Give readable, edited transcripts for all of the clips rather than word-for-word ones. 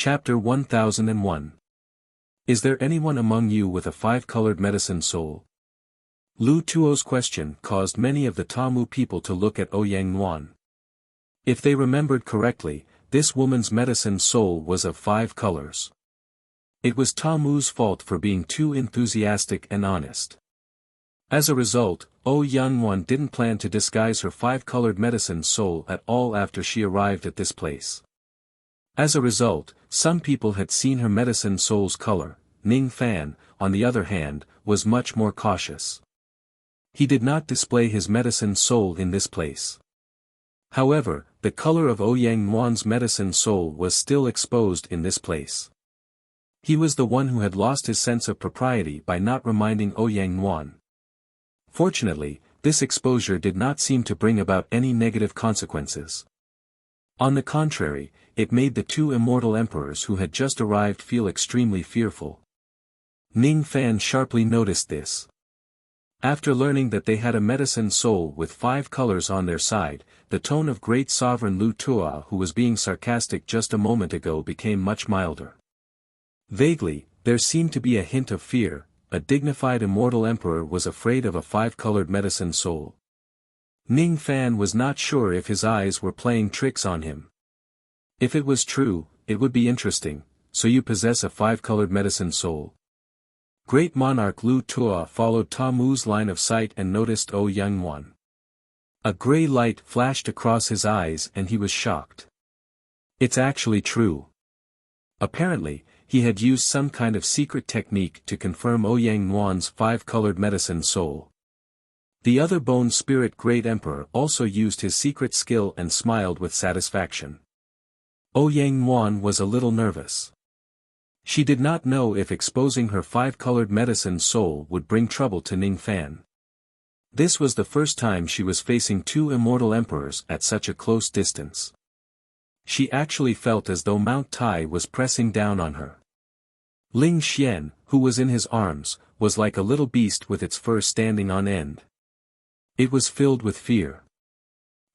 Chapter 1001. Is there anyone among you with a five-colored medicine soul? Lu Tuo's question caused many of the Tamu people to look at Ouyang Nuan. If they remembered correctly, this woman's medicine soul was of 5 colors. It was Tamu's fault for being too enthusiastic and honest. As a result, Ouyang Nuan didn't plan to disguise her 5-colored medicine soul at all after she arrived at this place. As a result, some people had seen her medicine soul's color. Ning Fan, on the other hand, was much more cautious. He did not display his medicine soul in this place. However, the color of Ouyang Nuan's medicine soul was still exposed in this place. He was the one who had lost his sense of propriety by not reminding Ouyang Nuan. Fortunately, this exposure did not seem to bring about any negative consequences. On the contrary, it made the 2 immortal emperors who had just arrived feel extremely fearful. Ning Fan sharply noticed this. After learning that they had a medicine soul with 5 colors on their side, the tone of great sovereign Lu Tuo, who was being sarcastic just a moment ago, became much milder. Vaguely, there seemed to be a hint of fear. A dignified immortal emperor was afraid of a 5-colored medicine soul. Ning Fan was not sure if his eyes were playing tricks on him. If it was true, it would be interesting. So you possess a 5-colored medicine soul? Great monarch Lu Tuo followed Tamu's line of sight and noticed Ouyang Nuan. A gray light flashed across his eyes and he was shocked. It's actually true. Apparently, he had used some kind of secret technique to confirm Ouyang Nuan's 5-colored medicine soul. The other bone spirit great emperor also used his secret skill and smiled with satisfaction. Ouyang Nuan was a little nervous. She did not know if exposing her 5-colored medicine soul would bring trouble to Ning Fan. This was the first time she was facing 2 immortal emperors at such a close distance. She actually felt as though Mount Tai was pressing down on her. Ling Xian, who was in his arms, was like a little beast with its fur standing on end. It was filled with fear.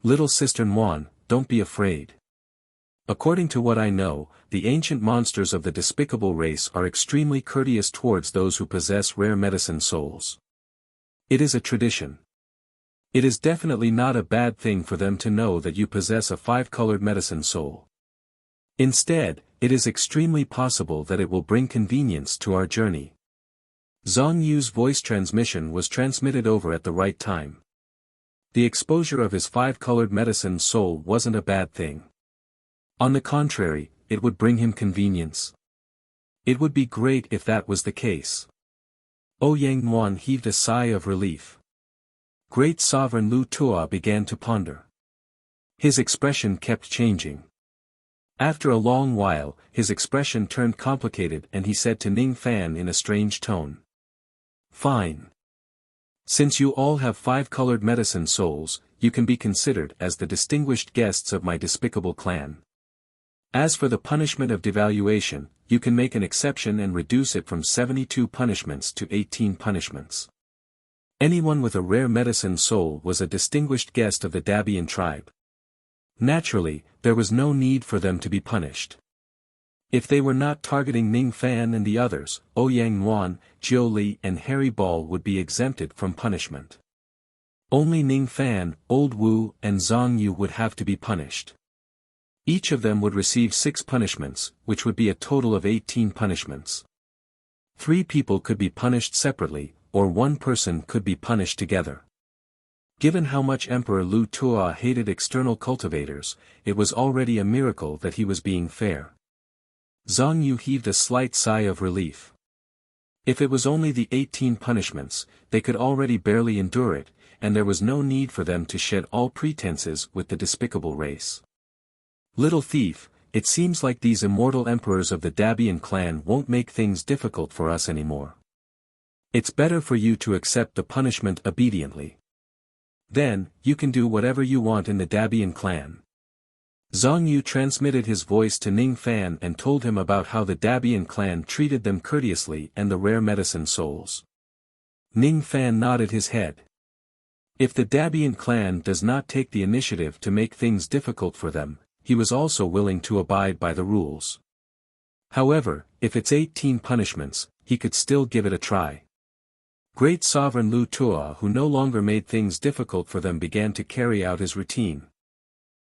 Little sister Nuan, don't be afraid. According to what I know, the ancient monsters of the despicable race are extremely courteous towards those who possess rare medicine souls. It is a tradition. It is definitely not a bad thing for them to know that you possess a 5-colored medicine soul. Instead, it is extremely possible that it will bring convenience to our journey. Zhang Yu's voice transmission was transmitted over at the right time. The exposure of his 5-colored medicine soul wasn't a bad thing. On the contrary, it would bring him convenience. It would be great if that was the case. Ouyang Nuan heaved a sigh of relief. Great sovereign Lu Tuo began to ponder. His expression kept changing. After a long while, his expression turned complicated and he said to Ning Fan in a strange tone. Fine. Since you all have 5-colored medicine souls, you can be considered as the distinguished guests of my despicable clan. As for the punishment of devaluation, you can make an exception and reduce it from 72 punishments to 18 punishments. Anyone with a rare medicine soul was a distinguished guest of the Dabian tribe. Naturally, there was no need for them to be punished. If they were not targeting Ning Fan and the others, Ouyang Nuan, Jiu Li and Harry Ball would be exempted from punishment. Only Ning Fan, Old Wu and Zhang Yu would have to be punished. Each of them would receive 6 punishments, which would be a total of 18 punishments. 3 people could be punished separately, or 1 person could be punished together. Given how much Emperor Lu Tuo hated external cultivators, it was already a miracle that he was being fair. Zhang Yu heaved a slight sigh of relief. If it was only the 18 punishments, they could already barely endure it, and there was no need for them to shed all pretenses with the despicable race. Little thief, it seems like these immortal emperors of the Dabian clan won't make things difficult for us anymore. It's better for you to accept the punishment obediently. Then, you can do whatever you want in the Dabian clan. Zhang Yu transmitted his voice to Ning Fan and told him about how the Dabian clan treated them courteously and the rare medicine souls. Ning Fan nodded his head. If the Dabian clan does not take the initiative to make things difficult for them, he was also willing to abide by the rules. However, if it's 18 punishments, he could still give it a try. Great Sovereign Lu Tuo, who no longer made things difficult for them, began to carry out his routine.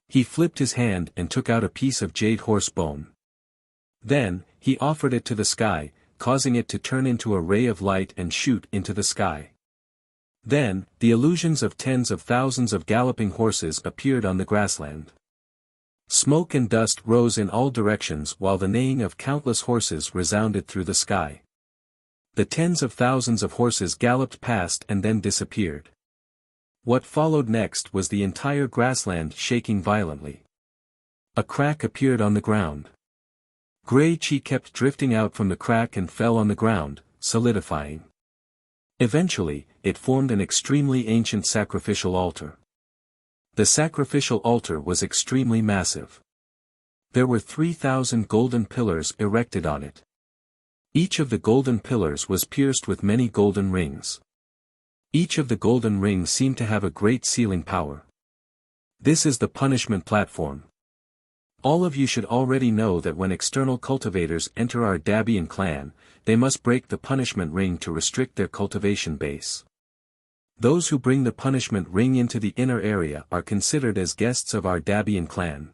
He flipped his hand and took out a piece of jade horse bone. Then, he offered it to the sky, causing it to turn into a ray of light and shoot into the sky. Then, the illusions of tens of thousands of galloping horses appeared on the grassland. Smoke and dust rose in all directions while the neighing of countless horses resounded through the sky. The tens of thousands of horses galloped past and then disappeared. What followed next was the entire grassland shaking violently. A crack appeared on the ground. Gray chi kept drifting out from the crack and fell on the ground, solidifying. Eventually, it formed an extremely ancient sacrificial altar. The sacrificial altar was extremely massive. There were 3,000 golden pillars erected on it. Each of the golden pillars was pierced with many golden rings. Each of the golden rings seemed to have a great sealing power. This is the punishment platform. All of you should already know that when external cultivators enter our Dabian clan, they must break the punishment ring to restrict their cultivation base. Those who bring the punishment ring into the inner area are considered as guests of our Dabian clan.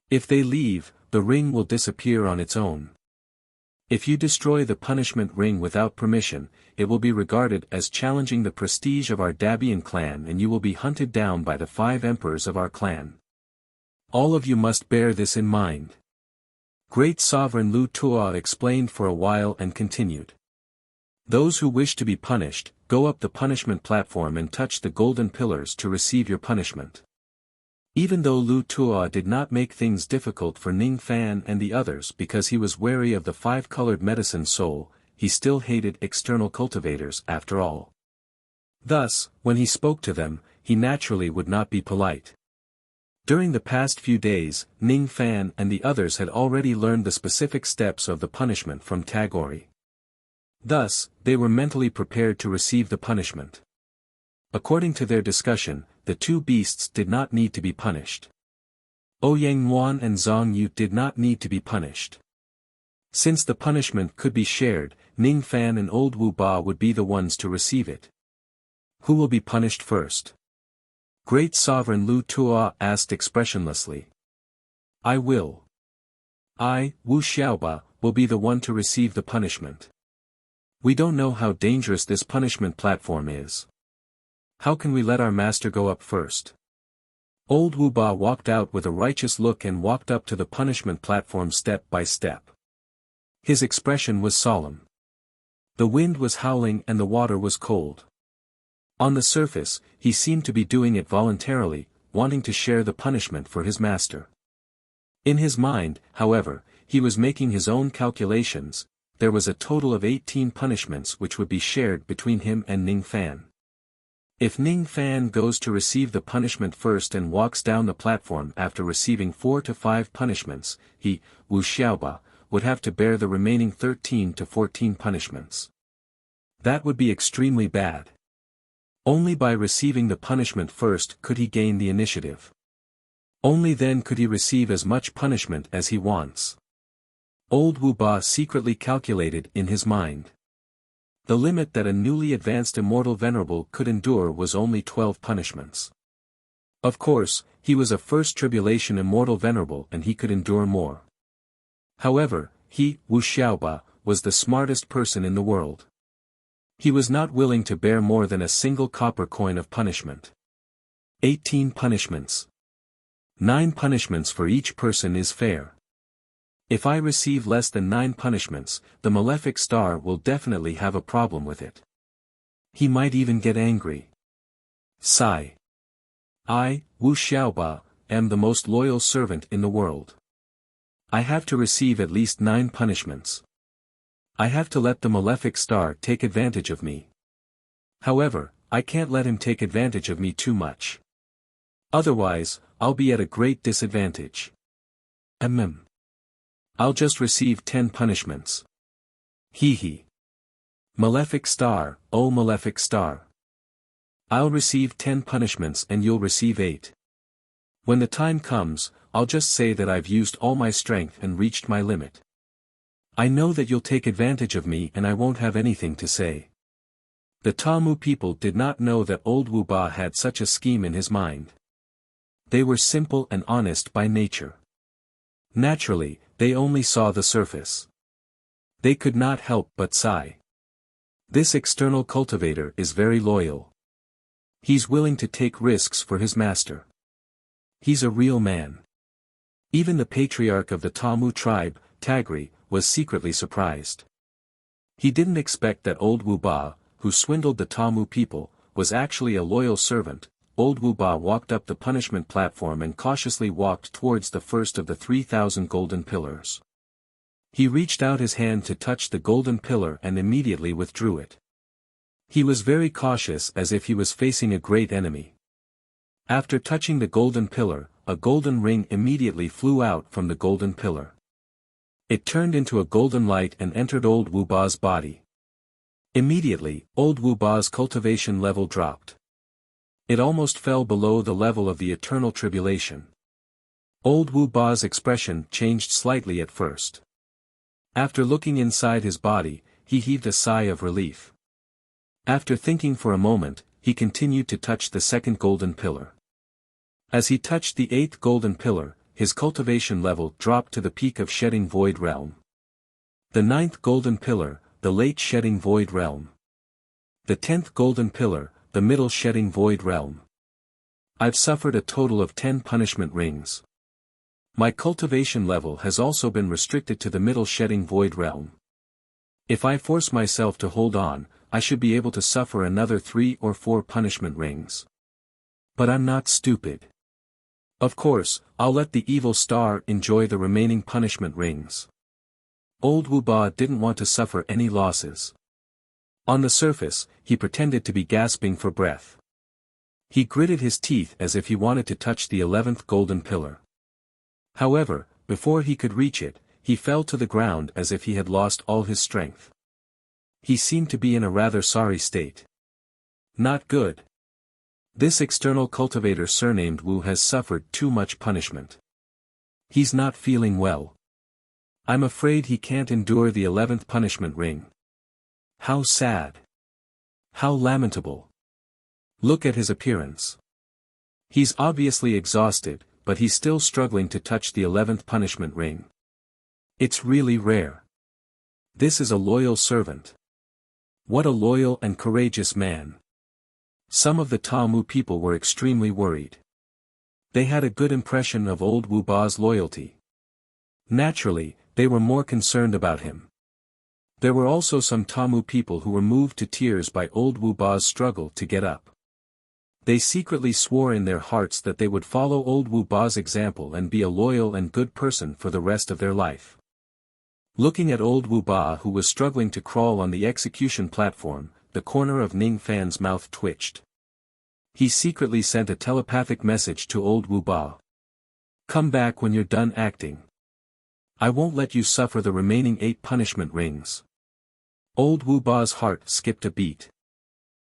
If they leave, the ring will disappear on its own. If you destroy the punishment ring without permission, it will be regarded as challenging the prestige of our Dabian clan and you will be hunted down by the 5 emperors of our clan. All of you must bear this in mind. Great Sovereign Lu Tuo explained for a while and continued. Those who wish to be punished, go up the punishment platform and touch the golden pillars to receive your punishment. Even though Lu Tuo did not make things difficult for Ning Fan and the others because he was wary of the 5-colored medicine soul, he still hated external cultivators after all. Thus, when he spoke to them, he naturally would not be polite. During the past few days, Ning Fan and the others had already learned the specific steps of the punishment from Tagori. Thus, they were mentally prepared to receive the punishment. According to their discussion, the 2 beasts did not need to be punished. Ouyang Nuan and Zhang Yu did not need to be punished. Since the punishment could be shared, Ning Fan and Old Wu Ba would be the ones to receive it. Who will be punished first? Great Sovereign Lu Tuo asked expressionlessly. I will. I, Wu Xiaoba, will be the one to receive the punishment. We don't know how dangerous this punishment platform is. How can we let our master go up first? Old Wu Ba walked out with a righteous look and walked up to the punishment platform step by step. His expression was solemn. The wind was howling and the water was cold. On the surface, he seemed to be doing it voluntarily, wanting to share the punishment for his master. In his mind, however, he was making his own calculations. There was a total of 18 punishments which would be shared between him and Ning Fan. If Ning Fan goes to receive the punishment first and walks down the platform after receiving 4 to 5 punishments, he, Wu Xiaoba, would have to bear the remaining 13 to 14 punishments. That would be extremely bad. Only by receiving the punishment first could he gain the initiative. Only then could he receive as much punishment as he wants. Old Wu Ba secretly calculated in his mind. The limit that a newly advanced immortal venerable could endure was only 12 punishments. Of course, he was a first tribulation immortal venerable and he could endure more. However, he, Wu Xiaoba, was the smartest person in the world. He was not willing to bear more than a single copper coin of punishment. 18 punishments. 9 punishments for each person is fair. If I receive less than 9 punishments, the malefic star will definitely have a problem with it. He might even get angry. Sigh. I, Wu Xiaoba, am the most loyal servant in the world. I have to receive at least 9 punishments. I have to let the malefic star take advantage of me. However, I can't let him take advantage of me too much. Otherwise, I'll be at a great disadvantage. I'll just receive 10 punishments. Hee hee. Malefic star, oh malefic star. I'll receive 10 punishments and you'll receive 8. When the time comes, I'll just say that I've used all my strength and reached my limit. I know that you'll take advantage of me and I won't have anything to say. The Tamu people did not know that old Wu Ba had such a scheme in his mind. They were simple and honest by nature. Naturally, they only saw the surface. They could not help but sigh. This external cultivator is very loyal. He's willing to take risks for his master. He's a real man. Even the patriarch of the Tamu tribe, Tagri, was secretly surprised. He didn't expect that old Wu Ba, who swindled the Tamu people, was actually a loyal servant. Old Wu Ba walked up the punishment platform and cautiously walked towards the first of the 3,000 golden pillars. He reached out his hand to touch the golden pillar and immediately withdrew it. He was very cautious as if he was facing a great enemy. After touching the golden pillar, a golden ring immediately flew out from the golden pillar. It turned into a golden light and entered old Wu Ba's body. Immediately, old Wu Ba's cultivation level dropped. It almost fell below the level of the eternal tribulation. Old Wu Ba's expression changed slightly at first. After looking inside his body, he heaved a sigh of relief. After thinking for a moment, he continued to touch the second golden pillar. As he touched the 8th golden pillar, his cultivation level dropped to the peak of shedding void realm. The 9th golden pillar, the late shedding void realm. The 10th golden pillar, the middle shedding void realm. I've suffered a total of 10 punishment rings. My cultivation level has also been restricted to the middle shedding void realm. If I force myself to hold on, I should be able to suffer another 3 or 4 punishment rings. But I'm not stupid. Of course, I'll let the evil star enjoy the remaining punishment rings. Old Wu Ba didn't want to suffer any losses. On the surface, he pretended to be gasping for breath. He gritted his teeth as if he wanted to touch the 11th golden pillar. However, before he could reach it, he fell to the ground as if he had lost all his strength. He seemed to be in a rather sorry state. Not good. This external cultivator surnamed Wu has suffered too much punishment. He's not feeling well. I'm afraid he can't endure the 11th punishment ring. How sad. How lamentable. Look at his appearance. He's obviously exhausted, but he's still struggling to touch the 11th punishment ring. It's really rare. This is a loyal servant. What a loyal and courageous man. Some of the Tamu people were extremely worried. They had a good impression of old Wu Ba's loyalty. Naturally, they were more concerned about him. There were also some Tamu people who were moved to tears by old Wu Ba's struggle to get up. They secretly swore in their hearts that they would follow old Wu Ba's example and be a loyal and good person for the rest of their life. Looking at old Wu Ba who was struggling to crawl on the execution platform, the corner of Ning Fan's mouth twitched. He secretly sent a telepathic message to old Wu Ba. Come back when you're done acting. I won't let you suffer the remaining 8 punishment rings. Old Wu Ba's heart skipped a beat.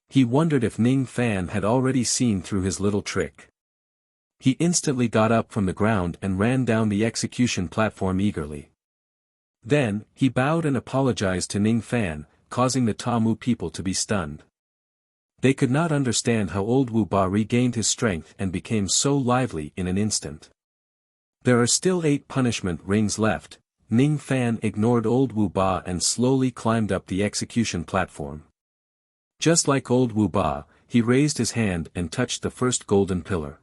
He wondered if Ning Fan had already seen through his little trick. He instantly got up from the ground and ran down the execution platform eagerly. Then, he bowed and apologized to Ning Fan, causing the Tamu people to be stunned. They could not understand how old Wu Ba regained his strength and became so lively in an instant. There are still 8 punishment rings left. Ning Fan ignored old Wu Ba and slowly climbed up the execution platform. Just like old Wu Ba, he raised his hand and touched the first golden pillar.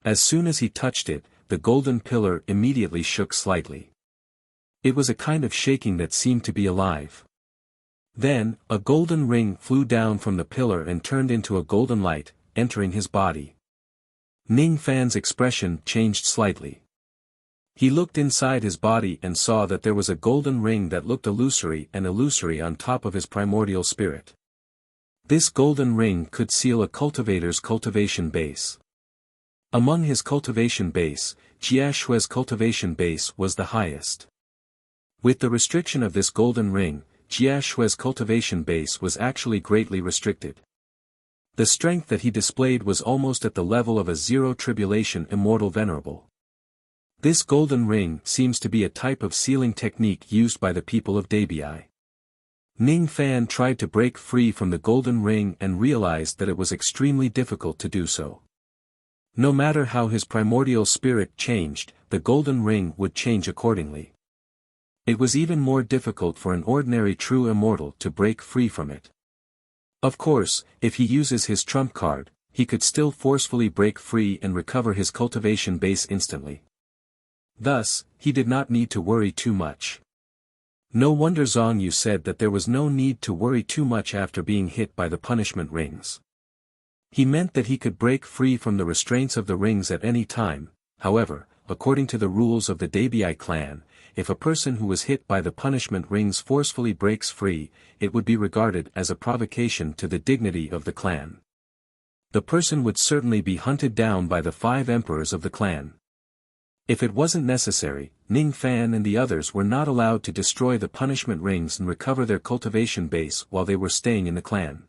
As soon as he touched it, the golden pillar immediately shook slightly. It was a kind of shaking that seemed to be alive. Then, a golden ring flew down from the pillar and turned into a golden light, entering his body. Ning Fan's expression changed slightly. He looked inside his body and saw that there was a golden ring that looked illusory on top of his primordial spirit. This golden ring could seal a cultivator's cultivation base. Among his cultivation base, Jia Shui's cultivation base was the highest. With the restriction of this golden ring, Jia Shui's cultivation base was actually greatly restricted. The strength that he displayed was almost at the level of a zero tribulation immortal venerable. This golden ring seems to be a type of sealing technique used by the people of Dabi. Ning Fan tried to break free from the golden ring and realized that it was extremely difficult to do so. No matter how his primordial spirit changed, the golden ring would change accordingly. It was even more difficult for an ordinary true immortal to break free from it. Of course, if he uses his trump card, he could still forcefully break free and recover his cultivation base instantly. Thus, he did not need to worry too much. No wonder Zhang Yu said that there was no need to worry too much after being hit by the punishment rings. He meant that he could break free from the restraints of the rings at any time. However, according to the rules of the Dabi clan, if a person who was hit by the punishment rings forcefully breaks free, it would be regarded as a provocation to the dignity of the clan. The person would certainly be hunted down by the 5 emperors of the clan. If it wasn't necessary, Ning Fan and the others were not allowed to destroy the punishment rings and recover their cultivation base while they were staying in the clan.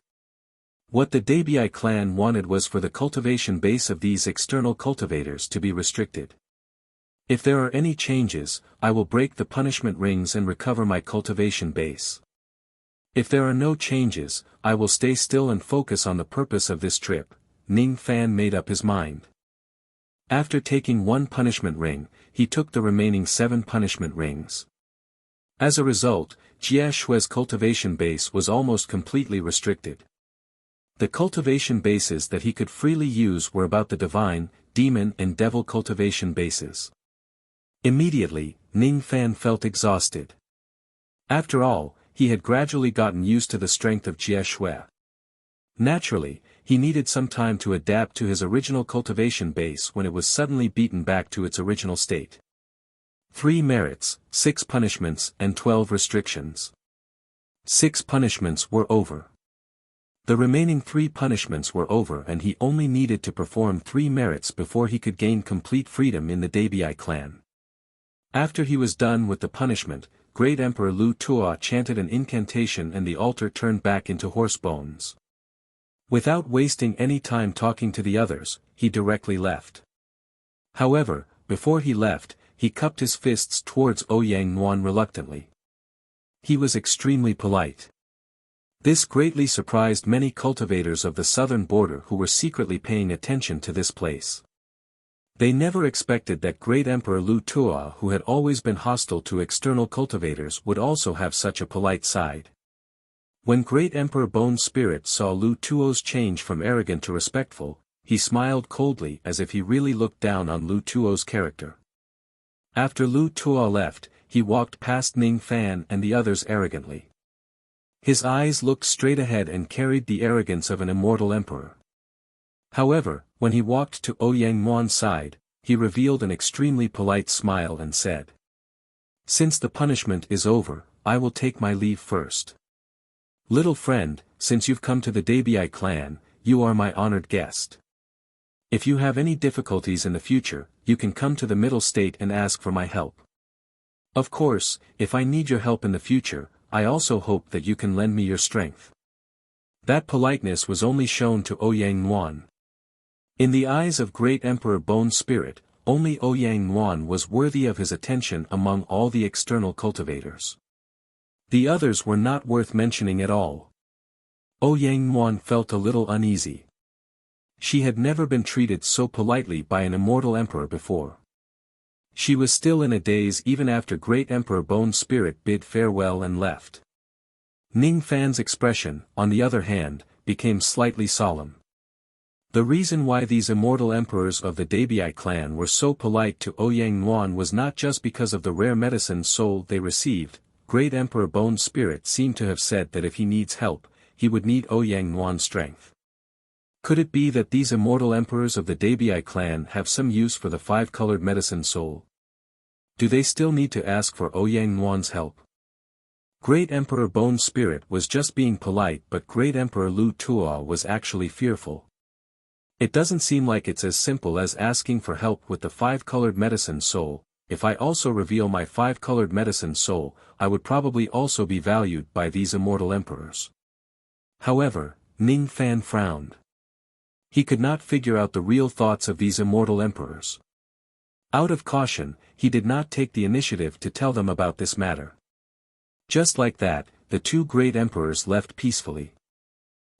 What the Dabi clan wanted was for the cultivation base of these external cultivators to be restricted. If there are any changes, I will break the punishment rings and recover my cultivation base. If there are no changes, I will stay still and focus on the purpose of this trip. Ning Fan made up his mind. After taking 1 punishment ring, he took the remaining 7 punishment rings. As a result, Jia Shui's cultivation base was almost completely restricted. The cultivation bases that he could freely use were about the divine, demon and devil cultivation bases. Immediately, Ning Fan felt exhausted. After all, he had gradually gotten used to the strength of Jia Shui. Naturally, he needed some time to adapt to his original cultivation base when it was suddenly beaten back to its original state. 3 merits, 6 punishments and 12 restrictions. 6 punishments were over. The remaining 3 punishments were over and he only needed to perform 3 merits before he could gain complete freedom in the Dabi clan. After he was done with the punishment, Great Emperor Lu Tuo chanted an incantation and the altar turned back into horse bones. Without wasting any time talking to the others, he directly left. However, before he left, he cupped his fists towards Ouyang Nuan reluctantly. He was extremely polite. This greatly surprised many cultivators of the southern border who were secretly paying attention to this place. They never expected that Great Emperor Lu Tuo, who had always been hostile to external cultivators, would also have such a polite side. When Great Emperor Bone Spirit saw Lu Tuo's change from arrogant to respectful, he smiled coldly as if he really looked down on Lu Tuo's character. After Lu Tuo left, he walked past Ning Fan and the others arrogantly. His eyes looked straight ahead and carried the arrogance of an immortal emperor. However, when he walked to Ouyang Nuan's side, he revealed an extremely polite smile and said, "Since the punishment is over, I will take my leave first. Little friend, since you've come to the Dabi clan, you are my honored guest. If you have any difficulties in the future, you can come to the middle state and ask for my help. Of course, if I need your help in the future, I also hope that you can lend me your strength." That politeness was only shown to Ouyang Nuan. In the eyes of Great Emperor Bone Spirit, only Ouyang Nuan was worthy of his attention among all the external cultivators. The others were not worth mentioning at all. Ouyang Nuan felt a little uneasy. She had never been treated so politely by an immortal emperor before. She was still in a daze even after Great Emperor Bone Spirit bid farewell and left. Ning Fan's expression, on the other hand, became slightly solemn. The reason why these immortal emperors of the Dabi clan were so polite to Ouyang Nuan was not just because of the rare medicine soul they received. Great Emperor Bone Spirit seemed to have said that if he needs help, he would need Ouyang Nuan's strength. Could it be that these immortal emperors of the Dabi clan have some use for the 5-colored medicine soul? Do they still need to ask for Ouyang Nuan's help? Great Emperor Bone Spirit was just being polite, but Great Emperor Lu Tuo was actually fearful. It doesn't seem like it's as simple as asking for help with the 5-colored medicine soul. If I also reveal my 5-colored medicine soul, I would probably also be valued by these immortal emperors. However, Ning Fan frowned. He could not figure out the real thoughts of these immortal emperors. Out of caution, he did not take the initiative to tell them about this matter. Just like that, the two great emperors left peacefully.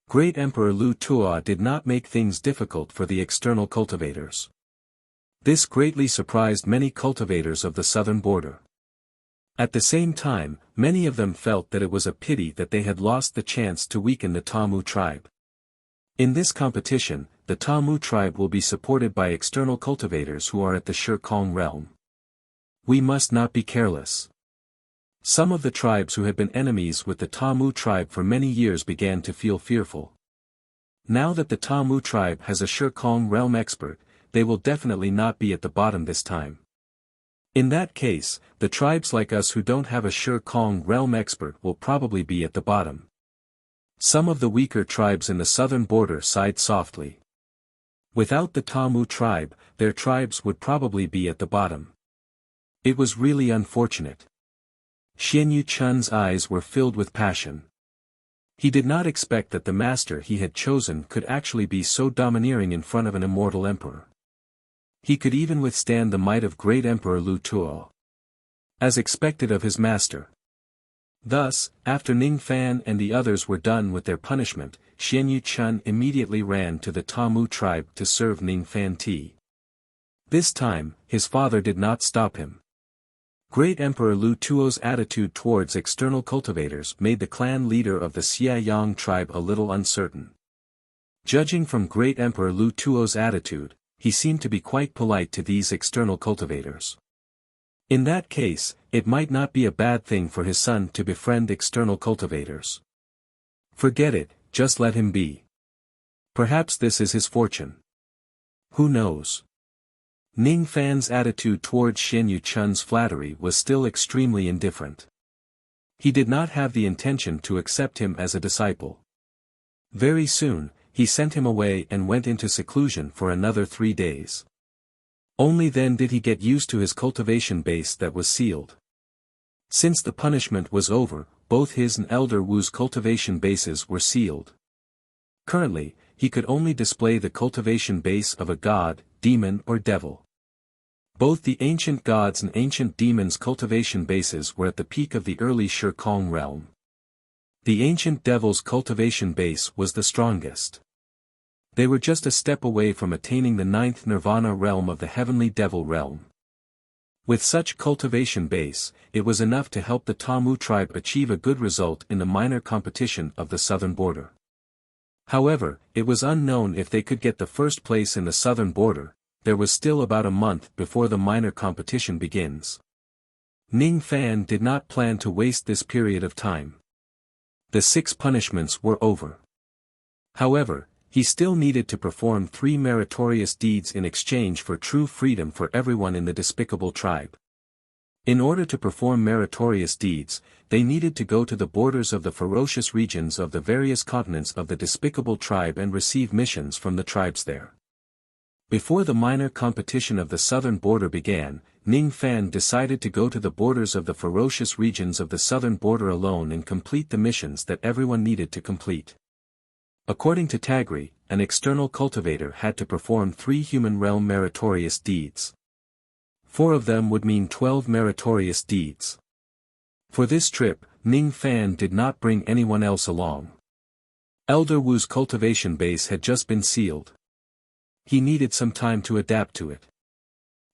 Great Emperor Lu Tuo did not make things difficult for the external cultivators. This greatly surprised many cultivators of the southern border. At the same time, many of them felt that it was a pity that they had lost the chance to weaken the Tamu tribe. In this competition, the Tamu tribe will be supported by external cultivators who are at the Shirkong realm. We must not be careless. Some of the tribes who had been enemies with the Tamu tribe for many years began to feel fearful. Now that the Tamu tribe has a Shirkong realm expert, they will definitely not be at the bottom this time. In that case, the tribes like us who don't have a Shirkong realm expert will probably be at the bottom. Some of the weaker tribes in the southern border sighed softly. Without the Tamu tribe, their tribes would probably be at the bottom. It was really unfortunate. Xian Yu Chun's eyes were filled with passion. He did not expect that the master he had chosen could actually be so domineering in front of an immortal emperor. He could even withstand the might of great Emperor Lu Tuo. As expected of his master. Thus, after Ning Fan and the others were done with their punishment, Xian Yu Chun immediately ran to the Tamu tribe to serve Ning Fan tea. This time, his father did not stop him. Great Emperor Lu Tuo's attitude towards external cultivators made the clan leader of the Xiaoyang tribe a little uncertain. Judging from Great Emperor Lu Tuo's attitude, he seemed to be quite polite to these external cultivators. In that case, it might not be a bad thing for his son to befriend external cultivators. Forget it, just let him be. Perhaps this is his fortune. Who knows? Ning Fan's attitude towards Xian Yu Chun's flattery was still extremely indifferent. He did not have the intention to accept him as a disciple. Very soon, he sent him away and went into seclusion for another 3 days. Only then did he get used to his cultivation base that was sealed. Since the punishment was over, both his and Elder Wu's cultivation bases were sealed. Currently, he could only display the cultivation base of a god, demon or devil. Both the ancient gods and ancient demons' cultivation bases were at the peak of the early Shirkong realm. The ancient devil's cultivation base was the strongest. They were just a step away from attaining the 9th nirvana realm of the heavenly devil realm. With such cultivation base, it was enough to help the Tamu tribe achieve a good result in the minor competition of the southern border. However, it was unknown if they could get the first place in the southern border. There was still about a month before the minor competition begins. Ning Fan did not plan to waste this period of time. The 6 punishments were over. However, he still needed to perform 3 meritorious deeds in exchange for true freedom for everyone in the despicable tribe. In order to perform meritorious deeds, they needed to go to the borders of the ferocious regions of the various continents of the despicable tribe and receive missions from the tribes there. Before the minor competition of the southern border began, Ning Fan decided to go to the borders of the ferocious regions of the southern border alone and complete the missions that everyone needed to complete. According to Tagri, an external cultivator had to perform 3 human realm meritorious deeds. 4 of them would mean 12 meritorious deeds. For this trip, Ning Fan did not bring anyone else along. Elder Wu's cultivation base had just been sealed. He needed some time to adapt to it.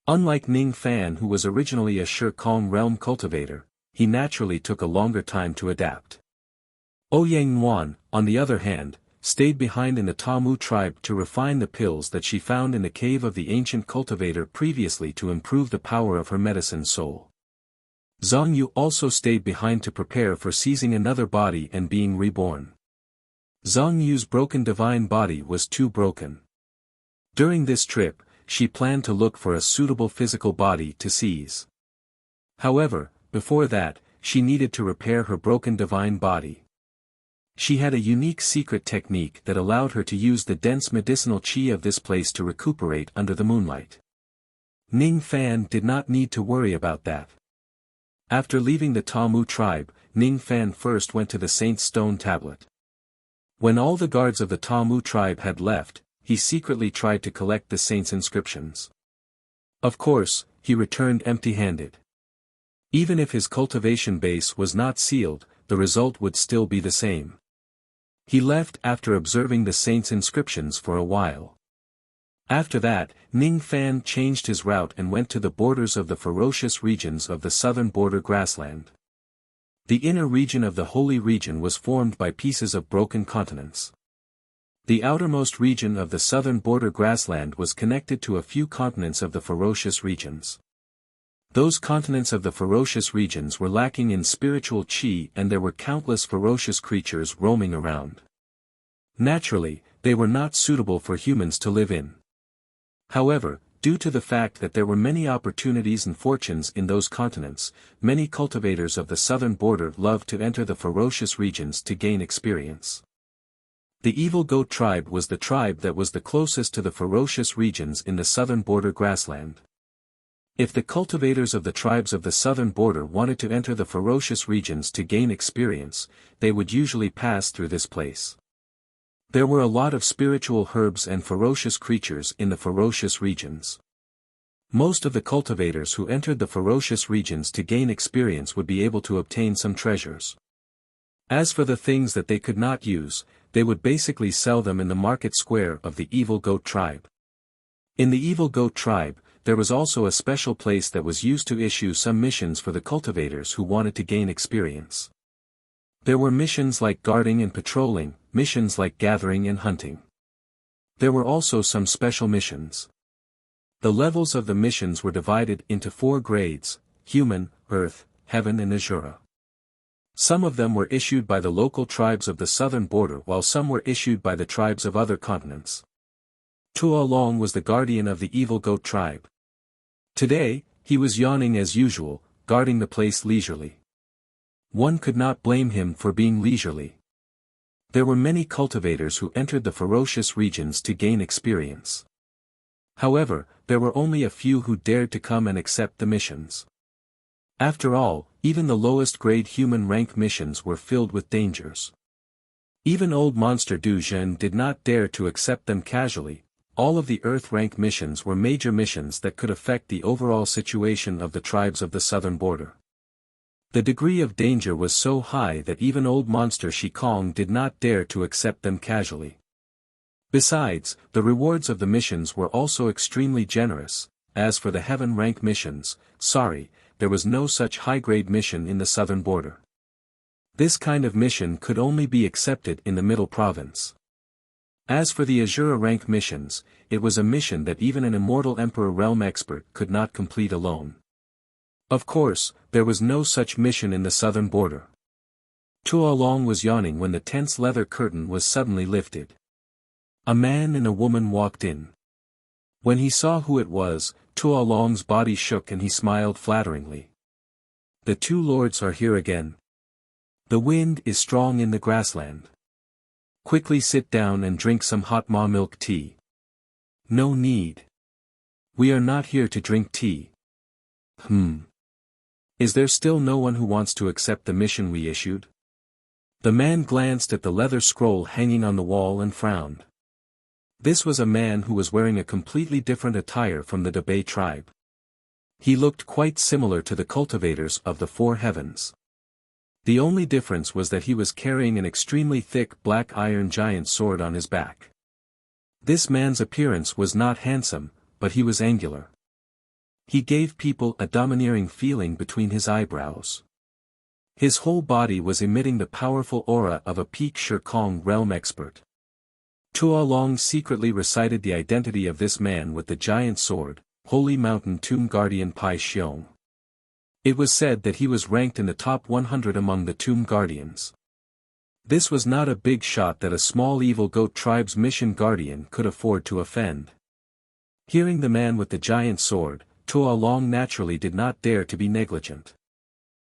Unlike Ning Fan, who was originally a Shirkong realm cultivator, he naturally took a longer time to adapt. Ouyang Nuan, on the other hand, stayed behind in the Tamu tribe to refine the pills that she found in the cave of the ancient cultivator previously to improve the power of her medicine soul. Zhang Yu also stayed behind to prepare for seizing another body and being reborn. Zhang Yu's broken divine body was too broken. During this trip, she planned to look for a suitable physical body to seize. However, before that, she needed to repair her broken divine body. She had a unique secret technique that allowed her to use the dense medicinal qi of this place to recuperate under the moonlight. Ning Fan did not need to worry about that. After leaving the Tamu tribe, Ning Fan first went to the Saint's stone tablet. When all the guards of the Tamu tribe had left, he secretly tried to collect the saint's inscriptions. Of course, he returned empty-handed. Even if his cultivation base was not sealed, the result would still be the same. He left after observing the saint's inscriptions for a while. After that, Ning Fan changed his route and went to the borders of the ferocious regions of the southern border grassland. The inner region of the holy region was formed by pieces of broken continents. The outermost region of the southern border grassland was connected to a few continents of the ferocious regions. Those continents of the ferocious regions were lacking in spiritual qi, and there were countless ferocious creatures roaming around. Naturally, they were not suitable for humans to live in. However, due to the fact that there were many opportunities and fortunes in those continents, many cultivators of the southern border loved to enter the ferocious regions to gain experience. The Evil Goat tribe was the tribe that was the closest to the ferocious regions in the southern border grassland. If the cultivators of the tribes of the southern border wanted to enter the ferocious regions to gain experience, they would usually pass through this place. There were a lot of spiritual herbs and ferocious creatures in the ferocious regions. Most of the cultivators who entered the ferocious regions to gain experience would be able to obtain some treasures. As for the things that they could not use, they would basically sell them in the market square of the Evil Goat tribe. In the Evil Goat tribe, there was also a special place that was used to issue some missions for the cultivators who wanted to gain experience. There were missions like guarding and patrolling, missions like gathering and hunting. There were also some special missions. The levels of the missions were divided into 4 grades: human, earth, heaven and Azura. Some of them were issued by the local tribes of the southern border, while some were issued by the tribes of other continents. Tua Long was the guardian of the Evil Goat tribe. Today, he was yawning as usual, guarding the place leisurely. One could not blame him for being leisurely. There were many cultivators who entered the ferocious regions to gain experience. However, there were only a few who dared to come and accept the missions. After all, even the lowest grade human rank missions were filled with dangers. Even old monster Du Zhen did not dare to accept them casually. All of the Earth rank missions were major missions that could affect the overall situation of the tribes of the southern border. The degree of danger was so high that even old monster Shikong did not dare to accept them casually. Besides, the rewards of the missions were also extremely generous. As for the heaven rank missions, there was no such high-grade mission in the southern border. This kind of mission could only be accepted in the middle province. As for the Azura rank missions, it was a mission that even an immortal Emperor realm expert could not complete alone. Of course, there was no such mission in the southern border. Tua Long was yawning when the tense leather curtain was suddenly lifted. A man and a woman walked in. When he saw who it was, Tua Long's body shook and he smiled flatteringly. The 2 lords are here again. The wind is strong in the grassland. Quickly sit down and drink some hot ma milk tea. No need. We are not here to drink tea. Is there still no one who wants to accept the mission we issued? The man glanced at the leather scroll hanging on the wall and frowned. This was a man who was wearing a completely different attire from the Dabei tribe. He looked quite similar to the cultivators of the 4 heavens. The only difference was that he was carrying an extremely thick black iron giant sword on his back. This man's appearance was not handsome, but he was angular. He gave people a domineering feeling between his eyebrows. His whole body was emitting the powerful aura of a peak Shikong realm expert. Tua Long secretly recited the identity of this man with the giant sword, Holy Mountain Tomb Guardian Pai Xiong. It was said that he was ranked in the top 100 among the Tomb Guardians. This was not a big shot that a small Evil Goat tribe's mission guardian could afford to offend. Hearing the man with the giant sword, Tua Long naturally did not dare to be negligent.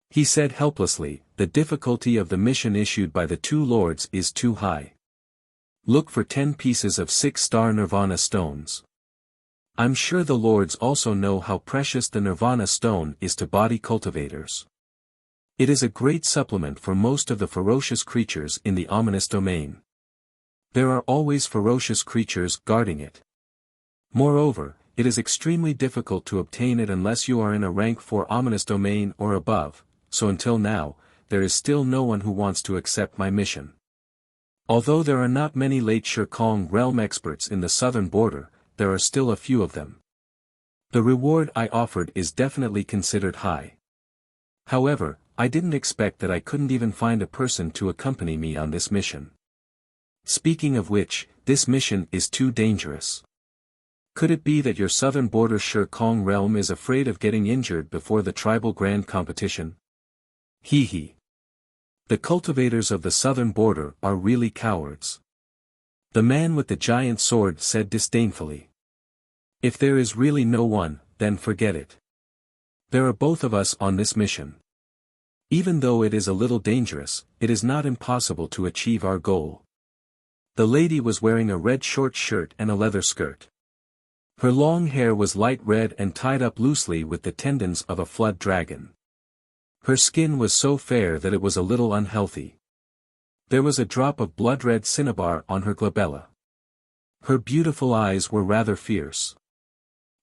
He said helplessly, "The difficulty of the mission issued by the 2 lords is too high. Look for 10 pieces of 6-star Nirvana stones. I'm sure the lords also know how precious the Nirvana stone is to body cultivators. It is a great supplement for most of the ferocious creatures in the ominous domain. There are always ferocious creatures guarding it. Moreover, it is extremely difficult to obtain it unless you are in a rank 4 ominous domain or above, so until now, there is still no one who wants to accept my mission. Although there are not many late Shirkong realm experts in the southern border, there are still a few of them. The reward I offered is definitely considered high. However, I didn't expect that I couldn't even find a person to accompany me on this mission. Speaking of which, this mission is too dangerous. Could it be that your southern border Shirkong realm is afraid of getting injured before the tribal grand competition? Hee hee. The cultivators of the southern border are really cowards. The man with the giant sword said disdainfully. If there is really no one, then forget it. There are both of us on this mission. Even though it is a little dangerous, it is not impossible to achieve our goal. The lady was wearing a red short shirt and a leather skirt. Her long hair was light red and tied up loosely with the tendons of a flood dragon. Her skin was so fair that it was a little unhealthy. There was a drop of blood-red cinnabar on her glabella. Her beautiful eyes were rather fierce.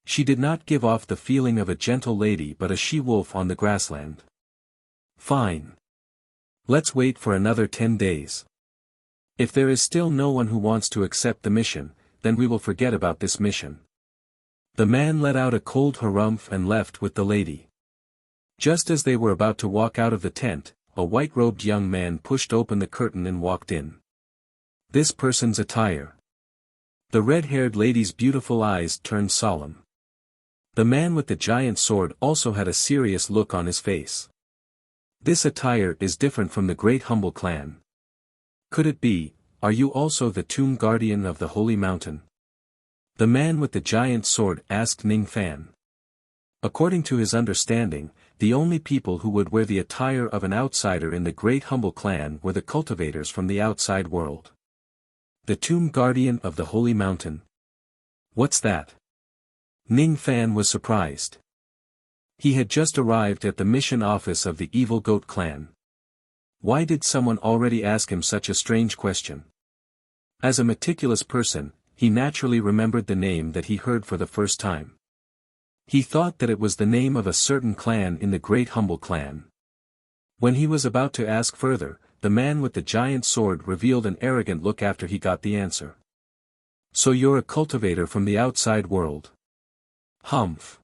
She did not give off the feeling of a gentle lady but a she-wolf on the grassland. Fine. Let's wait for another 10 days. If there is still no one who wants to accept the mission, then we will forget about this mission. The man let out a cold harumph and left with the lady. Just as they were about to walk out of the tent, a white-robed young man pushed open the curtain and walked in. This person's attire. The red-haired lady's beautiful eyes turned solemn. The man with the giant sword also had a serious look on his face. This attire is different from the Great Humble Clan. Could it be, are you also the tomb guardian of the Holy Mountain? The man with the giant sword asked Ning Fan. According to his understanding, the only people who would wear the attire of an outsider in the Great Humble Clan were the cultivators from the outside world. The tomb guardian of the Holy Mountain. What's that? Ning Fan was surprised. He had just arrived at the mission office of the Evil Goat Clan. Why did someone already ask him such a strange question? As a meticulous person, he naturally remembered the name that he heard for the first time. He thought that it was the name of a certain clan in the Great Humble Clan. When he was about to ask further, the man with the giant sword revealed an arrogant look after he got the answer. So you're a cultivator from the outside world. Humph.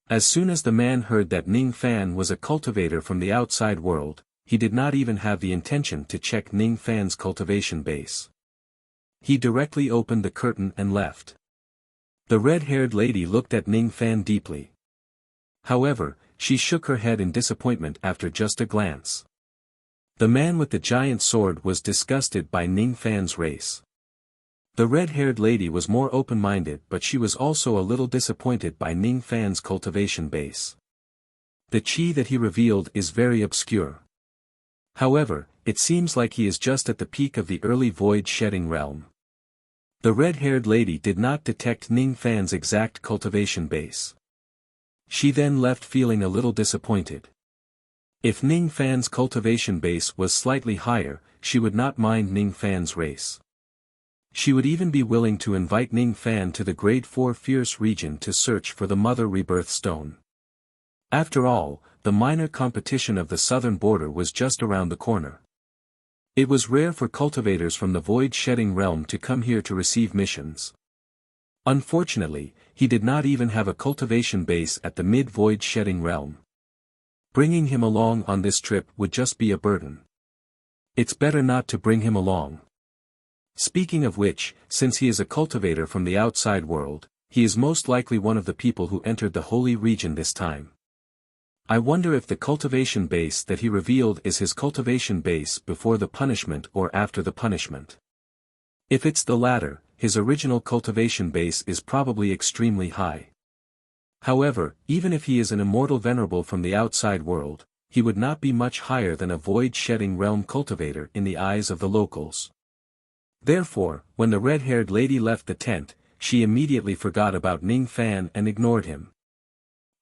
As soon as the man heard that Ning Fan was a cultivator from the outside world, he did not even have the intention to check Ning Fan's cultivation base. He directly opened the curtain and left. The red-haired lady looked at Ning Fan deeply. However, she shook her head in disappointment after just a glance. The man with the giant sword was disgusted by Ning Fan's race. The red-haired lady was more open-minded but she was also a little disappointed by Ning Fan's cultivation base. The chi that he revealed is very obscure. However, it seems like he is just at the peak of the early void-shedding realm. The red-haired lady did not detect Ning Fan's exact cultivation base. She then left feeling a little disappointed. If Ning Fan's cultivation base was slightly higher, she would not mind Ning Fan's race. She would even be willing to invite Ning Fan to the Grade 4 Fierce region to search for the Mother Rebirth Stone. After all, the minor competition of the southern border was just around the corner. It was rare for cultivators from the void-shedding realm to come here to receive missions. Unfortunately, he did not even have a cultivation base at the mid-void-shedding realm. Bringing him along on this trip would just be a burden. It's better not to bring him along. Speaking of which, since he is a cultivator from the outside world, he is most likely one of the people who entered the holy region this time. I wonder if the cultivation base that he revealed is his cultivation base before the punishment or after the punishment. If it's the latter, his original cultivation base is probably extremely high. However, even if he is an immortal venerable from the outside world, he would not be much higher than a void-shedding realm cultivator in the eyes of the locals. Therefore, when the red-haired lady left the tent, she immediately forgot about Ning Fan and ignored him.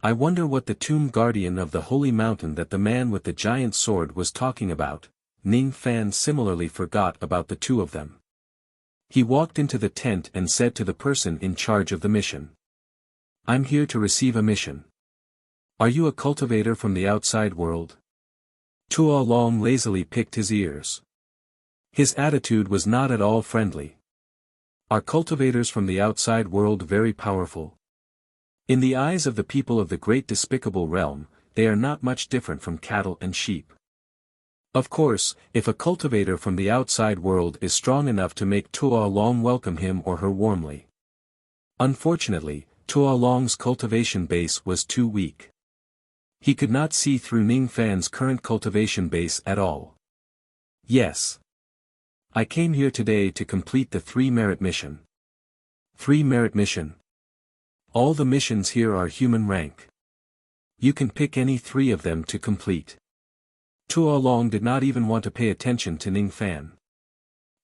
I wonder what the tomb guardian of the holy mountain that the man with the giant sword was talking about. Ning Fan similarly forgot about the two of them. He walked into the tent and said to the person in charge of the mission. I'm here to receive a mission. Are you a cultivator from the outside world? Tuo Long lazily picked his ears. His attitude was not at all friendly. Are cultivators from the outside world very powerful? In the eyes of the people of the great despicable realm, they are not much different from cattle and sheep. Of course, if a cultivator from the outside world is strong enough to make Tuo Long welcome him or her warmly. Unfortunately, Tuo Long's cultivation base was too weak. He could not see through Ning Fan's current cultivation base at all. Yes. I came here today to complete the 3-merit mission. 3-merit mission. All the missions here are human rank. You can pick any 3 of them to complete. Tuo Long did not even want to pay attention to Ning Fan.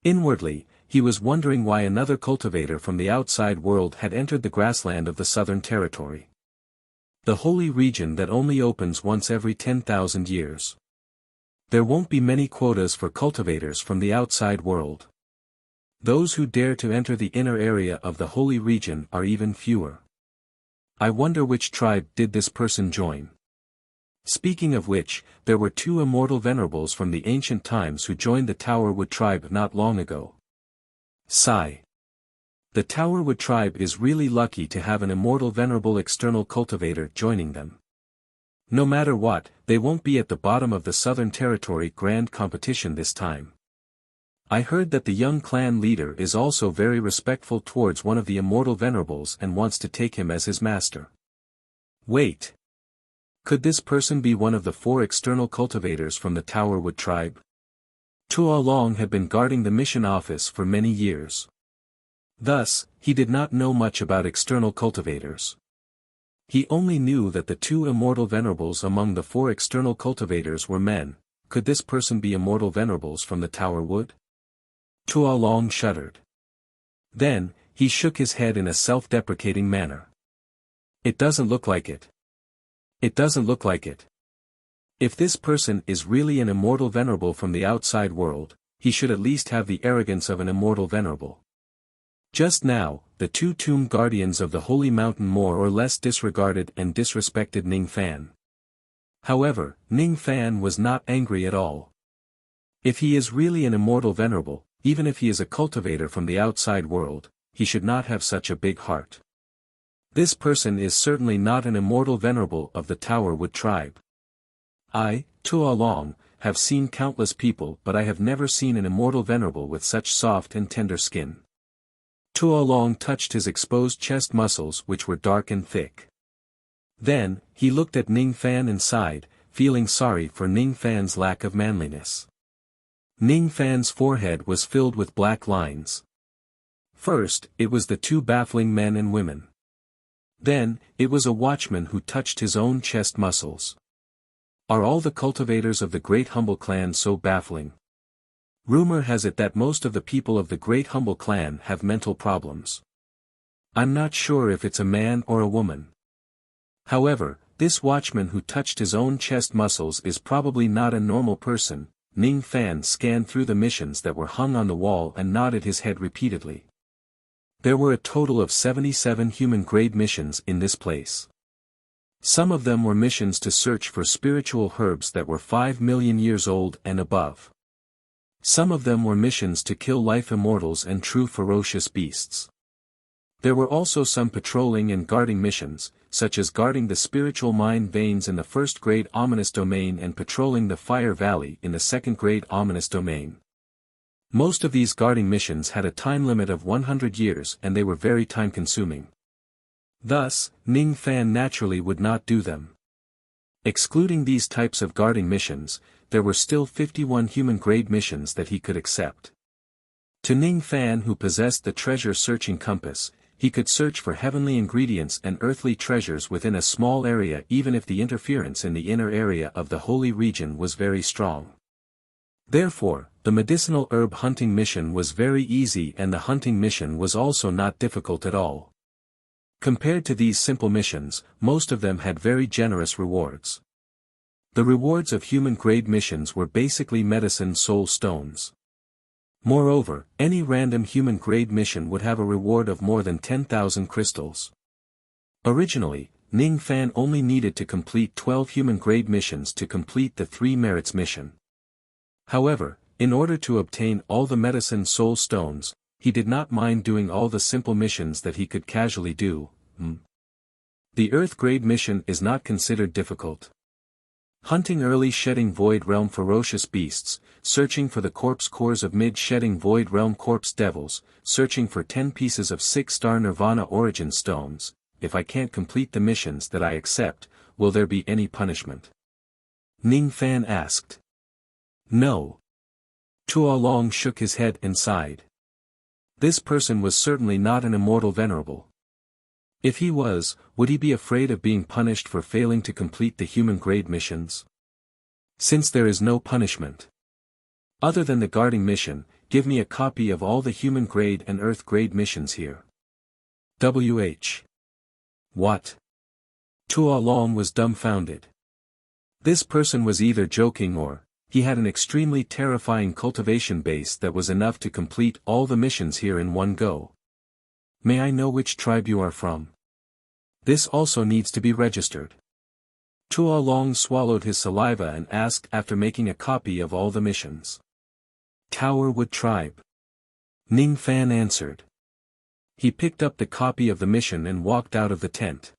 Inwardly, he was wondering why another cultivator from the outside world had entered the grassland of the Southern Territory. The holy region that only opens once every 10,000 years. There won't be many quotas for cultivators from the outside world. Those who dare to enter the inner area of the holy region are even fewer. I wonder which tribe did this person join. Speaking of which, there were 2 immortal venerables from the ancient times who joined the Towerwood tribe not long ago. Sigh. The Towerwood tribe is really lucky to have an immortal venerable external cultivator joining them. No matter what, they won't be at the bottom of the Southern Territory Grand Competition this time. I heard that the young clan leader is also very respectful towards one of the immortal venerables and wants to take him as his master. Wait. Could this person be one of the 4 external cultivators from the Towerwood tribe? Tuo Long had been guarding the mission office for many years. Thus, he did not know much about external cultivators. He only knew that the 2 immortal venerables among the 4 external cultivators were men. Could this person be immortal venerables from the Towerwood? Tuo Long shuddered. Then, he shook his head in a self-deprecating manner. It doesn't look like it. It doesn't look like it. If this person is really an immortal venerable from the outside world, he should at least have the arrogance of an immortal venerable. Just now, the 2 tomb guardians of the holy mountain more or less disregarded and disrespected Ning Fan. However, Ning Fan was not angry at all. If he is really an immortal venerable, even if he is a cultivator from the outside world, he should not have such a big heart. This person is certainly not an immortal venerable of the Towerwood tribe. I, Tuo Long, have seen countless people but I have never seen an immortal venerable with such soft and tender skin. Tuo Long touched his exposed chest muscles which were dark and thick. Then, he looked at Ning Fan and sighed, feeling sorry for Ning Fan's lack of manliness. Ning Fan's forehead was filled with black lines. First, it was the 2 baffling men and women. Then, it was a watchman who touched his own chest muscles. Are all the cultivators of the Great Humble Clan so baffling? Rumor has it that most of the people of the Great Humble Clan have mental problems. I'm not sure if it's a man or a woman. However, this watchman who touched his own chest muscles is probably not a normal person. Ning Fan scanned through the missions that were hung on the wall and nodded his head repeatedly. There were a total of 77 human-grade missions in this place. Some of them were missions to search for spiritual herbs that were 5 million years old and above. Some of them were missions to kill life immortals and true ferocious beasts. There were also some patrolling and guarding missions, such as guarding the spiritual mine veins in the 1st-grade ominous domain and patrolling the Fire Valley in the 2nd-grade ominous domain. Most of these guarding missions had a time limit of 100 years and they were very time-consuming. Thus, Ning Fan naturally would not do them. Excluding these types of guarding missions, there were still 51 human-grade missions that he could accept. To Ning Fan, who possessed the treasure-searching compass, he could search for heavenly ingredients and earthly treasures within a small area even if the interference in the inner area of the holy region was very strong. Therefore, the medicinal herb hunting mission was very easy and the hunting mission was also not difficult at all. Compared to these simple missions, most of them had very generous rewards. The rewards of human-grade missions were basically medicine soul stones. Moreover, any random human-grade mission would have a reward of more than 10,000 crystals. Originally, Ning Fan only needed to complete 12 human-grade missions to complete the 3 merits mission. However, in order to obtain all the medicine soul stones, he did not mind doing all the simple missions that he could casually do. The Earth-grade mission is not considered difficult. Hunting early shedding void realm ferocious beasts, searching for the corpse cores of mid-shedding void realm corpse devils, searching for 10 pieces of 6-star nirvana origin stones. If I can't complete the missions that I accept, will there be any punishment? Ning Fan asked. No. Tua Long shook his head and sighed. This person was certainly not an immortal venerable. If he was, would he be afraid of being punished for failing to complete the human-grade missions? Since there is no punishment. Other than the guarding mission, give me a copy of all the human-grade and earth-grade missions here. WH. What? Tua Long was dumbfounded. This person was either joking or, he had an extremely terrifying cultivation base that was enough to complete all the missions here in one go. May I know which tribe you are from? This also needs to be registered. Tua Long swallowed his saliva and asked after making a copy of all the missions. Towerwood tribe. Ning Fan answered. He picked up the copy of the mission and walked out of the tent.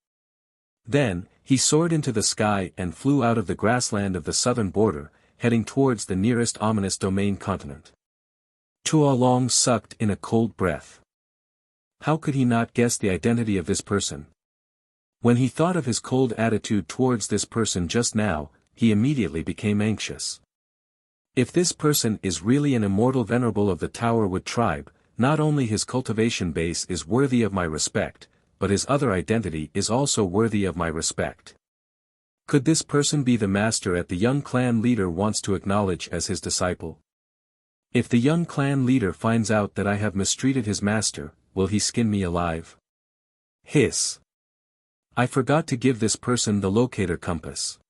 Then, he soared into the sky and flew out of the grassland of the southern border, heading towards the nearest ominous domain continent. Tua Long sucked in a cold breath. How could he not guess the identity of this person? When he thought of his cold attitude towards this person just now, he immediately became anxious. If this person is really an immortal venerable of the Towerwood tribe, not only his cultivation base is worthy of my respect, but his other identity is also worthy of my respect. Could this person be the master the young clan leader wants to acknowledge as his disciple? If the young clan leader finds out that I have mistreated his master, will he skin me alive? Hiss. I forgot to give this person the locator compass.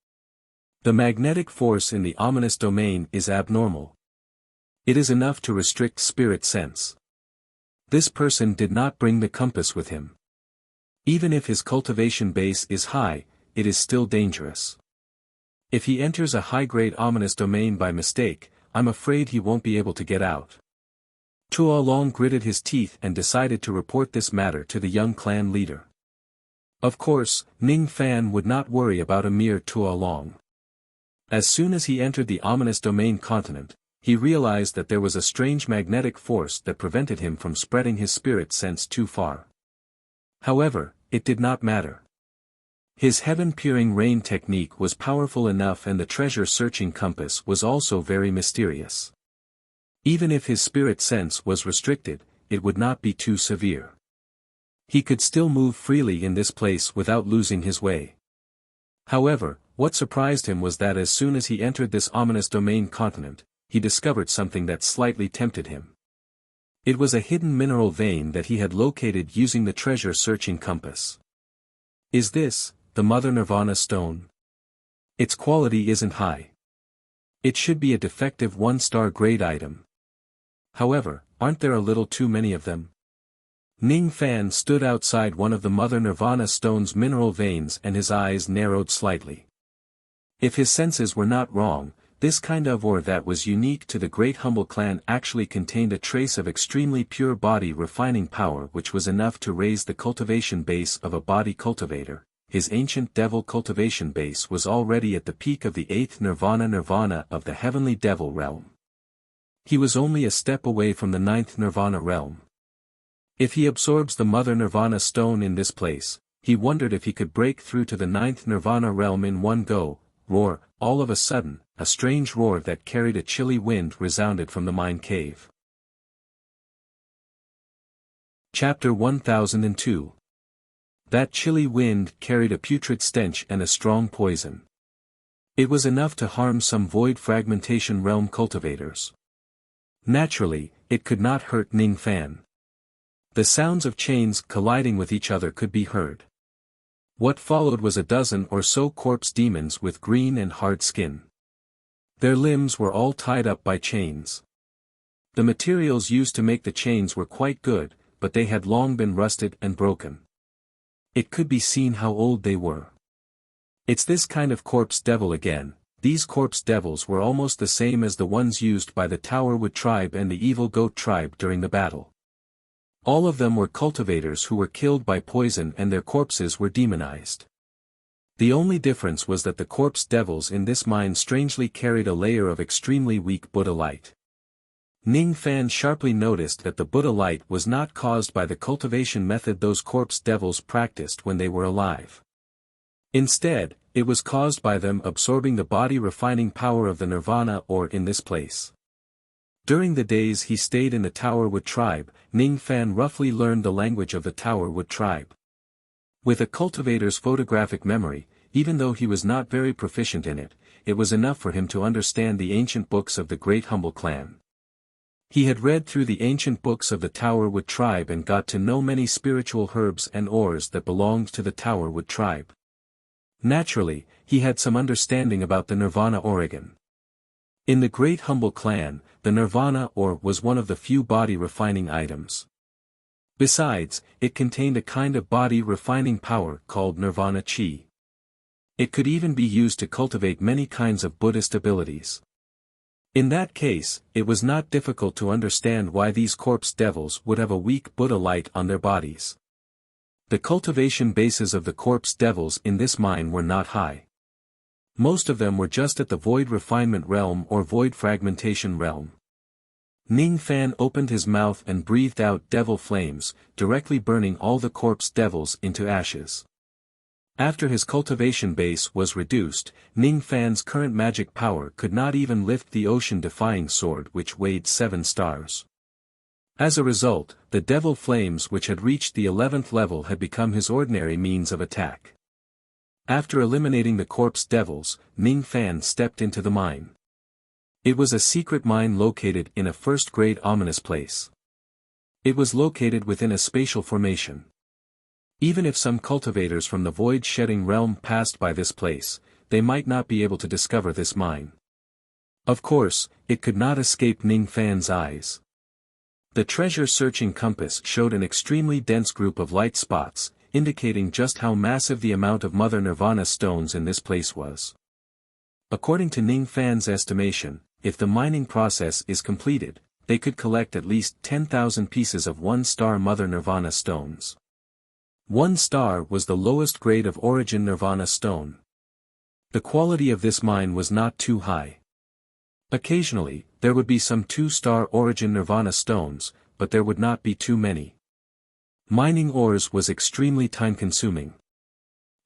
The magnetic force in the ominous domain is abnormal. It is enough to restrict spirit sense. This person did not bring the compass with him. Even if his cultivation base is high, it is still dangerous. If he enters a high-grade ominous domain by mistake, I'm afraid he won't be able to get out. Tua Long gritted his teeth and decided to report this matter to the young clan leader. Of course, Ning Fan would not worry about a mere Tua Long. As soon as he entered the ominous domain continent, he realized that there was a strange magnetic force that prevented him from spreading his spirit sense too far. However, it did not matter. His heaven-peering rain technique was powerful enough and the treasure-searching compass was also very mysterious. Even if his spirit sense was restricted, it would not be too severe. He could still move freely in this place without losing his way. However, what surprised him was that as soon as he entered this ominous domain continent, he discovered something that slightly tempted him. It was a hidden mineral vein that he had located using the treasure-searching compass. Is this the Mother Nirvana stone? Its quality isn't high. It should be a defective 1-star grade item. However, aren't there a little too many of them? Ning Fan stood outside one of the Mother Nirvana stone's mineral veins and his eyes narrowed slightly. If his senses were not wrong, this kind of ore that was unique to the Great Humble Clan actually contained a trace of extremely pure body refining power which was enough to raise the cultivation base of a body cultivator. His ancient devil cultivation base was already at the peak of the 8th nirvana of the heavenly devil realm. He was only a step away from the 9th nirvana realm. If he absorbs the Mother Nirvana stone in this place, he wondered if he could break through to the 9th nirvana realm in one go. Roar. All of a sudden, a strange roar that carried a chilly wind resounded from the mine cave. Chapter 1002. That chilly wind carried a putrid stench and a strong poison. It was enough to harm some void fragmentation realm cultivators. Naturally, it could not hurt Ning Fan. The sounds of chains colliding with each other could be heard. What followed was a dozen or so corpse demons with green and hard skin. Their limbs were all tied up by chains. The materials used to make the chains were quite good, but they had long been rusted and broken. It could be seen how old they were. It's this kind of corpse devil again. These corpse devils were almost the same as the ones used by the Towerwood tribe and the Evil Goat tribe during the battle. All of them were cultivators who were killed by poison and their corpses were demonized. The only difference was that the corpse devils in this mine strangely carried a layer of extremely weak Buddha light. Ning Fan sharply noticed that the Buddha light was not caused by the cultivation method those corpse devils practiced when they were alive. Instead, it was caused by them absorbing the body refining power of the nirvana ore in this place. During the days he stayed in the Towerwood tribe, Ning Fan roughly learned the language of the Towerwood tribe. With a cultivator's photographic memory, even though he was not very proficient in it, it was enough for him to understand the ancient books of the Great Humble Clan. He had read through the ancient books of the Towerwood tribe and got to know many spiritual herbs and ores that belonged to the Towerwood tribe. Naturally, he had some understanding about the Nirvana Oregon. In the Great Humble Clan, the Nirvana ore was one of the few body refining items. Besides, it contained a kind of body refining power called Nirvana Chi. It could even be used to cultivate many kinds of Buddhist abilities. In that case, it was not difficult to understand why these corpse devils would have a weak Buddha light on their bodies. The cultivation bases of the corpse devils in this mine were not high. Most of them were just at the void refinement realm or void fragmentation realm. Ning Fan opened his mouth and breathed out devil flames, directly burning all the corpse devils into ashes. After his cultivation base was reduced, Ning Fan's current magic power could not even lift the ocean-defying sword which weighed 7 stars. As a result, the devil flames which had reached the 11th level had become his ordinary means of attack. After eliminating the corpse devils, Ning Fan stepped into the mine. It was a secret mine located in a first-grade ominous place. It was located within a spatial formation. Even if some cultivators from the void-shedding realm passed by this place, they might not be able to discover this mine. Of course, it could not escape Ning Fan's eyes. The treasure-searching compass showed an extremely dense group of light spots, indicating just how massive the amount of Mother Nirvana stones in this place was. According to Ning Fan's estimation, if the mining process is completed, they could collect at least 10,000 pieces of 1-star Mother Nirvana stones. 1 star was the lowest grade of origin Nirvana stone. The quality of this mine was not too high. Occasionally, there would be some 2-star origin Nirvana stones, but there would not be too many. Mining ores was extremely time-consuming.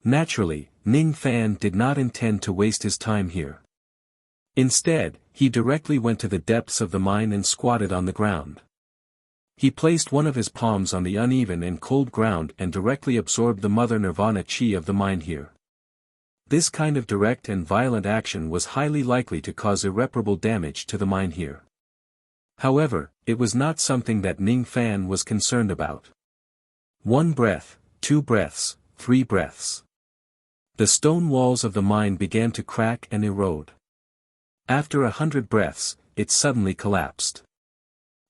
Naturally, Ning Fan did not intend to waste his time here. Instead, he directly went to the depths of the mine and squatted on the ground. He placed one of his palms on the uneven and cold ground and directly absorbed the Mother Nirvana Chi of the mine here. This kind of direct and violent action was highly likely to cause irreparable damage to the mine here. However, it was not something that Ning Fan was concerned about. 1 breath, 2 breaths, 3 breaths. The stone walls of the mine began to crack and erode. After 100 breaths, it suddenly collapsed.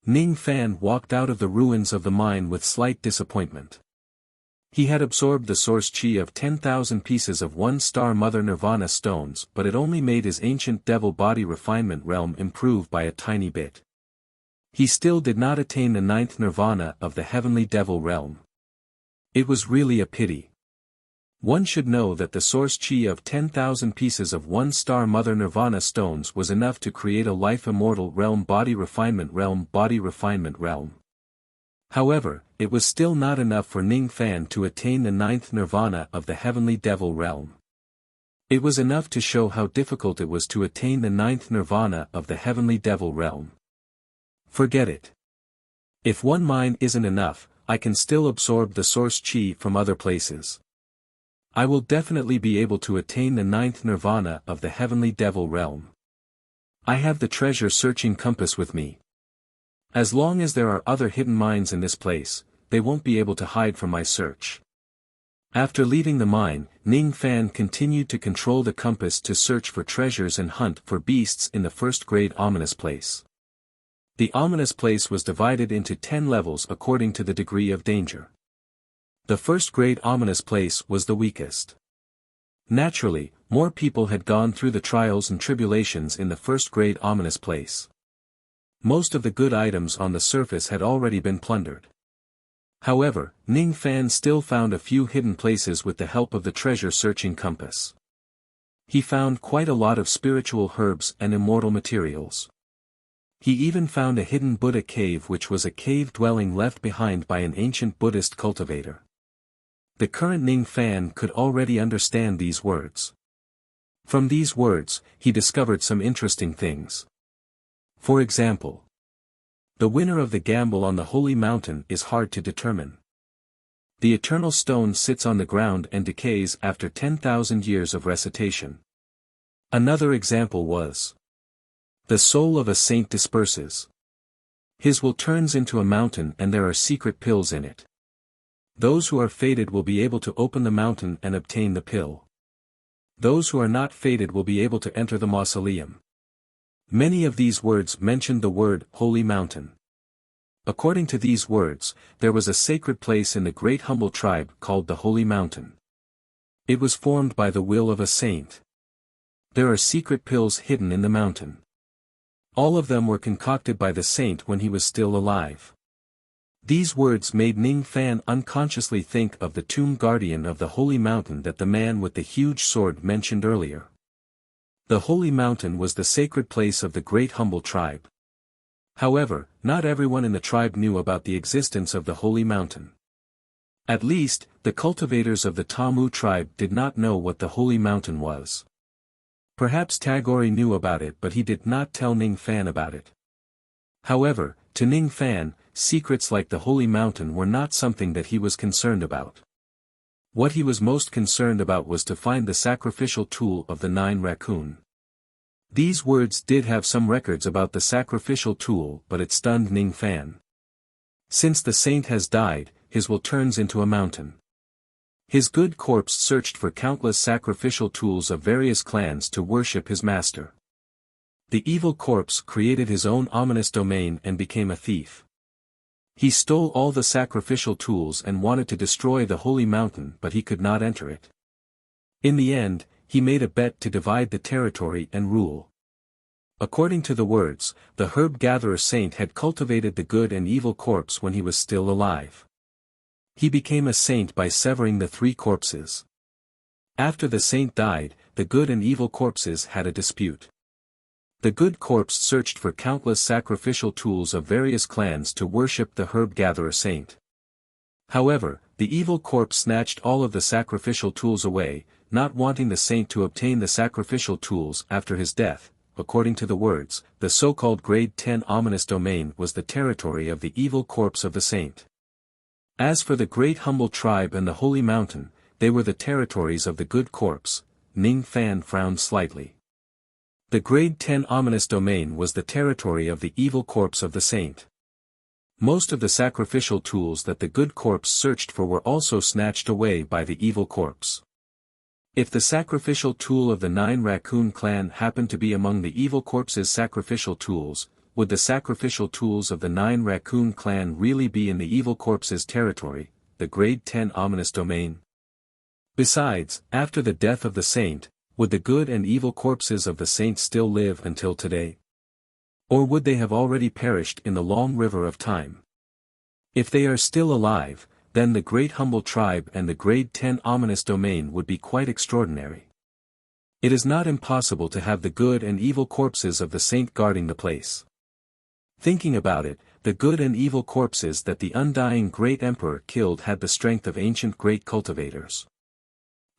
Ning Fan walked out of the ruins of the mine with slight disappointment. He had absorbed the source chi of 10,000 pieces of 1-star Mother Nirvana stones, but it only made his ancient devil body refinement realm improve by a tiny bit. He still did not attain the 9th Nirvana of the heavenly devil realm. It was really a pity. One should know that the source chi of 10,000 pieces of 1-star Mother Nirvana stones was enough to create a life immortal realm body refinement realm. However, it was still not enough for Ning Fan to attain the 9th Nirvana of the heavenly devil realm. It was enough to show how difficult it was to attain the 9th Nirvana of the heavenly devil realm. Forget it. If one mine isn't enough, I can still absorb the source chi from other places. I will definitely be able to attain the 9th Nirvana of the heavenly devil realm. I have the treasure-searching compass with me. As long as there are other hidden mines in this place, they won't be able to hide from my search. After leaving the mine, Ning Fan continued to control the compass to search for treasures and hunt for beasts in the first-grade ominous place. The ominous place was divided into 10 levels according to the degree of danger. The first great ominous place was the weakest. Naturally, more people had gone through the trials and tribulations in the first great ominous place. Most of the good items on the surface had already been plundered. However, Ning Fan still found a few hidden places with the help of the treasure-searching compass. He found quite a lot of spiritual herbs and immortal materials. He even found a hidden Buddha cave, which was a cave dwelling left behind by an ancient Buddhist cultivator. The current Ning Fan could already understand these words. From these words, he discovered some interesting things. For example, the winner of the gamble on the holy mountain is hard to determine. The eternal stone sits on the ground and decays after 10,000 years of recitation. Another example was, the soul of a saint disperses. His will turns into a mountain and there are secret pills in it. Those who are fated will be able to open the mountain and obtain the pill. Those who are not fated will be able to enter the mausoleum. Many of these words mentioned the word holy mountain. According to these words, there was a sacred place in the great humble tribe called the Holy Mountain. It was formed by the will of a saint. There are secret pills hidden in the mountain. All of them were concocted by the saint when he was still alive. These words made Ning Fan unconsciously think of the tomb guardian of the Holy Mountain that the man with the huge sword mentioned earlier. The Holy Mountain was the sacred place of the great humble tribe. However, not everyone in the tribe knew about the existence of the Holy Mountain. At least, the cultivators of the Tamu tribe did not know what the Holy Mountain was. Perhaps Tagore knew about it, but he did not tell Ning Fan about it. However, to Ning Fan, secrets like the Holy Mountain were not something that he was concerned about. What he was most concerned about was to find the sacrificial tool of the 9 raccoon. These words did have some records about the sacrificial tool, but it stunned Ning Fan. Since the saint has died, his will turns into a mountain. His good corpse searched for countless sacrificial tools of various clans to worship his master. The evil corpse created his own ominous domain and became a thief. He stole all the sacrificial tools and wanted to destroy the holy mountain, but he could not enter it. In the end, he made a bet to divide the territory and rule. According to the words, the herb-gatherer saint had cultivated the good and evil corpse when he was still alive. He became a saint by severing the 3 corpses. After the saint died, the good and evil corpses had a dispute. The good corpse searched for countless sacrificial tools of various clans to worship the herb-gatherer saint. However, the evil corpse snatched all of the sacrificial tools away, not wanting the saint to obtain the sacrificial tools after his death. According to the words, the so-called grade 10 ominous domain was the territory of the evil corpse of the saint. As for the great humble tribe and the holy mountain, they were the territories of the good corpse. Ning Fan frowned slightly. The grade 10 ominous domain was the territory of the evil corpse of the saint. Most of the sacrificial tools that the good corpse searched for were also snatched away by the evil corpse. If the sacrificial tool of the 9 raccoon clan happened to be among the evil corpse's sacrificial tools, would the sacrificial tools of the 9 raccoon clan really be in the evil corpse's territory, the grade 10 ominous domain? Besides, after the death of the saint, would the good and evil corpses of the saints still live until today? Or would they have already perished in the long river of time? If they are still alive, then the great humble tribe and the grade 10 ominous domain would be quite extraordinary. It is not impossible to have the good and evil corpses of the saint guarding the place. Thinking about it, the good and evil corpses that the undying great emperor killed had the strength of ancient great cultivators.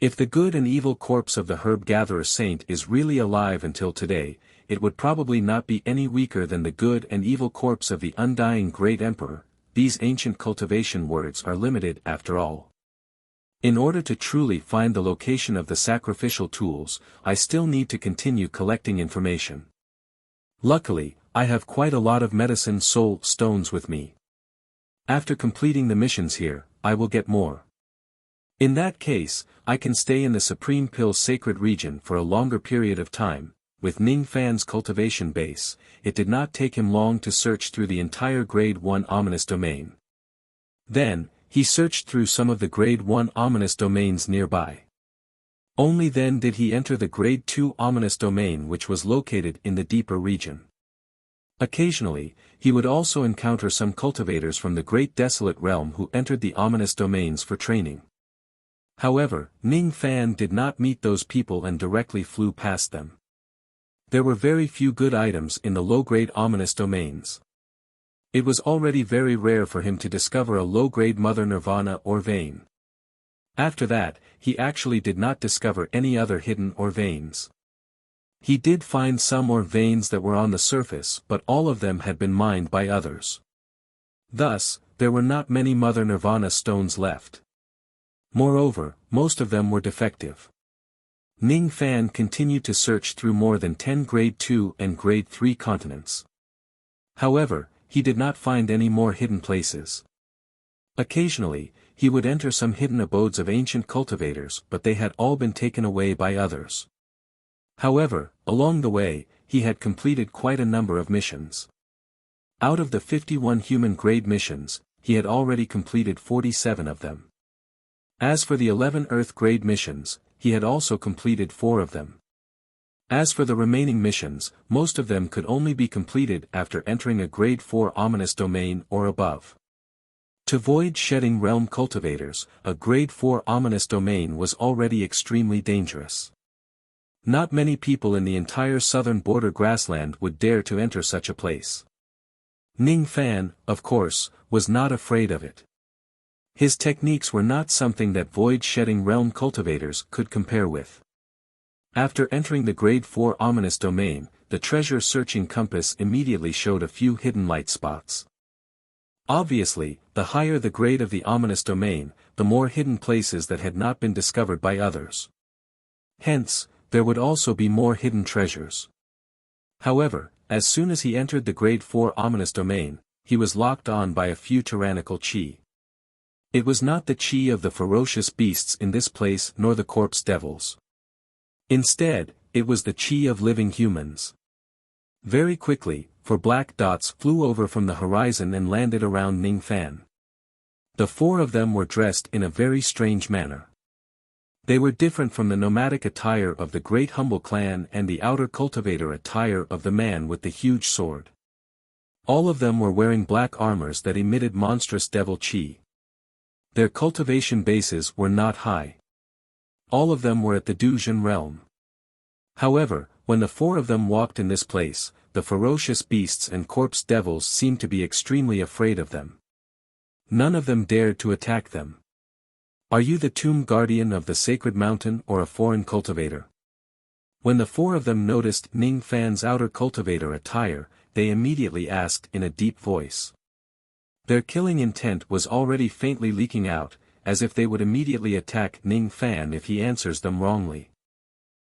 If the good and evil corpse of the herb-gatherer saint is really alive until today, it would probably not be any weaker than the good and evil corpse of the undying great emperor. These ancient cultivation words are limited after all. In order to truly find the location of the sacrificial tools, I still need to continue collecting information. Luckily, I have quite a lot of medicine soul stones with me. After completing the missions here, I will get more. In that case, I can stay in the Supreme Pill's sacred region for a longer period of time. With Ning Fan's cultivation base, it did not take him long to search through the entire grade 1 ominous domain. Then, He searched through some of the Grade 1 ominous domains nearby. Only then did he enter the Grade 2 ominous domain, which was located in the deeper region. Occasionally, he would also encounter some cultivators from the Great Desolate Realm who entered the ominous domains for training. However, Ning Fan did not meet those people and directly flew past them. There were very few good items in the low-grade ominous domains. It was already very rare for him to discover a low-grade Mother Nirvana or vein. After that, he actually did not discover any other hidden or veins. He did find some or veins that were on the surface, but all of them had been mined by others. Thus, there were not many Mother Nirvana stones left. Moreover, most of them were defective. Ning Fan continued to search through more than 10 Grade 2 and Grade 3 continents. However, he did not find any more hidden places. Occasionally, he would enter some hidden abodes of ancient cultivators, but they had all been taken away by others. However, along the way, he had completed quite a number of missions. Out of the 51 human-grade missions, he had already completed 47 of them. As for the 11 Earth-grade missions, he had also completed 4 of them. As for the remaining missions, most of them could only be completed after entering a Grade 4 ominous domain or above. To Void Shedding Realm cultivators, a Grade 4 ominous domain was already extremely dangerous. Not many people in the entire southern border grassland would dare to enter such a place. Ning Fan, of course, was not afraid of it. His techniques were not something that void-shedding realm cultivators could compare with. After entering the Grade 4 ominous domain, the treasure-searching compass immediately showed a few hidden light spots. Obviously, the higher the grade of the ominous domain, the more hidden places that had not been discovered by others. Hence, there would also be more hidden treasures. However, as soon as he entered the Grade 4 ominous domain, he was locked on by a few tyrannical chi. It was not the chi of the ferocious beasts in this place nor the corpse devils. Instead, it was the chi of living humans. Very quickly, 4 black dots flew over from the horizon and landed around Ning Fan. The 4 of them were dressed in a very strange manner. They were different from the nomadic attire of the Great Humble Clan and the outer cultivator attire of the man with the huge sword. All of them were wearing black armors that emitted monstrous devil chi. Their cultivation bases were not high. All of them were at the Dujin realm. However, when the 4 of them walked in this place, the ferocious beasts and corpse devils seemed to be extremely afraid of them. None of them dared to attack them. Are you the tomb guardian of the sacred mountain or a foreign cultivator? When the 4 of them noticed Ning Fan's outer cultivator attire, they immediately asked in a deep voice. Their killing intent was already faintly leaking out, as if they would immediately attack Ning Fan if he answers them wrongly.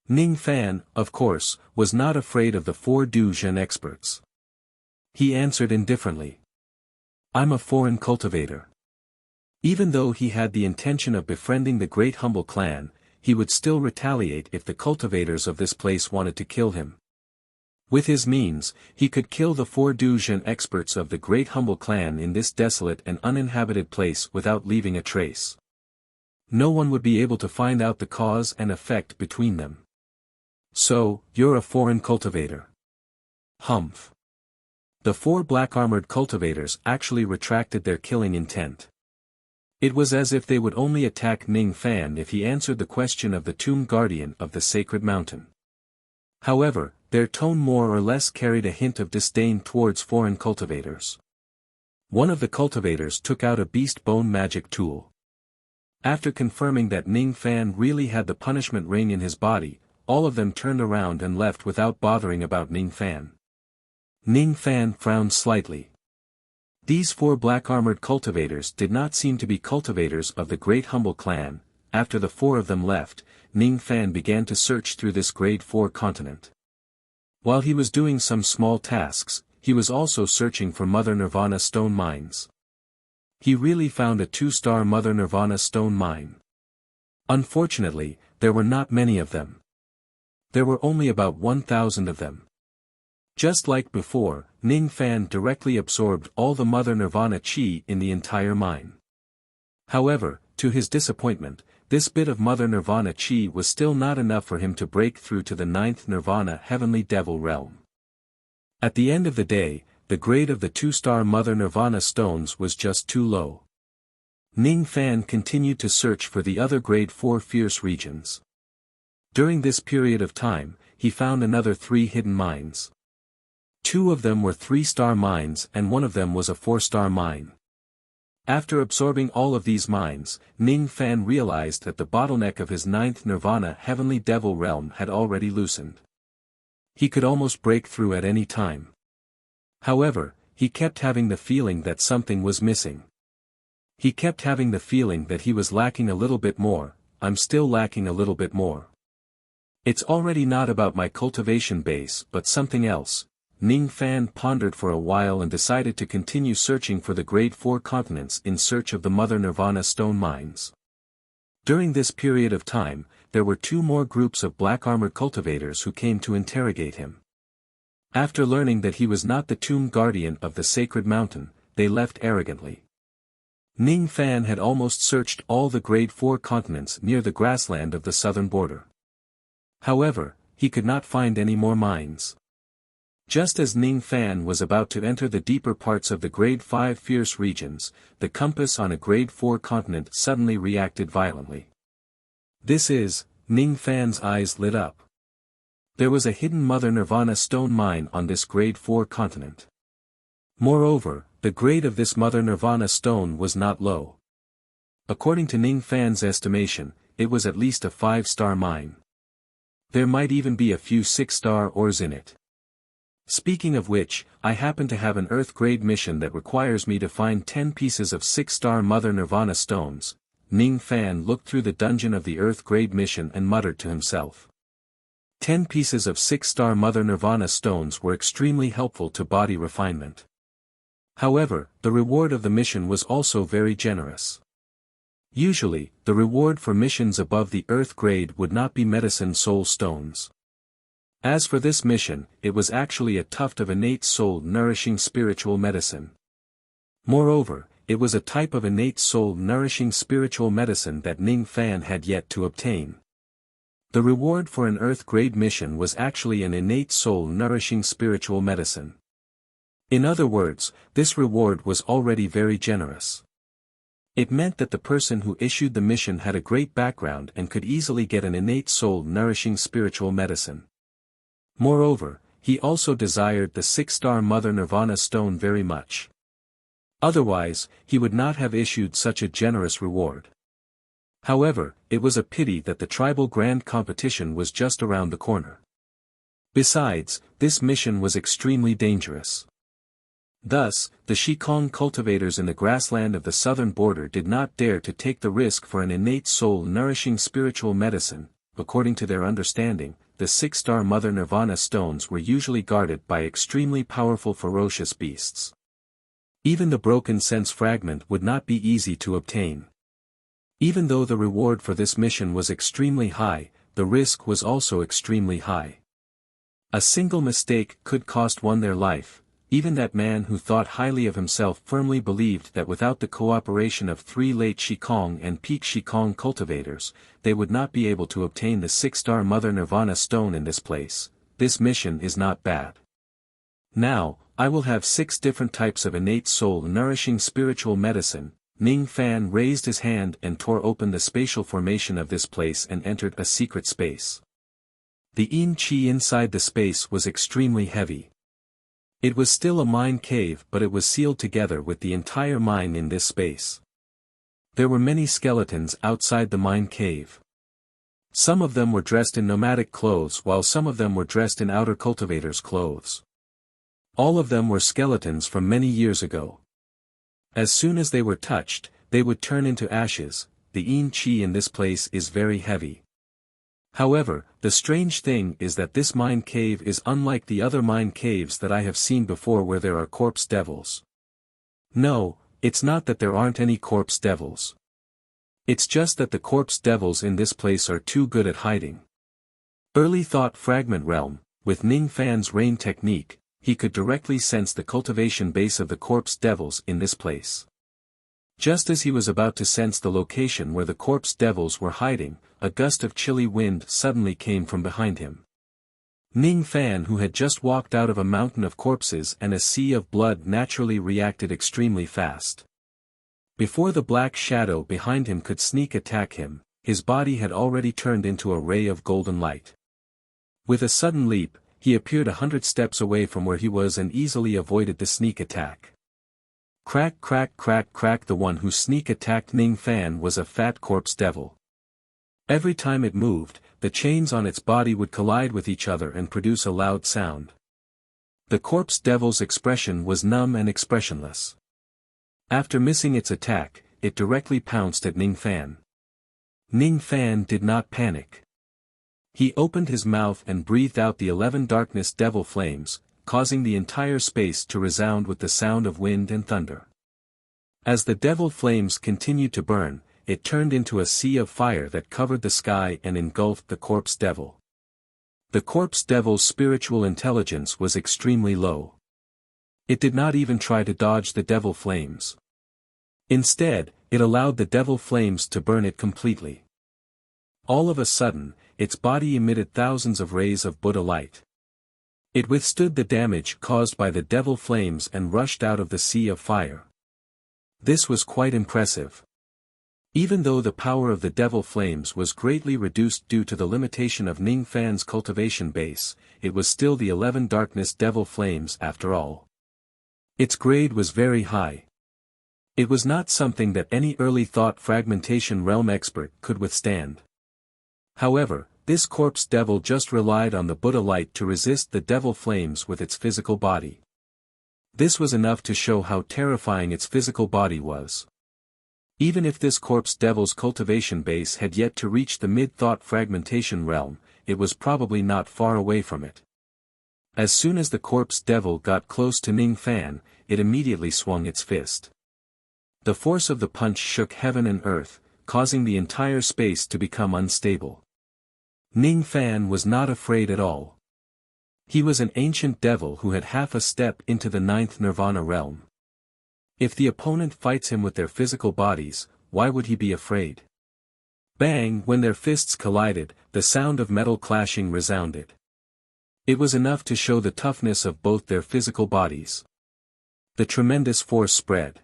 Ning Fan, of course, was not afraid of the 4 Duzhen experts. He answered indifferently. I'm a foreign cultivator. Even though he had the intention of befriending the Great Humble Clan, he would still retaliate if the cultivators of this place wanted to kill him. With his means, he could kill the 4 Duzhen experts of the Great Humble Clan in this desolate and uninhabited place without leaving a trace. No one would be able to find out the cause and effect between them. So, you're a foreign cultivator. Humph. The 4 black-armored cultivators actually retracted their killing intent. It was as if they would only attack Ning Fan if he answered the question of the tomb guardian of the sacred mountain. However, their tone more or less carried a hint of disdain towards foreign cultivators. One of the cultivators took out a beast bone magic tool. After confirming that Ning Fan really had the punishment ring in his body, all of them turned around and left without bothering about Ning Fan. Ning Fan frowned slightly. These 4 black-armored cultivators did not seem to be cultivators of the Great Humble Clan. After the 4 of them left, Ning Fan began to search through this Grade 4 continent. While he was doing some small tasks, he was also searching for Mother Nirvana stone mines. He really found a 2-star Mother Nirvana stone mine. Unfortunately, there were not many of them. There were only about 1,000 of them. Just like before, Ning Fan directly absorbed all the Mother Nirvana chi in the entire mine. However, to his disappointment, this bit of Mother Nirvana chi was still not enough for him to break through to the 9th Nirvana Heavenly Devil realm. At the end of the day, the grade of the 2-star Mother Nirvana stones was just too low. Ning Fan continued to search for the other grade 4 fierce regions. During this period of time, he found another 3 hidden mines. 2 of them were 3-star mines and 1 of them was a 4-star mine. After absorbing all of these mines, Ning Fan realized that the bottleneck of his 9th Nirvana Heavenly Devil realm had already loosened. He could almost break through at any time. However, he kept having the feeling that something was missing. He kept having the feeling that he was lacking a little bit more. I'm still lacking a little bit more. It's already not about my cultivation base but something else. Ning Fan pondered for a while and decided to continue searching for the grade 4 continents in search of the Mother Nirvana stone mines. During this period of time, there were 2 more groups of black-armored cultivators who came to interrogate him. After learning that he was not the tomb guardian of the sacred mountain, they left arrogantly. Ning Fan had almost searched all the grade 4 continents near the grassland of the southern border. However, he could not find any more mines. Just as Ning Fan was about to enter the deeper parts of the grade 5 fierce regions, the compass on a grade 4 continent suddenly reacted violently. Ning Fan's eyes lit up. There was a hidden Mother Nirvana stone mine on this grade 4 continent. Moreover, the grade of this Mother Nirvana stone was not low. According to Ning Fan's estimation, it was at least a 5-star mine. There might even be a few 6-star ores in it. Speaking of which, I happen to have an Earth-grade mission that requires me to find 10 pieces of 6-star Mother Nirvana stones. Ning Fan looked through the dungeon of the Earth-grade mission and muttered to himself. 10 pieces of 6-star Mother Nirvana stones were extremely helpful to body refinement. However, the reward of the mission was also very generous. Usually, the reward for missions above the Earth grade would not be medicine soul stones. As for this mission, it was actually a tuft of innate soul nourishing spiritual medicine. Moreover, it was a type of innate soul nourishing spiritual medicine that Ning Fan had yet to obtain. The reward for an Earth-grade mission was actually an innate soul nourishing spiritual medicine. In other words, this reward was already very generous. It meant that the person who issued the mission had a great background and could easily get an innate soul nourishing spiritual medicine. Moreover, he also desired the 6-star Mother Nirvana stone very much. Otherwise, he would not have issued such a generous reward. However, it was a pity that the tribal grand competition was just around the corner. Besides, this mission was extremely dangerous. Thus, the Shikong cultivators in the grassland of the southern border did not dare to take the risk for an innate soul nourishing spiritual medicine. According to their understanding, the 6-star Mother Nirvana stones were usually guarded by extremely powerful ferocious beasts. Even the broken sense fragment would not be easy to obtain. Even though the reward for this mission was extremely high, the risk was also extremely high. A single mistake could cost one their life. Even that man who thought highly of himself firmly believed that without the cooperation of 3 late Shikong and peak Shikong cultivators, they would not be able to obtain the 6-star Mother Nirvana stone in this place. This mission is not bad. Now, I will have 6 different types of innate soul nourishing spiritual medicine. Ning Fan raised his hand and tore open the spatial formation of this place and entered a secret space. The yin qi inside the space was extremely heavy. It was still a mine cave, but it was sealed together with the entire mine in this space. There were many skeletons outside the mine cave. Some of them were dressed in nomadic clothes while some of them were dressed in outer cultivators' clothes. All of them were skeletons from many years ago. As soon as they were touched, they would turn into ashes. The yin qi in this place is very heavy. However, the strange thing is that this mine cave is unlike the other mine caves that I have seen before where there are corpse devils. No, it's not that there aren't any corpse devils. It's just that the corpse devils in this place are too good at hiding. Early thought fragment realm, with Ning Fan's rain technique, he could directly sense the cultivation base of the corpse devils in this place. Just as he was about to sense the location where the corpse devils were hiding, a gust of chilly wind suddenly came from behind him. Ning Fan, who had just walked out of a mountain of corpses and a sea of blood, naturally reacted extremely fast. Before the black shadow behind him could sneak attack him, his body had already turned into a ray of golden light. With a sudden leap, he appeared 100 steps away from where he was and easily avoided the sneak attack. Crack crack crack crack. The one who sneak attacked Ning Fan was a fat corpse devil. Every time it moved, the chains on its body would collide with each other and produce a loud sound. The corpse devil's expression was numb and expressionless. After missing its attack, it directly pounced at Ning Fan. Ning Fan did not panic. He opened his mouth and breathed out the 11 darkness devil flames, causing the entire space to resound with the sound of wind and thunder. As the devil flames continued to burn, it turned into a sea of fire that covered the sky and engulfed the corpse devil. The corpse devil's spiritual intelligence was extremely low. It did not even try to dodge the devil flames. Instead, it allowed the devil flames to burn it completely. All of a sudden, its body emitted thousands of rays of Buddha light. It withstood the damage caused by the devil flames and rushed out of the sea of fire. This was quite impressive. Even though the power of the devil flames was greatly reduced due to the limitation of Ning Fan's cultivation base, it was still the 11 darkness devil flames after all. Its grade was very high. It was not something that any early thought fragmentation realm expert could withstand. However, this corpse devil just relied on the Buddha light to resist the devil flames with its physical body. This was enough to show how terrifying its physical body was. Even if this corpse devil's cultivation base had yet to reach the mid-thought fragmentation realm, it was probably not far away from it. As soon as the corpse devil got close to Ning Fan, it immediately swung its fist. The force of the punch shook heaven and earth, causing the entire space to become unstable. Ning Fan was not afraid at all. He was an ancient devil who had half a step into the 9th nirvana realm. If the opponent fights him with their physical bodies, why would he be afraid? Bang! When their fists collided, the sound of metal clashing resounded. It was enough to show the toughness of both their physical bodies. The tremendous force spread.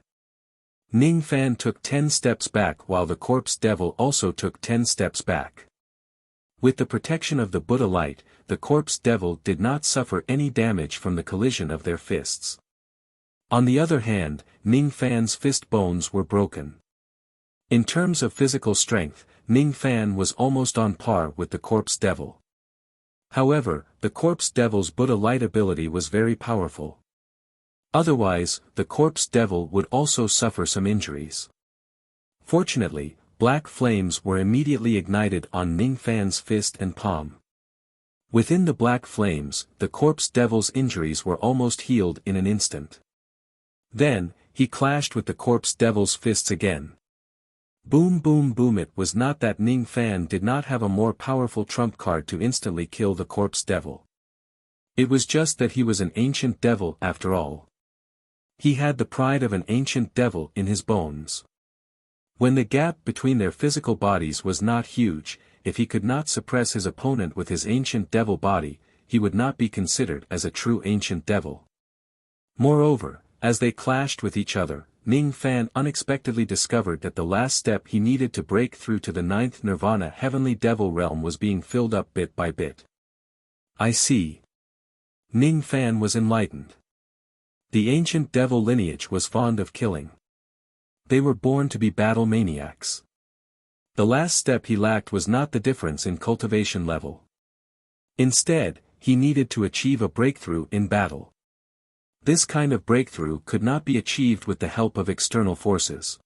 Ning Fan took 10 steps back while the corpse devil also took 10 steps back. With the protection of the Buddha light, the corpse devil did not suffer any damage from the collision of their fists. On the other hand, Ning Fan's fist bones were broken. In terms of physical strength, Ning Fan was almost on par with the corpse devil. However, the corpse devil's Buddha light ability was very powerful. Otherwise, the corpse devil would also suffer some injuries. Fortunately, black flames were immediately ignited on Ning Fan's fist and palm. Within the black flames, the corpse devil's injuries were almost healed in an instant. Then, he clashed with the corpse devil's fists again. Boom boom boom. It was not that Ning Fan did not have a more powerful trump card to instantly kill the corpse devil. It was just that he was an ancient devil after all. He had the pride of an ancient devil in his bones. When the gap between their physical bodies was not huge, if he could not suppress his opponent with his ancient devil body, he would not be considered as a true ancient devil. Moreover, as they clashed with each other, Ning Fan unexpectedly discovered that the last step he needed to break through to the 9th nirvana heavenly devil realm was being filled up bit by bit. I see. Ning Fan was enlightened. The ancient devil lineage was fond of killing. They were born to be battle maniacs. The last step he lacked was not the difference in cultivation level. Instead, he needed to achieve a breakthrough in battle. This kind of breakthrough could not be achieved with the help of external forces.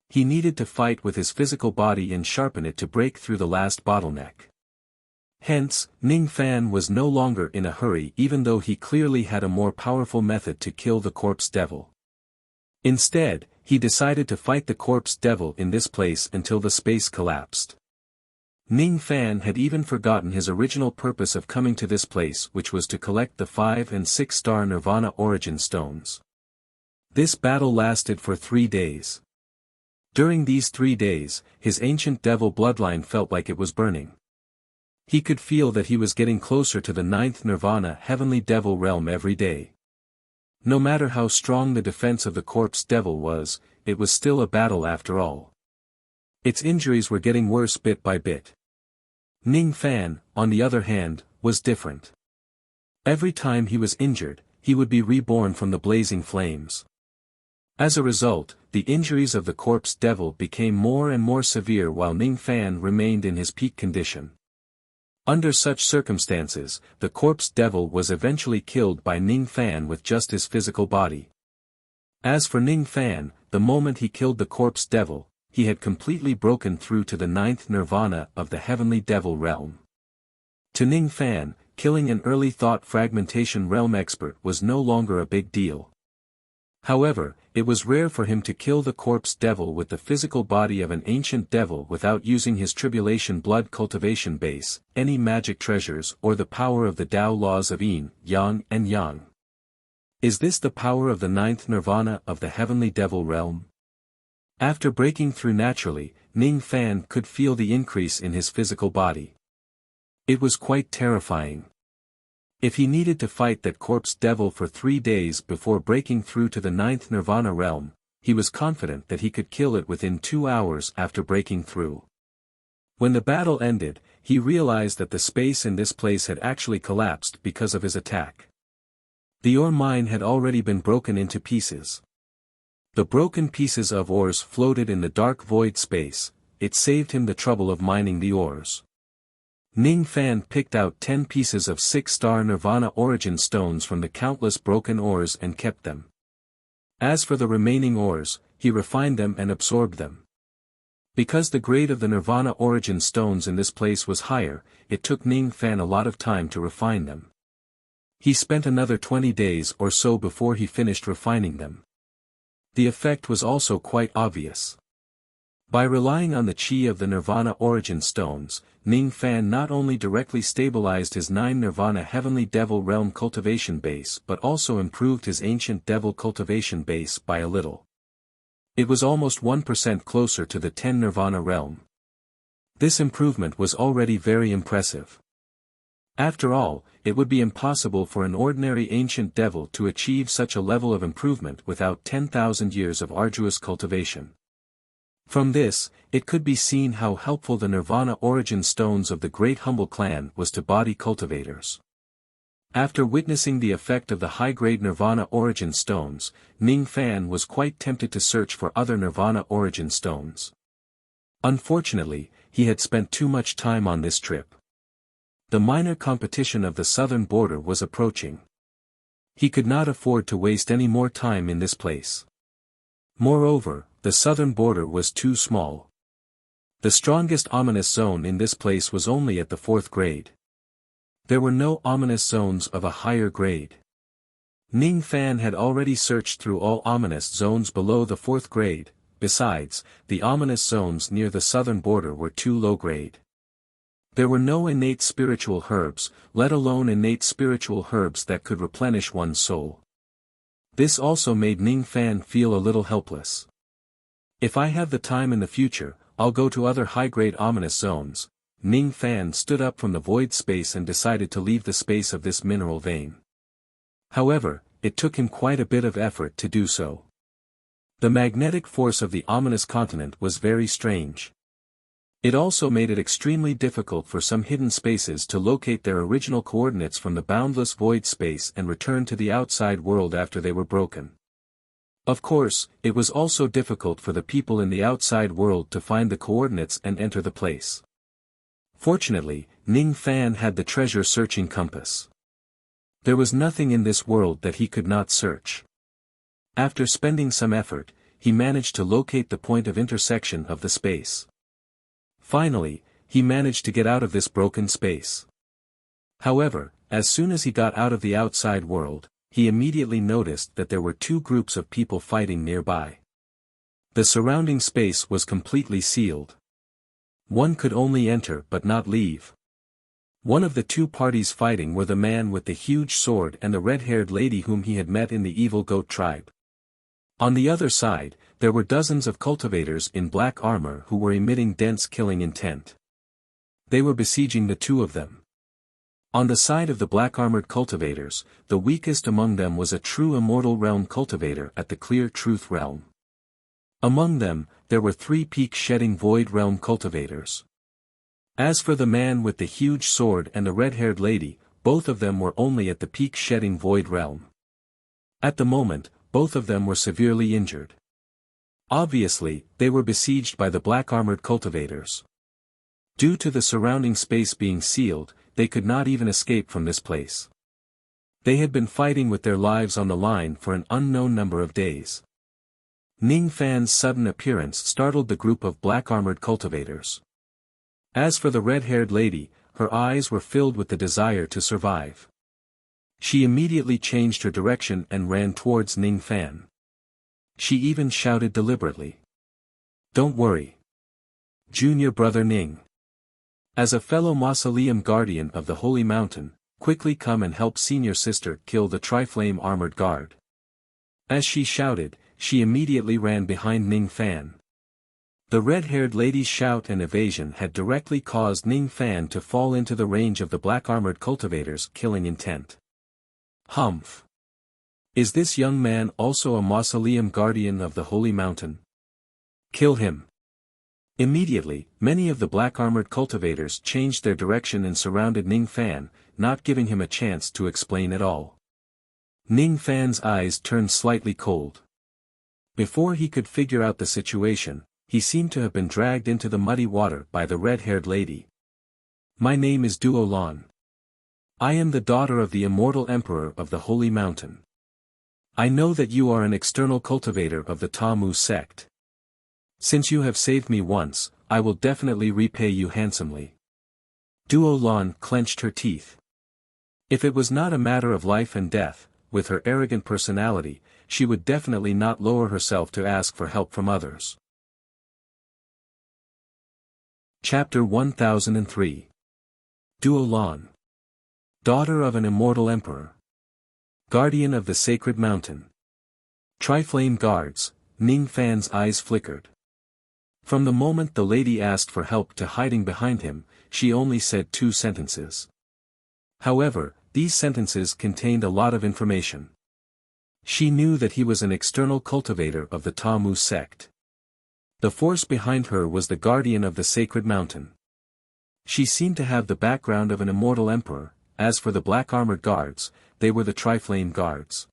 He needed to fight with his physical body and sharpen it to break through the last bottleneck. Hence, Ning Fan was no longer in a hurry even though he clearly had a more powerful method to kill the corpse devil. Instead, he decided to fight the corpse devil in this place until the space collapsed. Ning Fan had even forgotten his original purpose of coming to this place, which was to collect the 5 and 6-star Nirvana origin stones. This battle lasted for 3 days. During these 3 days, his ancient devil bloodline felt like it was burning. He could feel that he was getting closer to the 9th nirvana heavenly devil realm every day. No matter how strong the defense of the corpse devil was, it was still a battle after all. Its injuries were getting worse bit by bit. Ning Fan, on the other hand, was different. Every time he was injured, he would be reborn from the blazing flames. As a result, the injuries of the corpse devil became more and more severe while Ning Fan remained in his peak condition. Under such circumstances, the corpse devil was eventually killed by Ning Fan with just his physical body. As for Ning Fan, the moment he killed the corpse devil, he had completely broken through to the 9th nirvana of the heavenly devil realm. To Ning Fan, killing an early thought fragmentation realm expert was no longer a big deal. However, it was rare for him to kill the corpse devil with the physical body of an ancient devil without using his tribulation blood cultivation base, any magic treasures or the power of the Tao laws of Yin, Yang and Yang. Is this the power of the 9th nirvana of the heavenly devil realm? After breaking through naturally, Ning Fan could feel the increase in his physical body. It was quite terrifying. If he needed to fight that corpse devil for 3 days before breaking through to the 9th nirvana realm, he was confident that he could kill it within 2 hours after breaking through. When the battle ended, he realized that the space in this place had actually collapsed because of his attack. The ore mine had already been broken into pieces. The broken pieces of ores floated in the dark void space. It saved him the trouble of mining the ores. Ning Fan picked out 10 pieces of 6-star Nirvana origin stones from the countless broken ores and kept them. As for the remaining ores, he refined them and absorbed them. Because the grade of the Nirvana origin stones in this place was higher, it took Ning Fan a lot of time to refine them. He spent another 20 days or so before he finished refining them. The effect was also quite obvious. By relying on the chi of the Nirvana origin stones, Ning Fan not only directly stabilized his 9 Nirvana heavenly devil realm cultivation base but also improved his ancient devil cultivation base by a little. It was almost 1% closer to the 10 Nirvana realm. This improvement was already very impressive. After all, it would be impossible for an ordinary ancient devil to achieve such a level of improvement without 10,000 years of arduous cultivation. From this, it could be seen how helpful the Nirvana origin stones of the Great Humble Clan was to body cultivators. After witnessing the effect of the high-grade Nirvana origin stones, Ning Fan was quite tempted to search for other Nirvana origin stones. Unfortunately, he had spent too much time on this trip. The minor competition of the southern border was approaching. He could not afford to waste any more time in this place. Moreover, the southern border was too small. The strongest ominous zone in this place was only at the 4th grade. There were no ominous zones of a higher grade. Ning Fan had already searched through all ominous zones below the 4th grade. Besides, the ominous zones near the southern border were too low grade. There were no innate spiritual herbs, let alone innate spiritual herbs that could replenish one's soul. This also made Ning Fan feel a little helpless. If I have the time in the future, I'll go to other high-grade ominous zones. Ning Fan stood up from the void space and decided to leave the space of this mineral vein. However, it took him quite a bit of effort to do so. The magnetic force of the ominous continent was very strange. It also made it extremely difficult for some hidden spaces to locate their original coordinates from the boundless void space and return to the outside world after they were broken. Of course, it was also difficult for the people in the outside world to find the coordinates and enter the place. Fortunately, Ning Fan had the treasure-searching compass. There was nothing in this world that he could not search. After spending some effort, he managed to locate the point of intersection of the space. Finally, he managed to get out of this broken space. However, as soon as he got out of the outside world, he immediately noticed that there were 2 groups of people fighting nearby. The surrounding space was completely sealed. One could only enter but not leave. One of the 2 parties fighting were the man with the huge sword and the red-haired lady whom he had met in the evil goat tribe. On the other side, there were dozens of cultivators in black armor who were emitting dense killing intent. They were besieging the two of them. On the side of the black-armored cultivators, the weakest among them was a true immortal realm cultivator at the clear truth realm. Among them, there were 3 peak-shedding void realm cultivators. As for the man with the huge sword and the red-haired lady, both of them were only at the peak-shedding void realm. At the moment, both of them were severely injured. Obviously, they were besieged by the black-armored cultivators. Due to the surrounding space being sealed, they could not even escape from this place. They had been fighting with their lives on the line for an unknown number of days. Ning Fan's sudden appearance startled the group of black-armored cultivators. As for the red-haired lady, her eyes were filled with the desire to survive. She immediately changed her direction and ran towards Ning Fan. She even shouted deliberately. "Don't worry. Junior brother Ning. As a fellow mausoleum guardian of the Holy Mountain, quickly come and help senior sister kill the Triflame armored guard." As she shouted, she immediately ran behind Ning Fan. The red-haired lady's shout and evasion had directly caused Ning Fan to fall into the range of the black-armored cultivators' killing intent. Humph! Is this young man also a mausoleum guardian of the Holy Mountain? Kill him! Immediately, many of the black-armored cultivators changed their direction and surrounded Ning Fan, not giving him a chance to explain at all. Ning Fan's eyes turned slightly cold. Before he could figure out the situation, he seemed to have been dragged into the muddy water by the red-haired lady. "My name is Duo Lan. I am the daughter of the immortal emperor of the Holy Mountain. I know that you are an external cultivator of the Tamu sect. Since you have saved me once, I will definitely repay you handsomely." Duo Lan clenched her teeth. If it was not a matter of life and death, with her arrogant personality, she would definitely not lower herself to ask for help from others. Chapter 1003. Duo Lan. Daughter of an immortal emperor. Guardian of the sacred mountain. Triflame guards. Ning Fan's eyes flickered. From the moment the lady asked for help to hiding behind him, she only said 2 sentences. However, these sentences contained a lot of information. She knew that he was an external cultivator of the Tamu sect. The force behind her was the guardian of the sacred mountain. She seemed to have the background of an immortal emperor. As for the black-armored guards, they were the Triflame guards.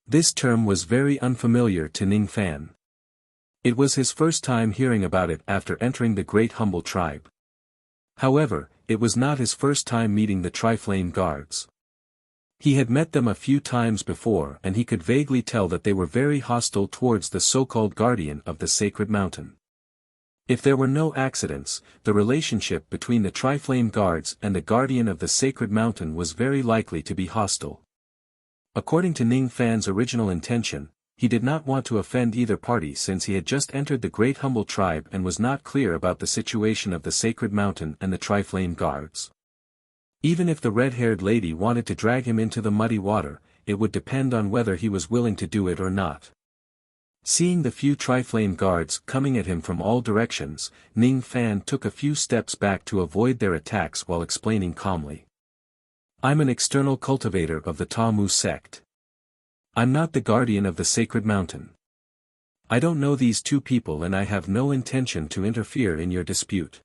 This term was very unfamiliar to Ning Fan. It was his first time hearing about it after entering the Great Humble Tribe. However, it was not his first time meeting the Triflame guards. He had met them a few times before and he could vaguely tell that they were very hostile towards the so-called guardian of the sacred mountain. If there were no accidents, the relationship between the Triflame guards and the guardian of the sacred mountain was very likely to be hostile. According to Ning Fan's original intention, he did not want to offend either party since he had just entered the Great Humble Tribe and was not clear about the situation of the sacred mountain and the Triflame guards. Even if the red-haired lady wanted to drag him into the muddy water, it would depend on whether he was willing to do it or not. Seeing the few Triflame guards coming at him from all directions, Ning Fan took a few steps back to avoid their attacks while explaining calmly. "I'm an external cultivator of the Tamu sect. I'm not the guardian of the sacred mountain. I don't know these 2 people and I have no intention to interfere in your dispute."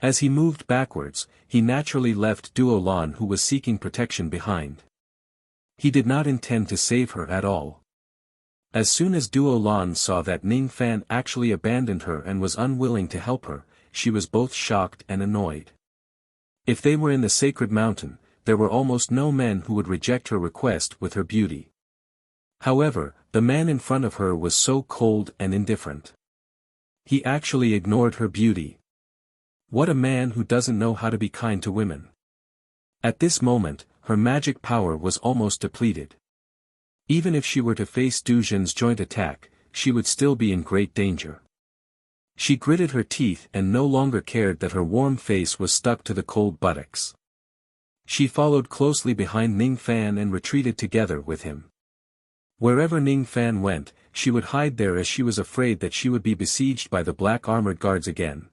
As he moved backwards, he naturally left Duo Lan who was seeking protection behind. He did not intend to save her at all. As soon as Duo Lan saw that Ning Fan actually abandoned her and was unwilling to help her, she was both shocked and annoyed. If they were in the sacred mountain, there were almost no men who would reject her request with her beauty. However, the man in front of her was so cold and indifferent. He actually ignored her beauty. What a man who doesn't know how to be kind to women. At this moment, her magic power was almost depleted. Even if she were to face Du Jin's joint attack, she would still be in great danger. She gritted her teeth and no longer cared that her warm face was stuck to the cold buttocks. She followed closely behind Ning Fan and retreated together with him. Wherever Ning Fan went, she would hide there as she was afraid that she would be besieged by the black armored guards again.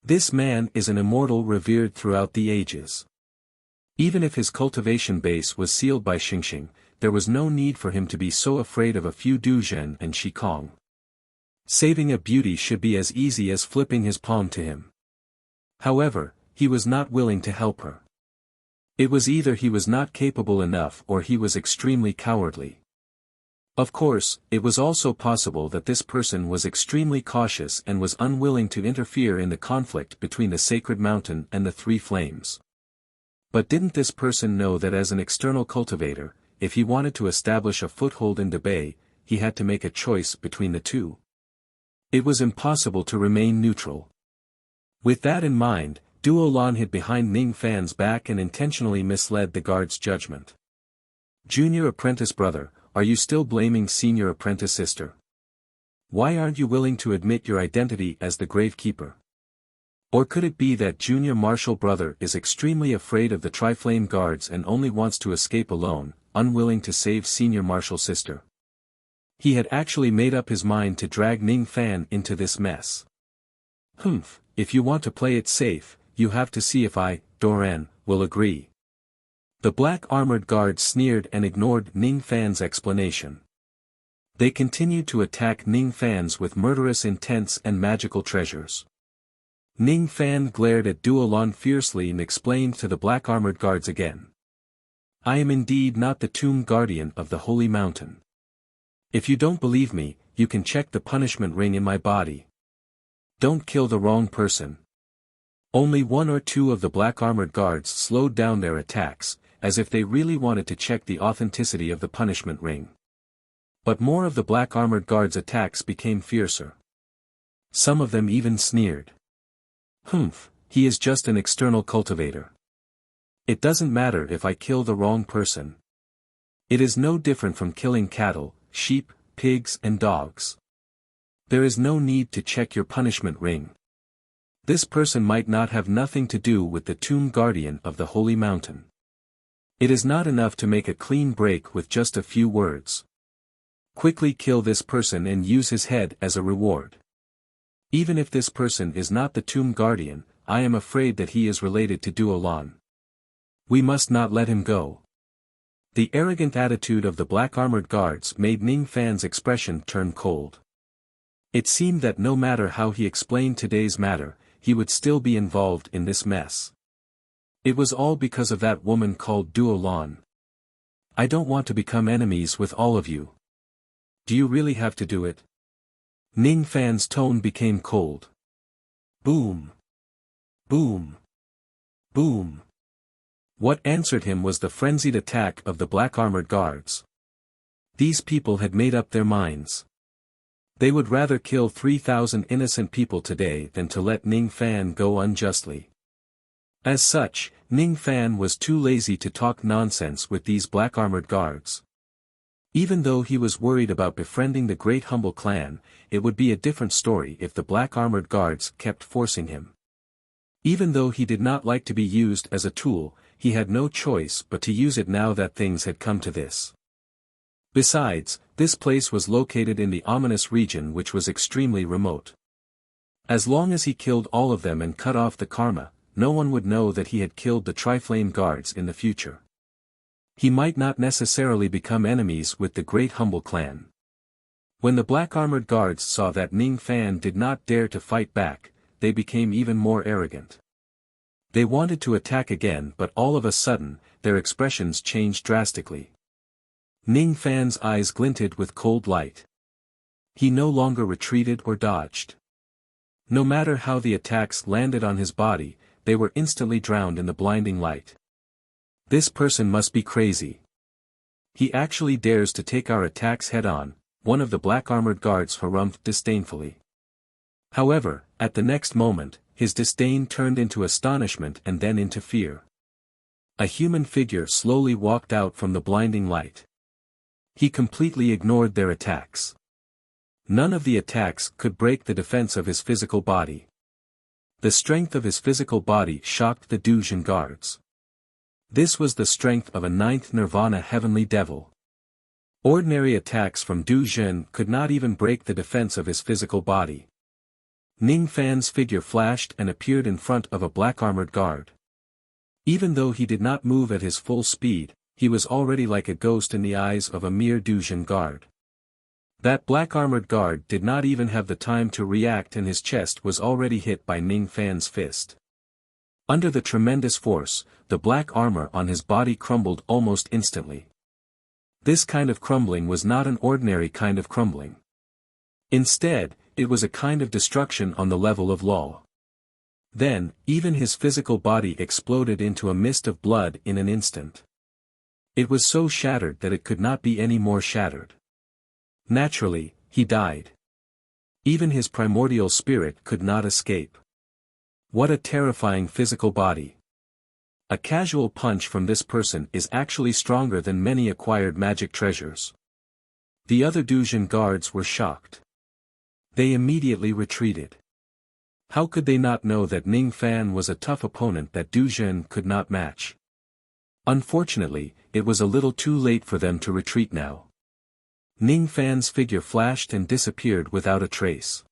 This man is an immortal revered throughout the ages. Even if his cultivation base was sealed by Xingxing, there was no need for him to be so afraid of a few Duzhen and Shikong. Saving a beauty should be as easy as flipping his palm to him. However, he was not willing to help her. It was either he was not capable enough or he was extremely cowardly. Of course, it was also possible that this person was extremely cautious and was unwilling to interfere in the conflict between the sacred mountain and the three flames. But didn't this person know that as an external cultivator, if he wanted to establish a foothold in Debay, he had to make a choice between the two? It was impossible to remain neutral. With that in mind, Duo Lan hid behind Ning Fan's back and intentionally misled the guard's judgment. Junior apprentice brother, are you still blaming senior apprentice sister? Why aren't you willing to admit your identity as the gravekeeper? Or could it be that junior martial brother is extremely afraid of the Triflame guards and only wants to escape alone, unwilling to save senior martial sister? He had actually made up his mind to drag Ning Fan into this mess. Humph, if you want to play it safe, you have to see if I, Doran, will agree. The black armored guards sneered and ignored Ning Fan's explanation. They continued to attack Ning Fan's with murderous intents and magical treasures. Ning Fan glared at Duo Lan fiercely and explained to the black armored guards again. I am indeed not the tomb guardian of the holy mountain. If you don't believe me, you can check the punishment ring in my body. Don't kill the wrong person. Only one or two of the black armored guards slowed down their attacks, as if they really wanted to check the authenticity of the punishment ring. But more of the black armored guards' attacks became fiercer. Some of them even sneered. Humph, he is just an external cultivator. It doesn't matter if I kill the wrong person. It is no different from killing cattle, sheep, pigs and dogs. There is no need to check your punishment ring. This person might not have nothing to do with the tomb guardian of the holy mountain. It is not enough to make a clean break with just a few words. Quickly kill this person and use his head as a reward. Even if this person is not the tomb guardian, I am afraid that he is related to Duo Lan. We must not let him go. The arrogant attitude of the black armored guards made Ning Fan's expression turn cold. It seemed that no matter how he explained today's matter, he would still be involved in this mess. It was all because of that woman called Duo Lan. I don't want to become enemies with all of you. Do you really have to do it? Ning Fan's tone became cold. Boom. Boom. Boom. What answered him was the frenzied attack of the black armored guards. These people had made up their minds. They would rather kill 3,000 innocent people today than to let Ning Fan go unjustly. As such, Ning Fan was too lazy to talk nonsense with these black armored guards. Even though he was worried about befriending the Great Humble Clan, it would be a different story if the black armored guards kept forcing him. Even though he did not like to be used as a tool, he had no choice but to use it now that things had come to this. Besides, this place was located in the ominous region which was extremely remote. As long as he killed all of them and cut off the karma, no one would know that he had killed the Triflame guards in the future. He might not necessarily become enemies with the Great Humble Clan. When the black armored guards saw that Ning Fan did not dare to fight back, they became even more arrogant. They wanted to attack again, but all of a sudden, their expressions changed drastically. Ning Fan's eyes glinted with cold light. He no longer retreated or dodged. No matter how the attacks landed on his body, they were instantly drowned in the blinding light. This person must be crazy. He actually dares to take our attacks head-on, one of the black armored guards harumphed disdainfully. However, at the next moment, his disdain turned into astonishment and then into fear. A human figure slowly walked out from the blinding light. He completely ignored their attacks. None of the attacks could break the defense of his physical body. The strength of his physical body shocked the Duzhen guards. This was the strength of a ninth Nirvana heavenly devil. Ordinary attacks from Du Zhen could not even break the defense of his physical body. Ning Fan's figure flashed and appeared in front of a black-armored guard. Even though he did not move at his full speed, he was already like a ghost in the eyes of a mere Du Zhen guard. That black-armored guard did not even have the time to react, and his chest was already hit by Ning Fan's fist. Under the tremendous force, the black armor on his body crumbled almost instantly. This kind of crumbling was not an ordinary kind of crumbling. Instead, it was a kind of destruction on the level of law. Then, even his physical body exploded into a mist of blood in an instant. It was so shattered that it could not be any more shattered. Naturally, he died. Even his primordial spirit could not escape. What a terrifying physical body. A casual punch from this person is actually stronger than many acquired magic treasures. The other Du Zhen guards were shocked. They immediately retreated. How could they not know that Ning Fan was a tough opponent that Du Zhen could not match? Unfortunately, it was a little too late for them to retreat now. Ning Fan's figure flashed and disappeared without a trace.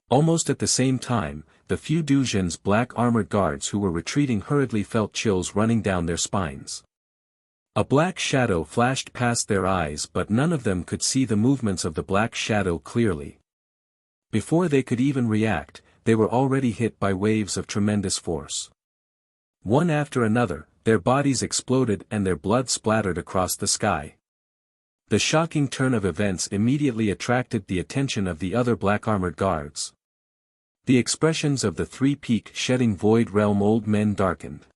Almost at the same time, the few Du Zhen's black-armored guards who were retreating hurriedly felt chills running down their spines. A black shadow flashed past their eyes, but none of them could see the movements of the black shadow clearly. Before they could even react, they were already hit by waves of tremendous force. One after another, their bodies exploded and their blood splattered across the sky. The shocking turn of events immediately attracted the attention of the other black-armored guards. The expressions of the three peak-shedding Void Realm old men darkened.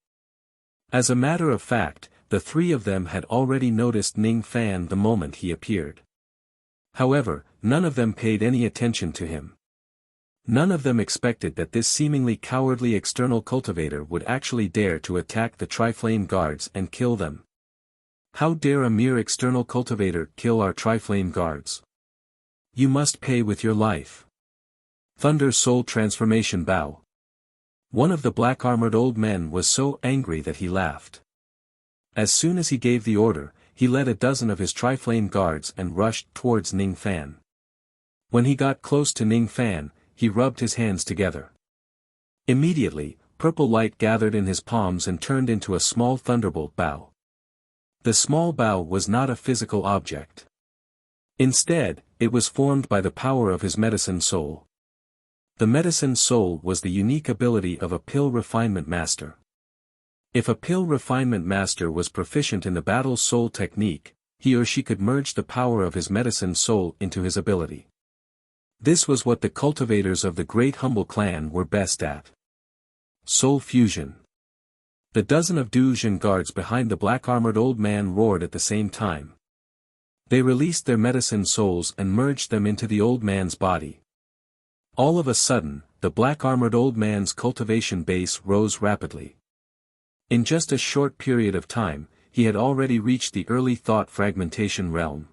As a matter of fact, the three of them had already noticed Ning Fan the moment he appeared. However, none of them paid any attention to him. None of them expected that this seemingly cowardly external cultivator would actually dare to attack the Triflame guards and kill them. How dare a mere external cultivator kill our Triflame guards? You must pay with your life. Thunder Soul Transformation Bow. One of the black-armored old men was so angry that he laughed. As soon as he gave the order, he led a dozen of his Triflame guards and rushed towards Ning Fan. When he got close to Ning Fan, he rubbed his hands together. Immediately, purple light gathered in his palms and turned into a small thunderbolt bow. The small bow was not a physical object. Instead, it was formed by the power of his medicine soul. The medicine soul was the unique ability of a pill refinement master. If a pill refinement master was proficient in the battle soul technique, he or she could merge the power of his medicine soul into his ability. This was what the cultivators of the Great Humble Clan were best at. Soul fusion. The dozen of Du Zhen guards behind the black-armored old man roared at the same time. They released their medicine souls and merged them into the old man's body. All of a sudden, the black-armored old man's cultivation base rose rapidly. In just a short period of time, he had already reached the early thought fragmentation realm.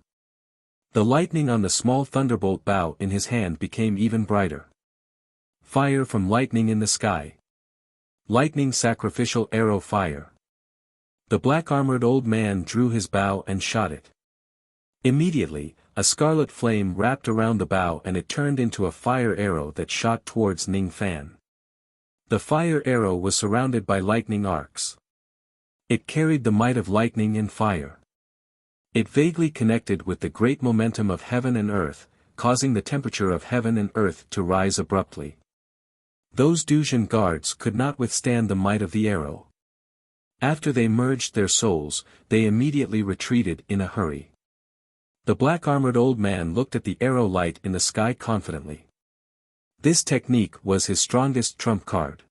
The lightning on the small thunderbolt bow in his hand became even brighter. Fire from lightning in the sky. Lightning sacrificial arrow fire. The black-armored old man drew his bow and shot it. Immediately, a scarlet flame wrapped around the bow and it turned into a fire arrow that shot towards Ning Fan. The fire arrow was surrounded by lightning arcs. It carried the might of lightning and fire. It vaguely connected with the great momentum of heaven and earth, causing the temperature of heaven and earth to rise abruptly. Those Du Zhen guards could not withstand the might of the arrow. After they merged their souls, they immediately retreated in a hurry. The black-armored old man looked at the arrow light in the sky confidently. This technique was his strongest trump card.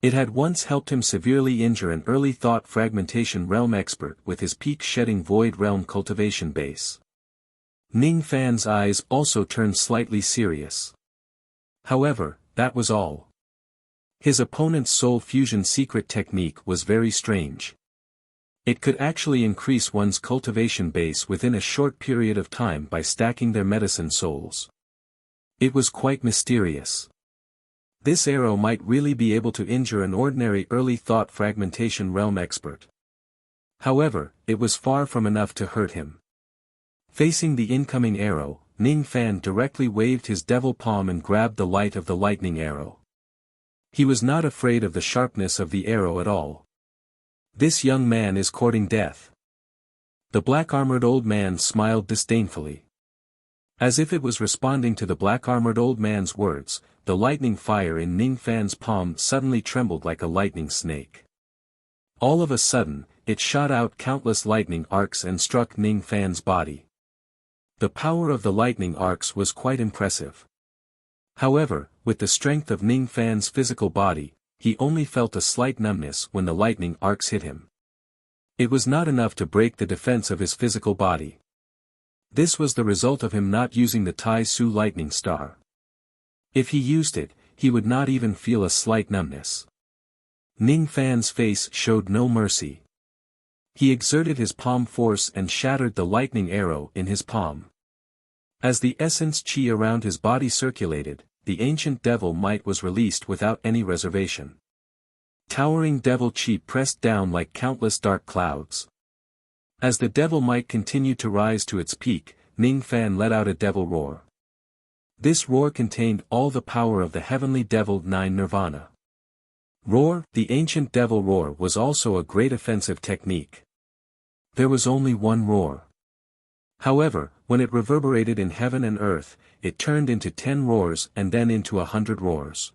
It had once helped him severely injure an early thought fragmentation realm expert with his peak-shedding void realm cultivation base. Ning Fan's eyes also turned slightly serious. However, that was all. His opponent's soul fusion secret technique was very strange. It could actually increase one's cultivation base within a short period of time by stacking their medicine souls. It was quite mysterious. This arrow might really be able to injure an ordinary early thought fragmentation realm expert. However, it was far from enough to hurt him. Facing the incoming arrow, Ning Fan directly waved his devil palm and grabbed the light of the lightning arrow. He was not afraid of the sharpness of the arrow at all. This young man is courting death. The black-armored old man smiled disdainfully. As if it was responding to the black-armored old man's words, the lightning fire in Ning Fan's palm suddenly trembled like a lightning snake. All of a sudden, it shot out countless lightning arcs and struck Ning Fan's body. The power of the lightning arcs was quite impressive. However, with the strength of Ning Fan's physical body, he only felt a slight numbness when the lightning arcs hit him. It was not enough to break the defense of his physical body. This was the result of him not using the Tai Su lightning star. If he used it, he would not even feel a slight numbness. Ning Fan's face showed no mercy. He exerted his palm force and shattered the lightning arrow in his palm. As the essence chi around his body circulated, the ancient devil might was released without any reservation. Towering devil chi pressed down like countless dark clouds. As the devil might continued to rise to its peak, Ning Fan let out a devil roar. This roar contained all the power of the heavenly devil nine nirvana. Roar, the ancient devil roar was also a great offensive technique. There was only one roar. However, when it reverberated in heaven and earth, it turned into 10 roars and then into 100 roars.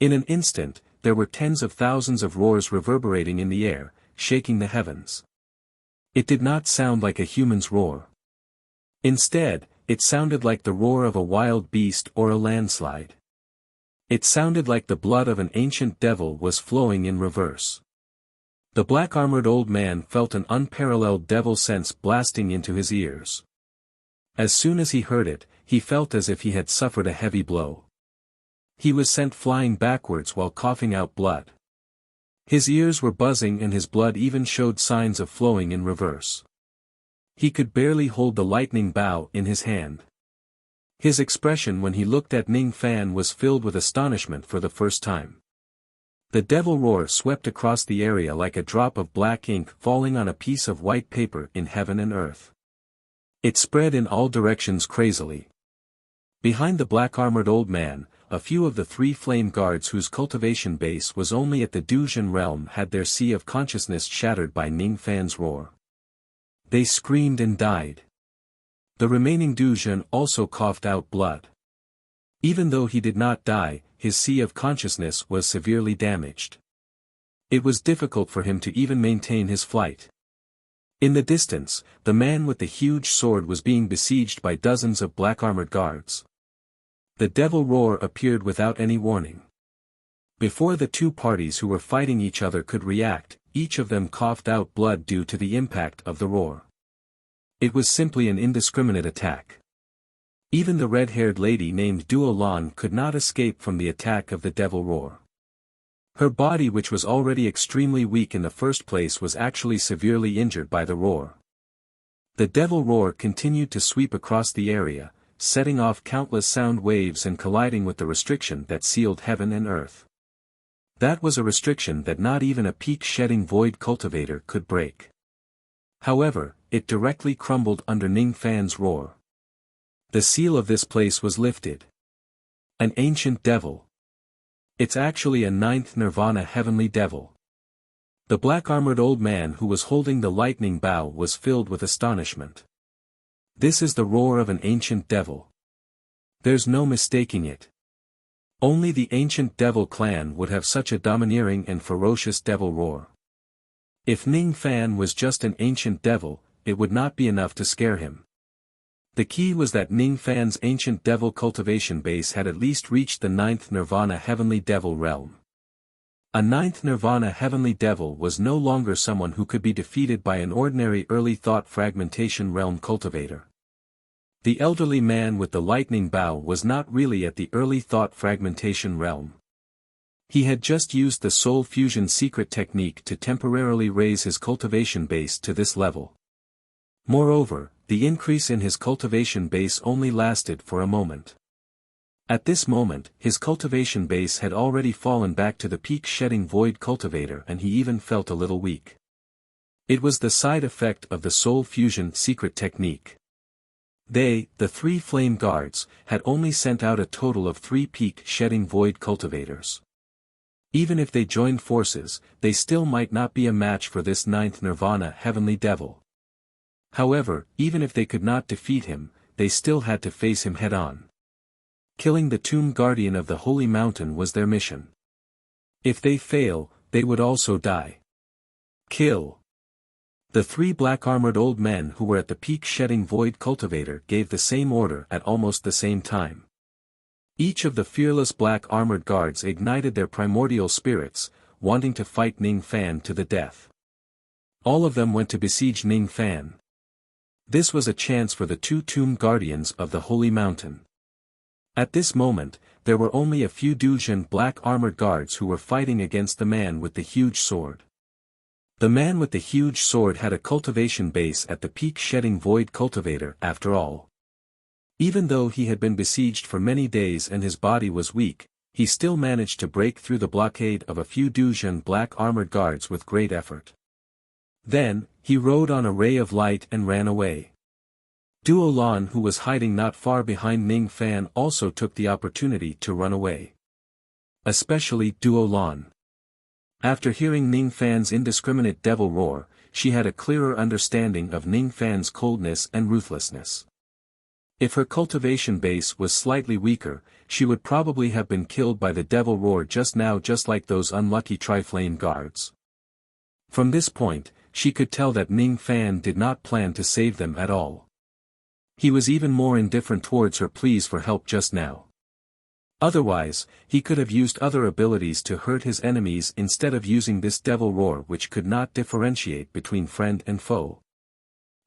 In an instant, there were tens of thousands of roars reverberating in the air, shaking the heavens. It did not sound like a human's roar. Instead, it sounded like the roar of a wild beast or a landslide. It sounded like the blood of an ancient devil was flowing in reverse. The black-armored old man felt an unparalleled devil sense blasting into his ears. As soon as he heard it, he felt as if he had suffered a heavy blow. He was sent flying backwards while coughing out blood. His ears were buzzing and his blood even showed signs of flowing in reverse. He could barely hold the lightning bow in his hand. His expression when he looked at Ning Fan was filled with astonishment for the first time. The devil roar swept across the area like a drop of black ink falling on a piece of white paper in heaven and earth. It spread in all directions crazily. Behind the black-armored old man, a few of the 3 flame guards whose cultivation base was only at the Duzhen realm had their sea of consciousness shattered by Ning Fan's roar. They screamed and died. The remaining Duzhen also coughed out blood. Even though he did not die, his sea of consciousness was severely damaged. It was difficult for him to even maintain his flight. In the distance, the man with the huge sword was being besieged by dozens of black-armored guards. The devil roar appeared without any warning. Before the 2 parties who were fighting each other could react, each of them coughed out blood due to the impact of the roar. It was simply an indiscriminate attack. Even the red-haired lady named Duo Lan could not escape from the attack of the devil roar. Her body, which was already extremely weak in the first place, was actually severely injured by the roar. The devil roar continued to sweep across the area, setting off countless sound waves and colliding with the restriction that sealed heaven and earth. That was a restriction that not even a peak-shedding void cultivator could break. However, it directly crumbled under Ning Fan's roar. The seal of this place was lifted. An ancient devil. It's actually a 9th nirvana heavenly devil. The black-armored old man who was holding the lightning bow was filled with astonishment. This is the roar of an ancient devil. There's no mistaking it. Only the ancient devil clan would have such a domineering and ferocious devil roar. If Ning Fan was just an ancient devil, it would not be enough to scare him. The key was that Ning Fan's ancient devil cultivation base had at least reached the 9th nirvana heavenly devil realm. A 9th nirvana heavenly devil was no longer someone who could be defeated by an ordinary early thought fragmentation realm cultivator. The elderly man with the lightning bow was not really at the early thought fragmentation realm. He had just used the soul fusion secret technique to temporarily raise his cultivation base to this level. Moreover, the increase in his cultivation base only lasted for a moment. At this moment, his cultivation base had already fallen back to the peak-shedding void cultivator and he even felt a little weak. It was the side effect of the soul fusion secret technique. They, the three flame guards, had only sent out a total of 3 peak-shedding void cultivators. Even if they joined forces, they still might not be a match for this 9th Nirvana heavenly devil. However, even if they could not defeat him, they still had to face him head-on. Killing the tomb guardian of the holy mountain was their mission. If they fail, they would also die. Kill. The 3 black-armored old men who were at the peak-shedding void cultivator gave the same order at almost the same time. Each of the fearless black-armored guards ignited their primordial spirits, wanting to fight Ning Fan to the death. All of them went to besiege Ning Fan. This was a chance for the 2 tomb guardians of the holy mountain. At this moment, there were only a few dozen black-armored guards who were fighting against the man with the huge sword. The man with the huge sword had a cultivation base at the peak-shedding void cultivator after all. Even though he had been besieged for many days and his body was weak, he still managed to break through the blockade of a few dozen black-armored guards with great effort. Then, he rode on a ray of light and ran away. Duo Lan, who was hiding not far behind Ning Fan, also took the opportunity to run away. Especially Duo Lan. After hearing Ning Fan's indiscriminate devil roar, she had a clearer understanding of Ning Fan's coldness and ruthlessness. If her cultivation base was slightly weaker, she would probably have been killed by the devil roar just now, just like those unlucky Triflame guards. From this point, she could tell that Ning Fan did not plan to save them at all. He was even more indifferent towards her pleas for help just now. Otherwise, he could have used other abilities to hurt his enemies instead of using this devil roar, which could not differentiate between friend and foe.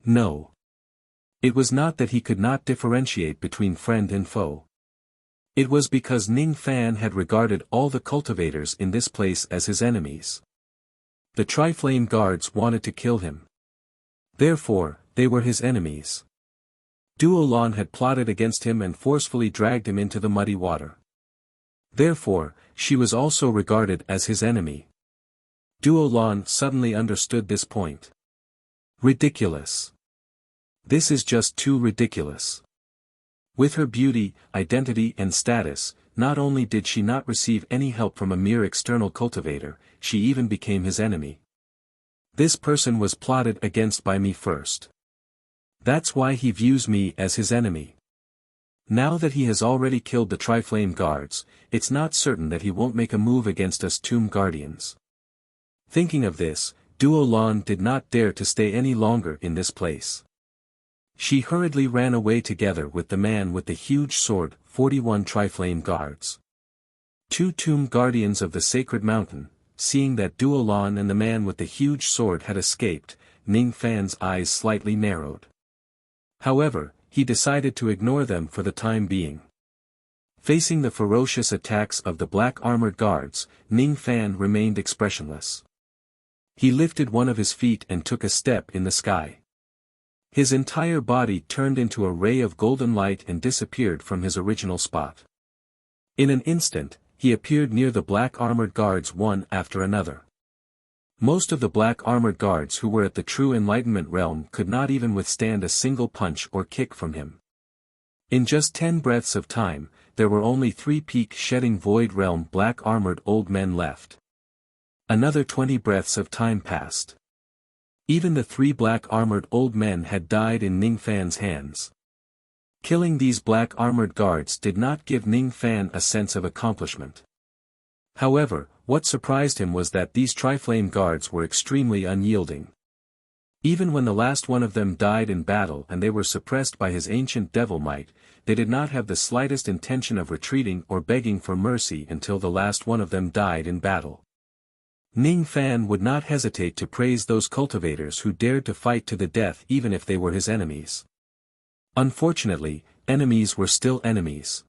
No. It was not that he could not differentiate between friend and foe. It was because Ning Fan had regarded all the cultivators in this place as his enemies. The Triflame guards wanted to kill him. Therefore, they were his enemies. Duo Lan had plotted against him and forcefully dragged him into the muddy water. Therefore, she was also regarded as his enemy. Duo Lan suddenly understood this point. Ridiculous. This is just too ridiculous. With her beauty, identity and status, not only did she not receive any help from a mere external cultivator, she even became his enemy. This person was plotted against by me first. That's why he views me as his enemy. Now that he has already killed the Triflame guards, it's not certain that he won't make a move against us tomb guardians. Thinking of this, Duo Lan did not dare to stay any longer in this place. She hurriedly ran away together with the man with the huge sword, 41 Triflame guards. 2 tomb guardians of the sacred mountain, seeing that Duo Lan and the man with the huge sword had escaped, Ning Fan's eyes slightly narrowed. However, he decided to ignore them for the time being. Facing the ferocious attacks of the black-armored guards, Ning Fan remained expressionless. He lifted one of his feet and took a step in the sky. His entire body turned into a ray of golden light and disappeared from his original spot. In an instant, he appeared near the black-armored guards one after another. Most of the black-armored guards who were at the true enlightenment realm could not even withstand a single punch or kick from him. In just 10 breaths of time, there were only 3 peak-shedding void realm black-armored old men left. Another 20 breaths of time passed. Even the 3 black-armored old men had died in Ning Fan's hands. Killing these black-armored guards did not give Ning Fan a sense of accomplishment. However, what surprised him was that these Triflame guards were extremely unyielding. Even when the last one of them died in battle and they were suppressed by his ancient devil might, they did not have the slightest intention of retreating or begging for mercy until the last one of them died in battle. Ning Fan would not hesitate to praise those cultivators who dared to fight to the death even if they were his enemies. Unfortunately, enemies were still enemies.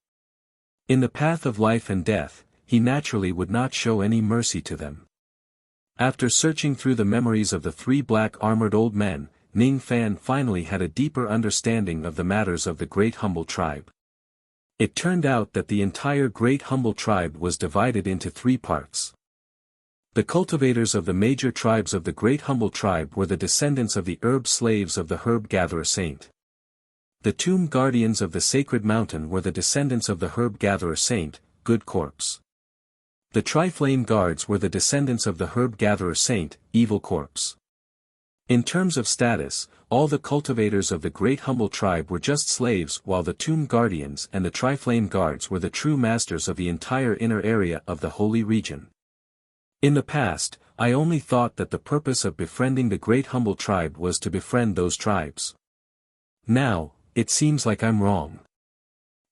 In the path of life and death, he naturally would not show any mercy to them. After searching through the memories of the 3 black-armored old men, Ning Fan finally had a deeper understanding of the matters of the Great Humble Tribe. It turned out that the entire Great Humble Tribe was divided into 3 parts. The cultivators of the major tribes of the Great Humble Tribe were the descendants of the herb slaves of the herb gatherer saint. The tomb guardians of the sacred mountain were the descendants of the herb-gatherer saint, Good Corpse. The Tri-Flame Guards were the descendants of the herb-gatherer saint, Evil Corpse. In terms of status, all the cultivators of the Great Humble Tribe were just slaves, while the Tomb Guardians and the Tri-Flame Guards were the true masters of the entire inner area of the Holy Region. In the past, I only thought that the purpose of befriending the Great Humble Tribe was to befriend those tribes. Now, it seems like I'm wrong.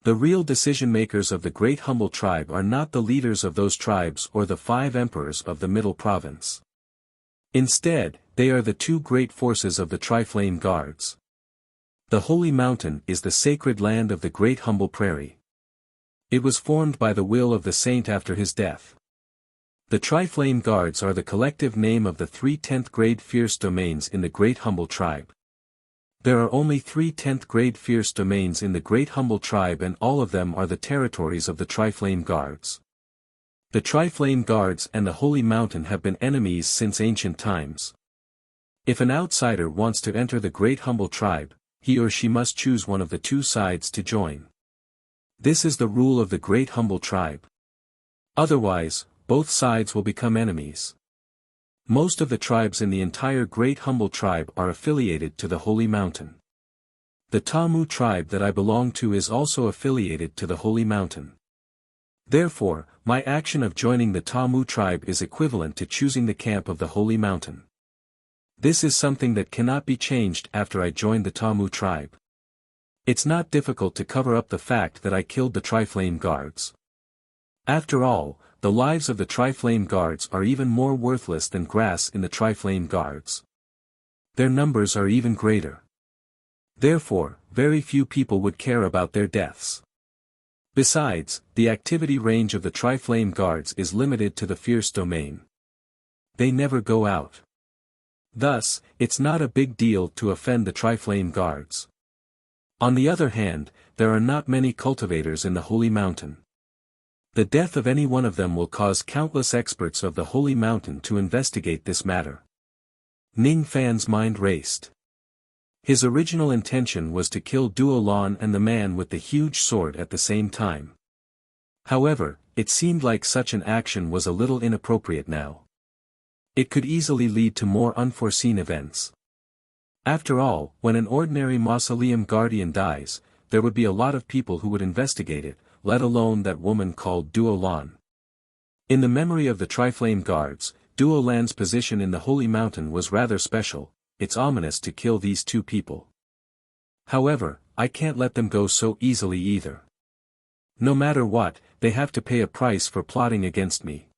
The real decision-makers of the Great Humble Tribe are not the leaders of those tribes or the 5 emperors of the Middle Province. Instead, they are the 2 great forces of the Tri-Flame Guards. The Holy Mountain is the sacred land of the Great Humble Prairie. It was formed by the will of the saint after his death. The Tri-Flame Guards are the collective name of the 3 10th-grade fierce domains in the Great Humble Tribe. There are only 3 10th-grade fierce domains in the Great Humble Tribe, and all of them are the territories of the Tri-Flame Guards. The Tri-Flame Guards and the Holy Mountain have been enemies since ancient times. If an outsider wants to enter the Great Humble Tribe, he or she must choose one of the 2 sides to join. This is the rule of the Great Humble Tribe. Otherwise, both sides will become enemies. Most of the tribes in the entire Great Humble Tribe are affiliated to the Holy Mountain. The Tamu tribe that I belong to is also affiliated to the Holy Mountain. Therefore, my action of joining the Tamu tribe is equivalent to choosing the camp of the Holy Mountain. This is something that cannot be changed after I joined the Tamu tribe. It's not difficult to cover up the fact that I killed the Tri-Flame Guards. After all, the lives of the Tri-Flame Guards are even more worthless than grass in the Tri-Flame Guards. Their numbers are even greater. Therefore, very few people would care about their deaths. Besides, the activity range of the Tri-Flame Guards is limited to the fierce domain. They never go out. Thus, it's not a big deal to offend the Tri-Flame Guards. On the other hand, there are not many cultivators in the Holy Mountain. The death of any one of them will cause countless experts of the Holy Mountain to investigate this matter. Ning Fan's mind raced. His original intention was to kill Duo Lan and the man with the huge sword at the same time. However, it seemed like such an action was a little inappropriate now. It could easily lead to more unforeseen events. After all, when an ordinary mausoleum guardian dies, there would be a lot of people who would investigate it, let alone that woman called Duo Lan. In the memory of the Tri-Flame Guards, Duo Lan's position in the Holy Mountain was rather special. It's ominous to kill these 2 people. However, I can't let them go so easily either. No matter what, they have to pay a price for plotting against me.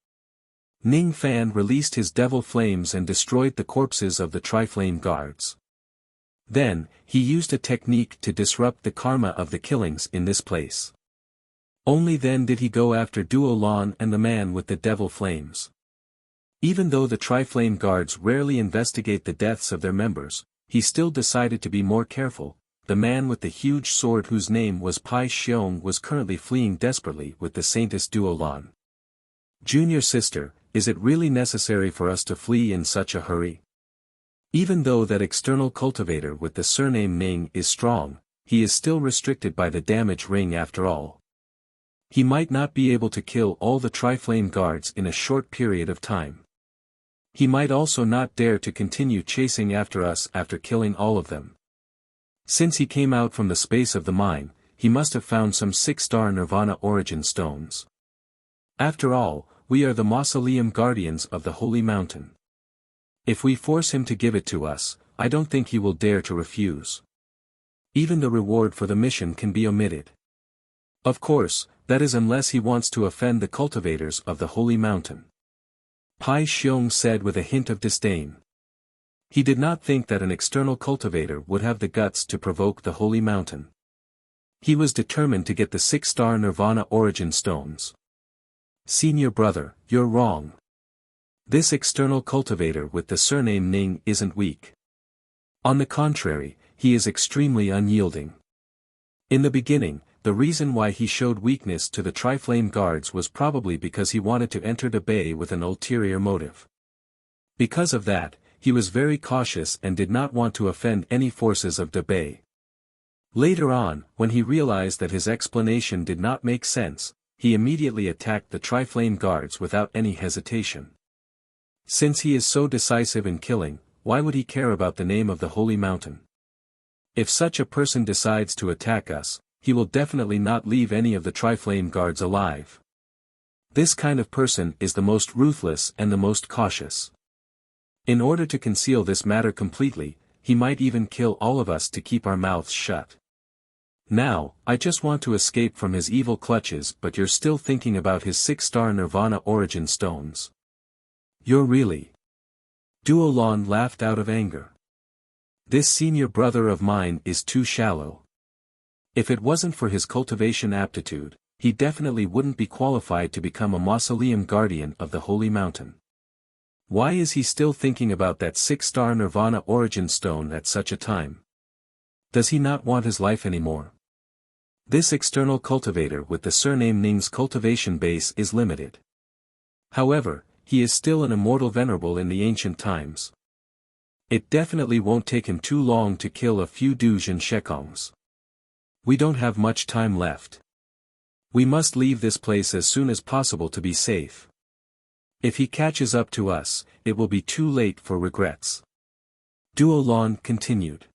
Ning Fan released his devil flames and destroyed the corpses of the Tri-Flame Guards. Then, he used a technique to disrupt the karma of the killings in this place. Only then did he go after Duo Lan and the man with the devil flames. Even though the Tri-Flame Guards rarely investigate the deaths of their members, he still decided to be more careful. The man with the huge sword whose name was Pai Xiong was currently fleeing desperately with the Saintess Duo Lan. Junior sister, is it really necessary for us to flee in such a hurry? Even though that external cultivator with the surname Ning is strong, he is still restricted by the damage ring after all. He might not be able to kill all the Tri-Flame Guards in a short period of time. He might also not dare to continue chasing after us after killing all of them. Since he came out from the space of the mine, he must have found some 6-star Nirvana origin stones. After all, we are the Mausoleum Guardians of the Holy Mountain. If we force him to give it to us, I don't think he will dare to refuse. Even the reward for the mission can be omitted. Of course, that is unless he wants to offend the cultivators of the Holy Mountain. Pai Xiong said with a hint of disdain. He did not think that an external cultivator would have the guts to provoke the Holy Mountain. He was determined to get the 6-star Nirvana origin stones. Senior brother, you're wrong. This external cultivator with the surname Ning isn't weak. On the contrary, he is extremely unyielding. In the beginning, the reason why he showed weakness to the Tri-Flame Guards was probably because he wanted to enter the bay with an ulterior motive. Because of that, he was very cautious and did not want to offend any forces of the bay. Later on, when he realized that his explanation did not make sense, he immediately attacked the Triflame guards without any hesitation. Since he is so decisive in killing, why would he care about the name of the holy mountain? If such a person decides to attack us, he will definitely not leave any of the Triflame guards alive. This kind of person is the most ruthless and the most cautious. In order to conceal this matter completely, he might even kill all of us to keep our mouths shut. Now, I just want to escape from his evil clutches, but you're still thinking about his 6-star Nirvana origin stones. You're really... Duolon laughed out of anger. This senior brother of mine is too shallow. If it wasn't for his cultivation aptitude, he definitely wouldn't be qualified to become a mausoleum guardian of the holy mountain. Why is he still thinking about that 6-star Nirvana origin stone at such a time? Does he not want his life anymore? This external cultivator with the surname Ning's cultivation base is limited. However, he is still an immortal venerable in the ancient times. It definitely won't take him too long to kill a few Duj and Shekongs. We don't have much time left. We must leave this place as soon as possible to be safe. If he catches up to us, it will be too late for regrets. Duolon continued.